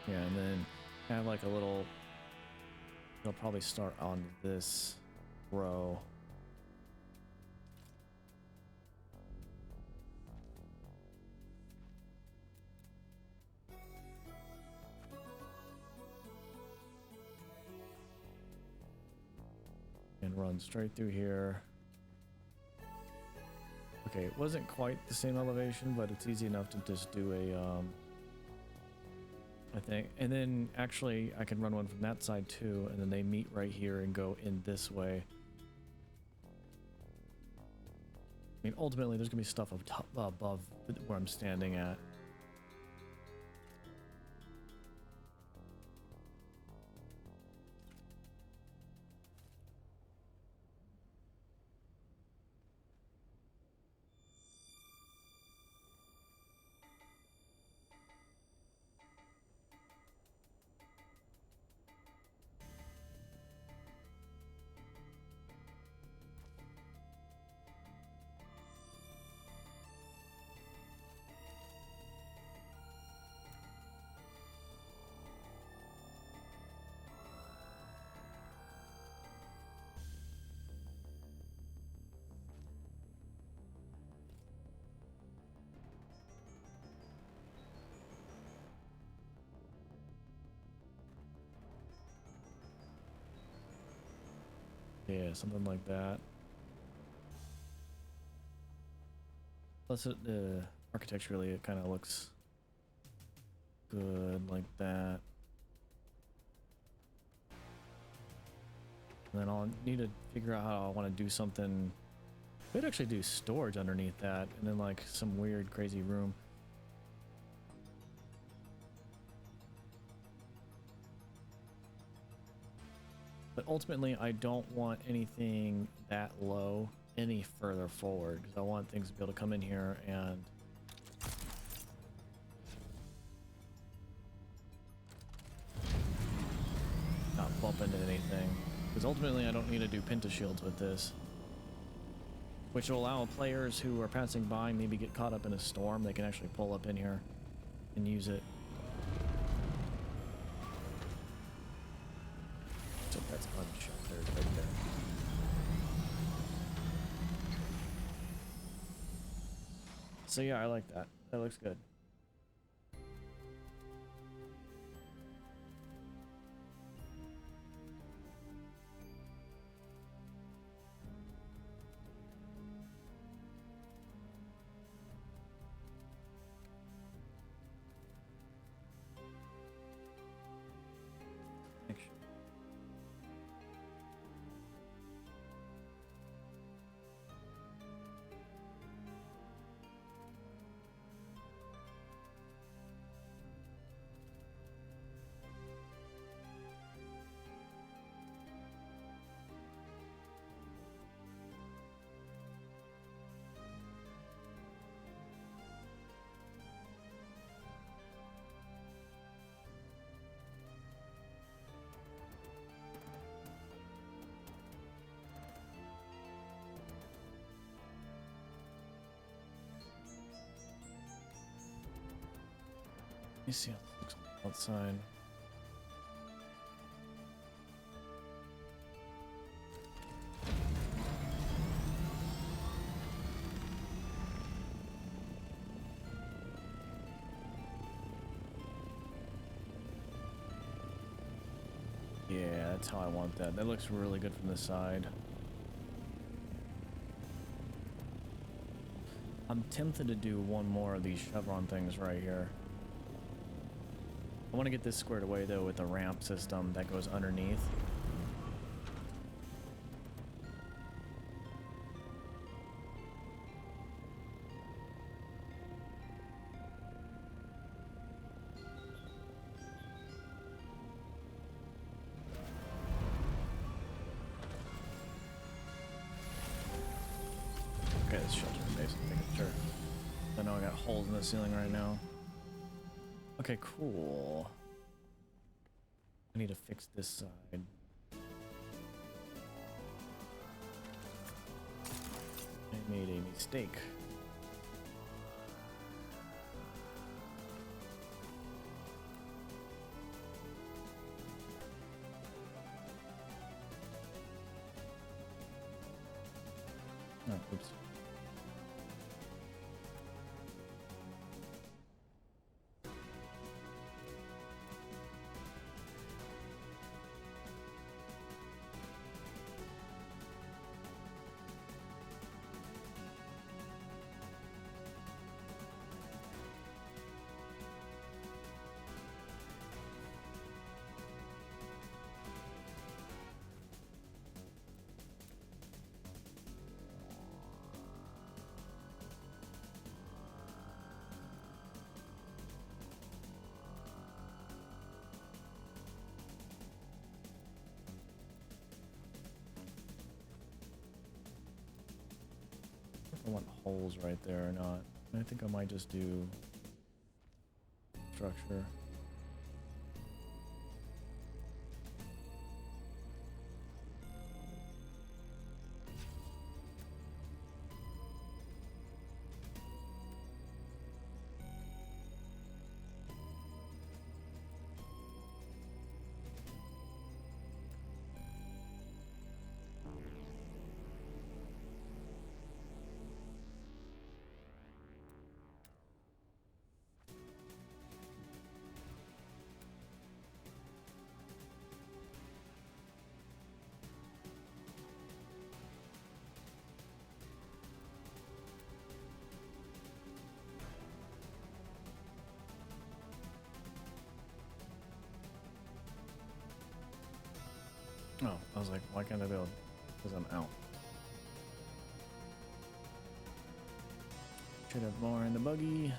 A: Yeah, and then have like a little, it'll probably start on this row. And run straight through here. Okay, it wasn't quite the same elevation, but it's easy enough to just do a, I think. And then actually I can run one from that side too, and then they meet right here and go in this way. I mean, ultimately there's gonna be stuff up top, above where I'm standing at. Yeah, something like that. Plus, architecturally, it kind of looks good like that. And then I'll need to figure out how I want to do something. Could actually do storage underneath that, and then like some weird, crazy room. But ultimately, I don't want anything that low any further forward, because I want things to be able to come in here and not bump into anything. Because ultimately, I don't need to do pentashields with this, which will allow players who are passing by, maybe get caught up in a storm, they can actually pull up in here and use it. So that's unsheltered right there. So yeah, I like that. That looks good. Let me see how it looks outside. Yeah, that's how I want that. That looks really good from the side. I'm tempted to do one more of these chevron things right here. I want to get this squared away though with the ramp system that goes underneath. Okay, this shelter base, making sure. I know I got holes in the ceiling right now. Okay, cool. I need to fix this side. I made a mistake. Oh, oops. I want holes right there or not. I think I might just do structure. Oh, I was like, why can't I build? Because I'm out. Should have more in the buggy.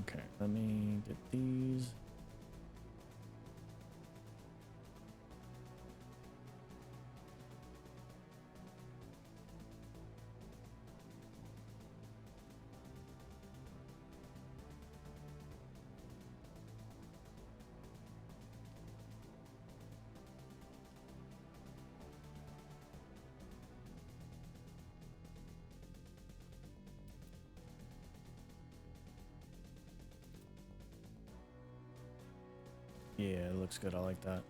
A: Okay, let me get these. Yeah, it looks good. I like that.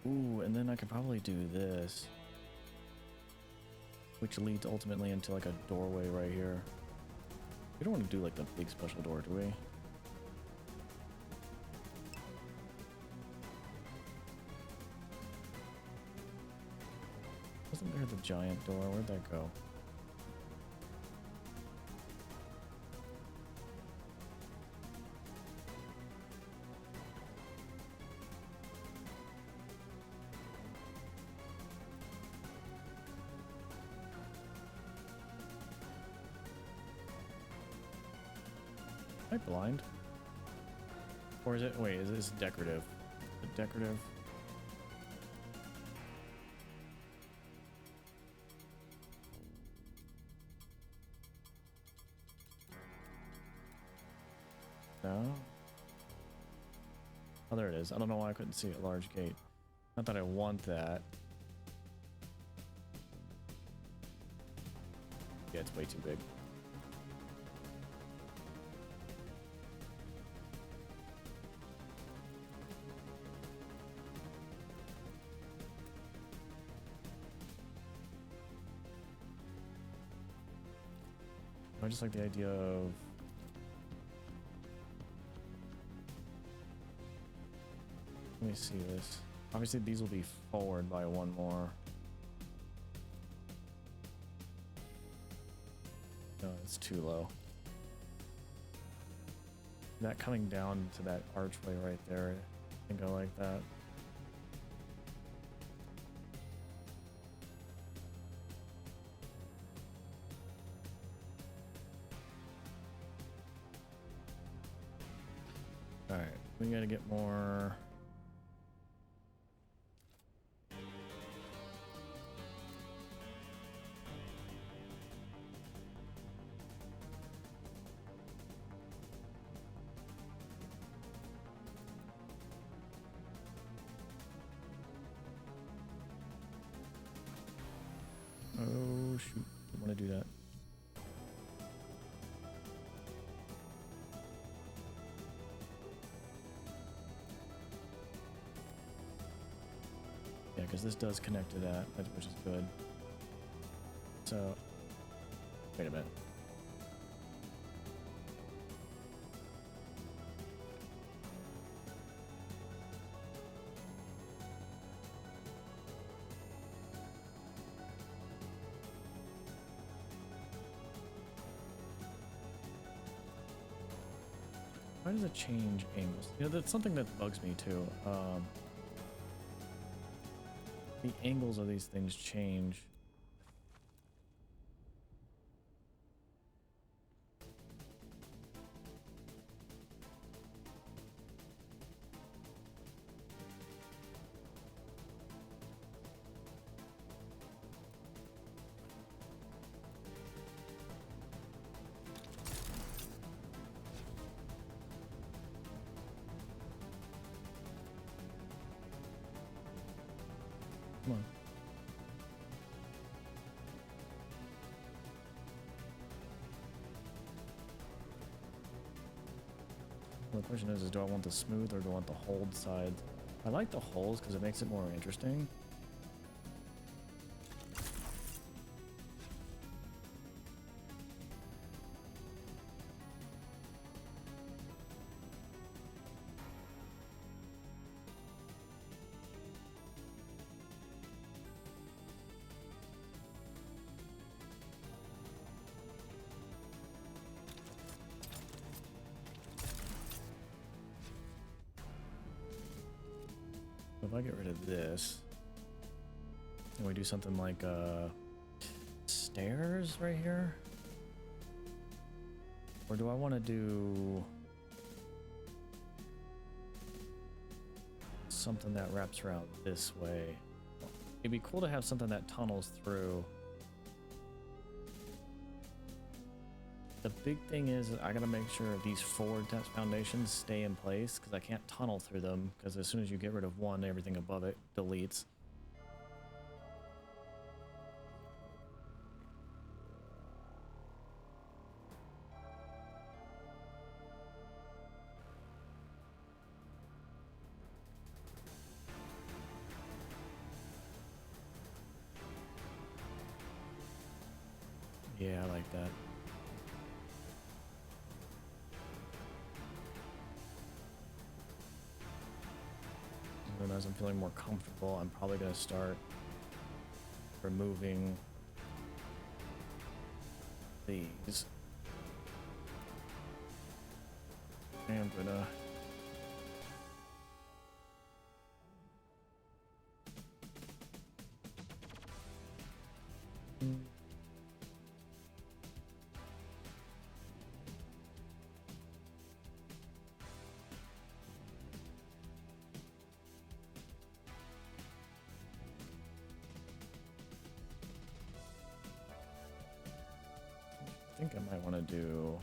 A: Ooh, and then I could probably do this, which leads ultimately into like a doorway right here. We don't want to do like the big special door, do we? Wasn't there the giant door? Where'd that go? Am I blind? Or is it, wait, is this decorative? Decorative? No? Oh, there it is. I don't know why I couldn't see a large gate. Not that I want that. Yeah, it's way too big. I just like the idea of let me see this. Obviously these will be forward by one more. No, it's too low. That coming down to that archway right there, I think I like that. Alright, we gotta get more. Oh shoot, I want to do that. Yeah, because this does connect to that, which is good. So, wait a minute. does it change angles? You know, that's something that bugs me too. The angles of these things change. Come on. Well, the question is do I want the smooth or do I want the hold side? I like the holes because it makes it more interesting. If I get rid of this, and we do something like stairs right here, or do I want to do something that wraps around this way? It'd be cool to have something that tunnels through. The big thing is I gotta make sure these forward test foundations stay in place because I can't tunnel through them because as soon as you get rid of one, everything above it deletes. Yeah, I like that. And as I'm feeling more comfortable, I'm probably going to start removing these. And I'm gonna I think I might want to do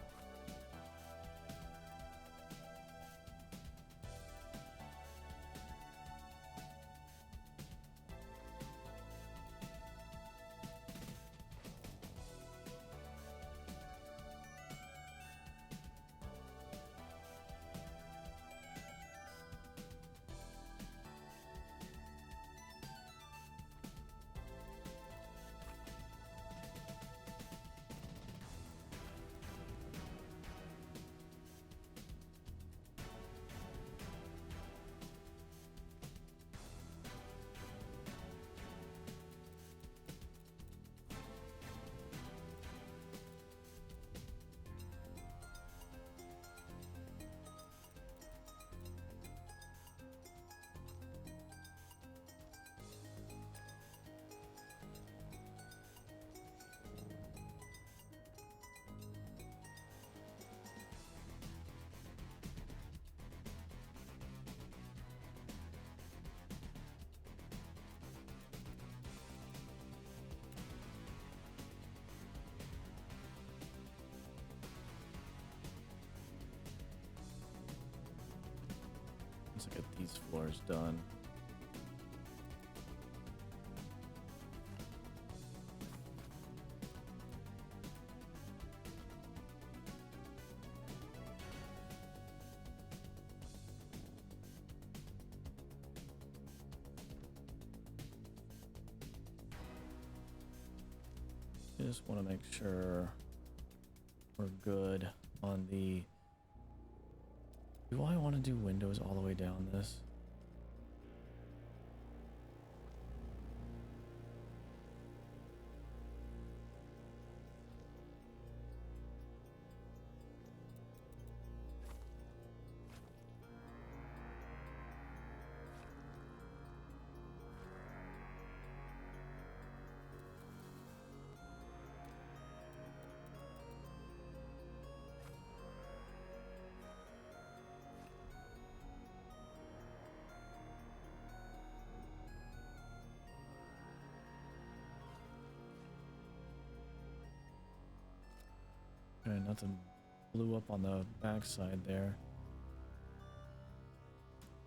A: let's get these floors done. Just want to make sure we're good on the... Do I want to do windows all the way down this? Okay, nothing blew up on the backside there.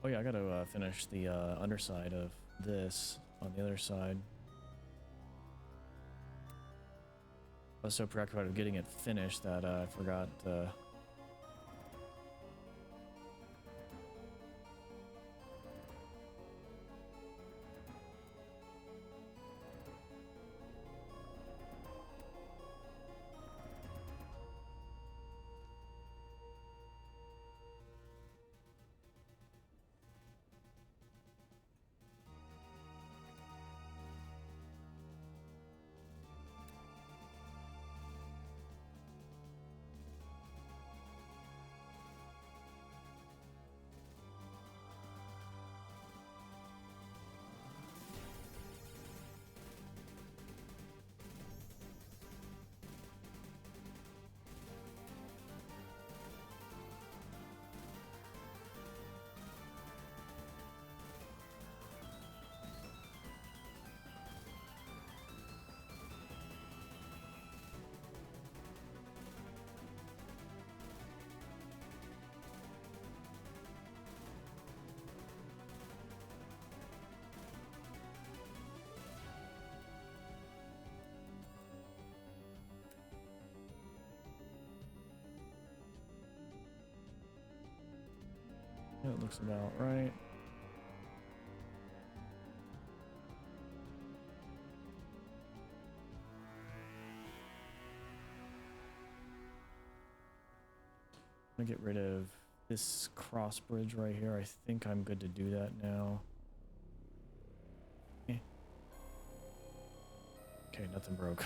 A: Oh yeah, I gotta finish the underside of this on the other side. I was so preoccupied with getting it finished that I forgot. Yeah, it looks about right. I'm gonna get rid of this cross bridge right here. I think I'm good to do that now. Eh. Okay, nothing broke.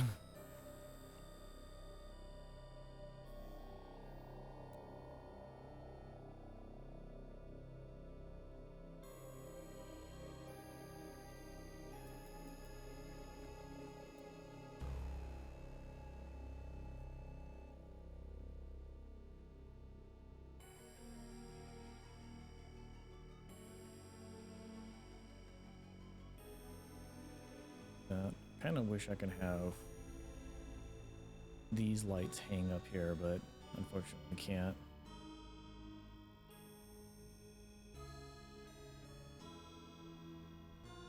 A: Kind of wish I could have these lights hang up here, but unfortunately can't.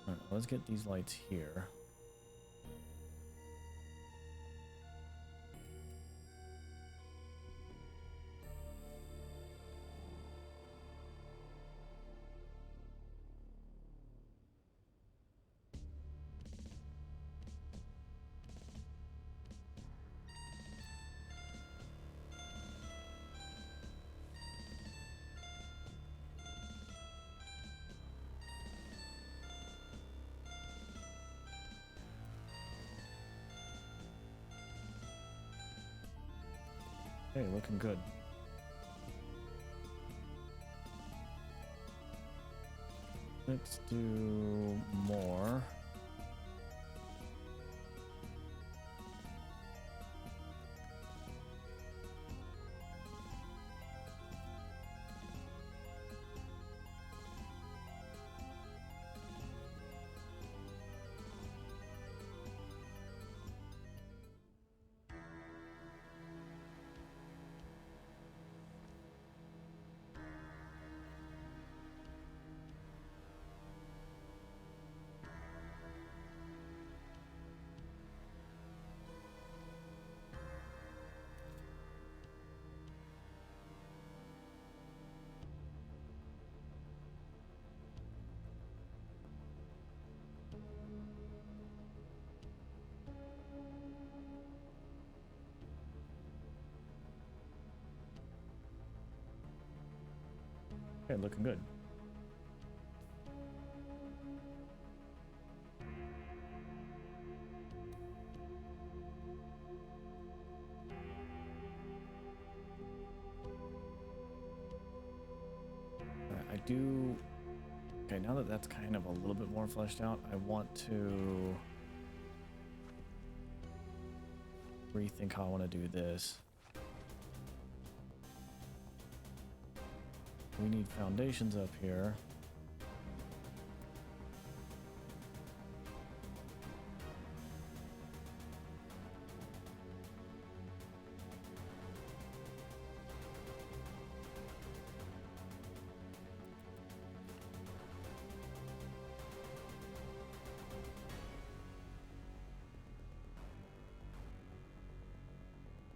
A: Alright, let's get these lights here. Okay, looking good. Let's do more. Okay, looking good. I do. Okay, now that that's kind of a little bit more fleshed out, I want to rethink how I want to do this. We need foundations up here.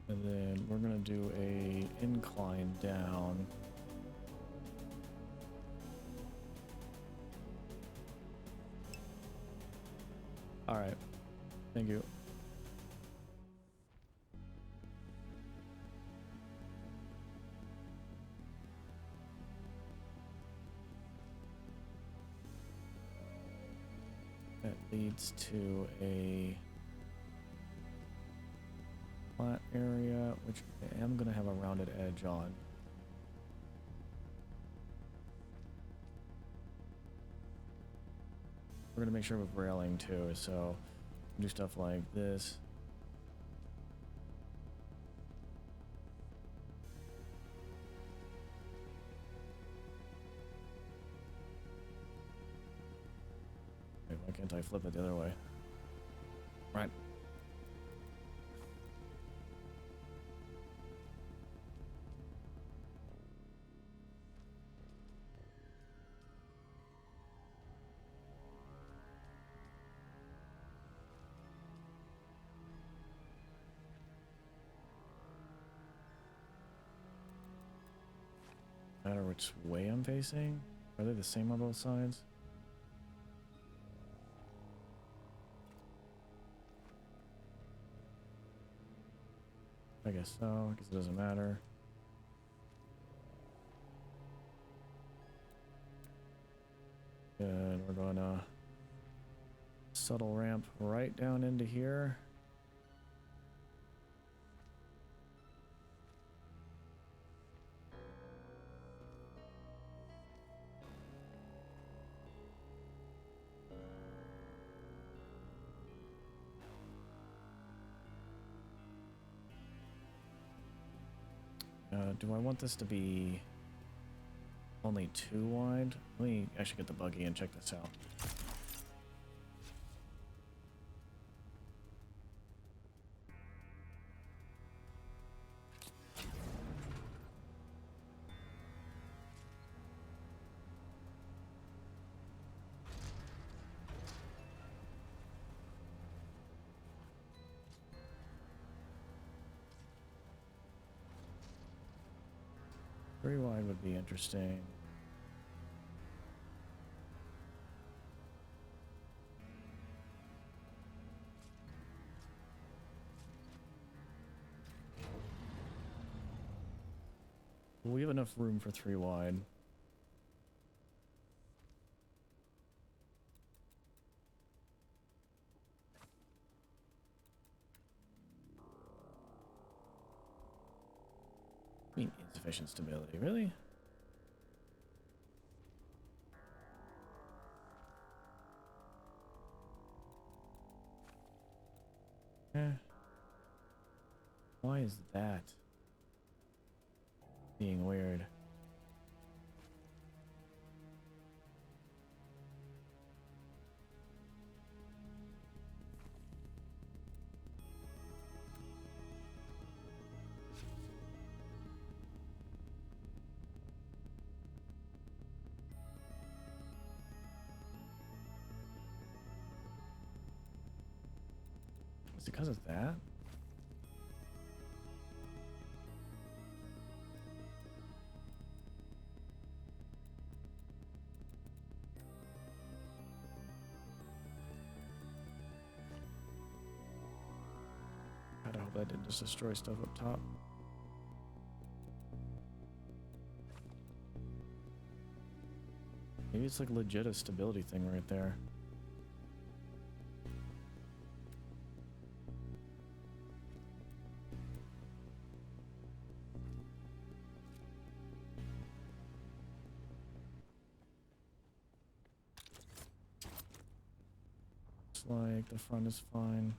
A: And then we're gonna do a incline down. All right, thank you. That leads to a flat area, which I am gonna have a rounded edge on. We're gonna make sure with railing too, so do stuff like this. Wait, why can't I flip it the other way? Right. Matter which way I'm facing? Are they the same on both sides? I guess so. I guess it doesn't matter. And we're going to subtle ramp right down into here. Do I want this to be only 2 wide? Let me actually get the buggy and check this out. Three wide would be interesting. We have enough room for 3 wide. I mean, insufficient stability, really? Why is that being weird? Is it because of that? God, I hope that didn't just destroy stuff up top. Maybe it's like legit a stability thing right there. Looks like the front is fine.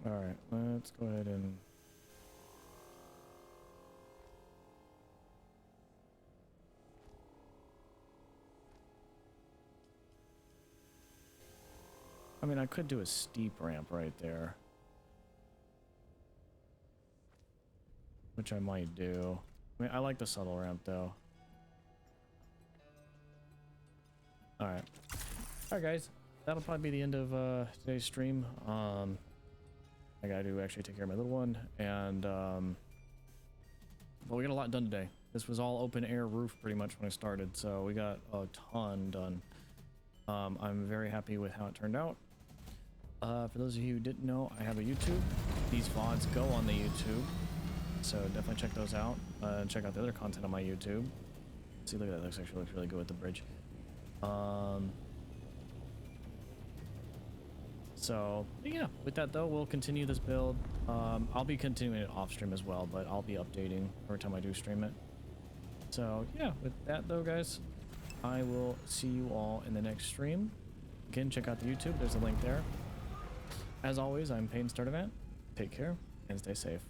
A: All right, let's go ahead and mean, I could do a steep ramp right there, which I might do. I mean, I like the subtle ramp though. Alright. Alright guys, that'll probably be the end of today's stream. I gotta do actually take care of my little one, and well, we got a lot done today. This was all open air roof pretty much when I started, so we got a ton done. I'm very happy with how it turned out. For those of you who didn't know, I have a YouTube. These VODs go on the YouTube, so definitely check those out. Check out the other content on my YouTube. See, look at that, that actually looks really good with the bridge. So yeah, with that though, we'll continue this build. I'll be continuing it off stream as well, but I'll be updating every time I do stream it. So yeah, with that though, guys, I will see you all in the next stream. Again, check out the YouTube. There's a link there. As always, I'm Paden Sturtevant. Take care and stay safe.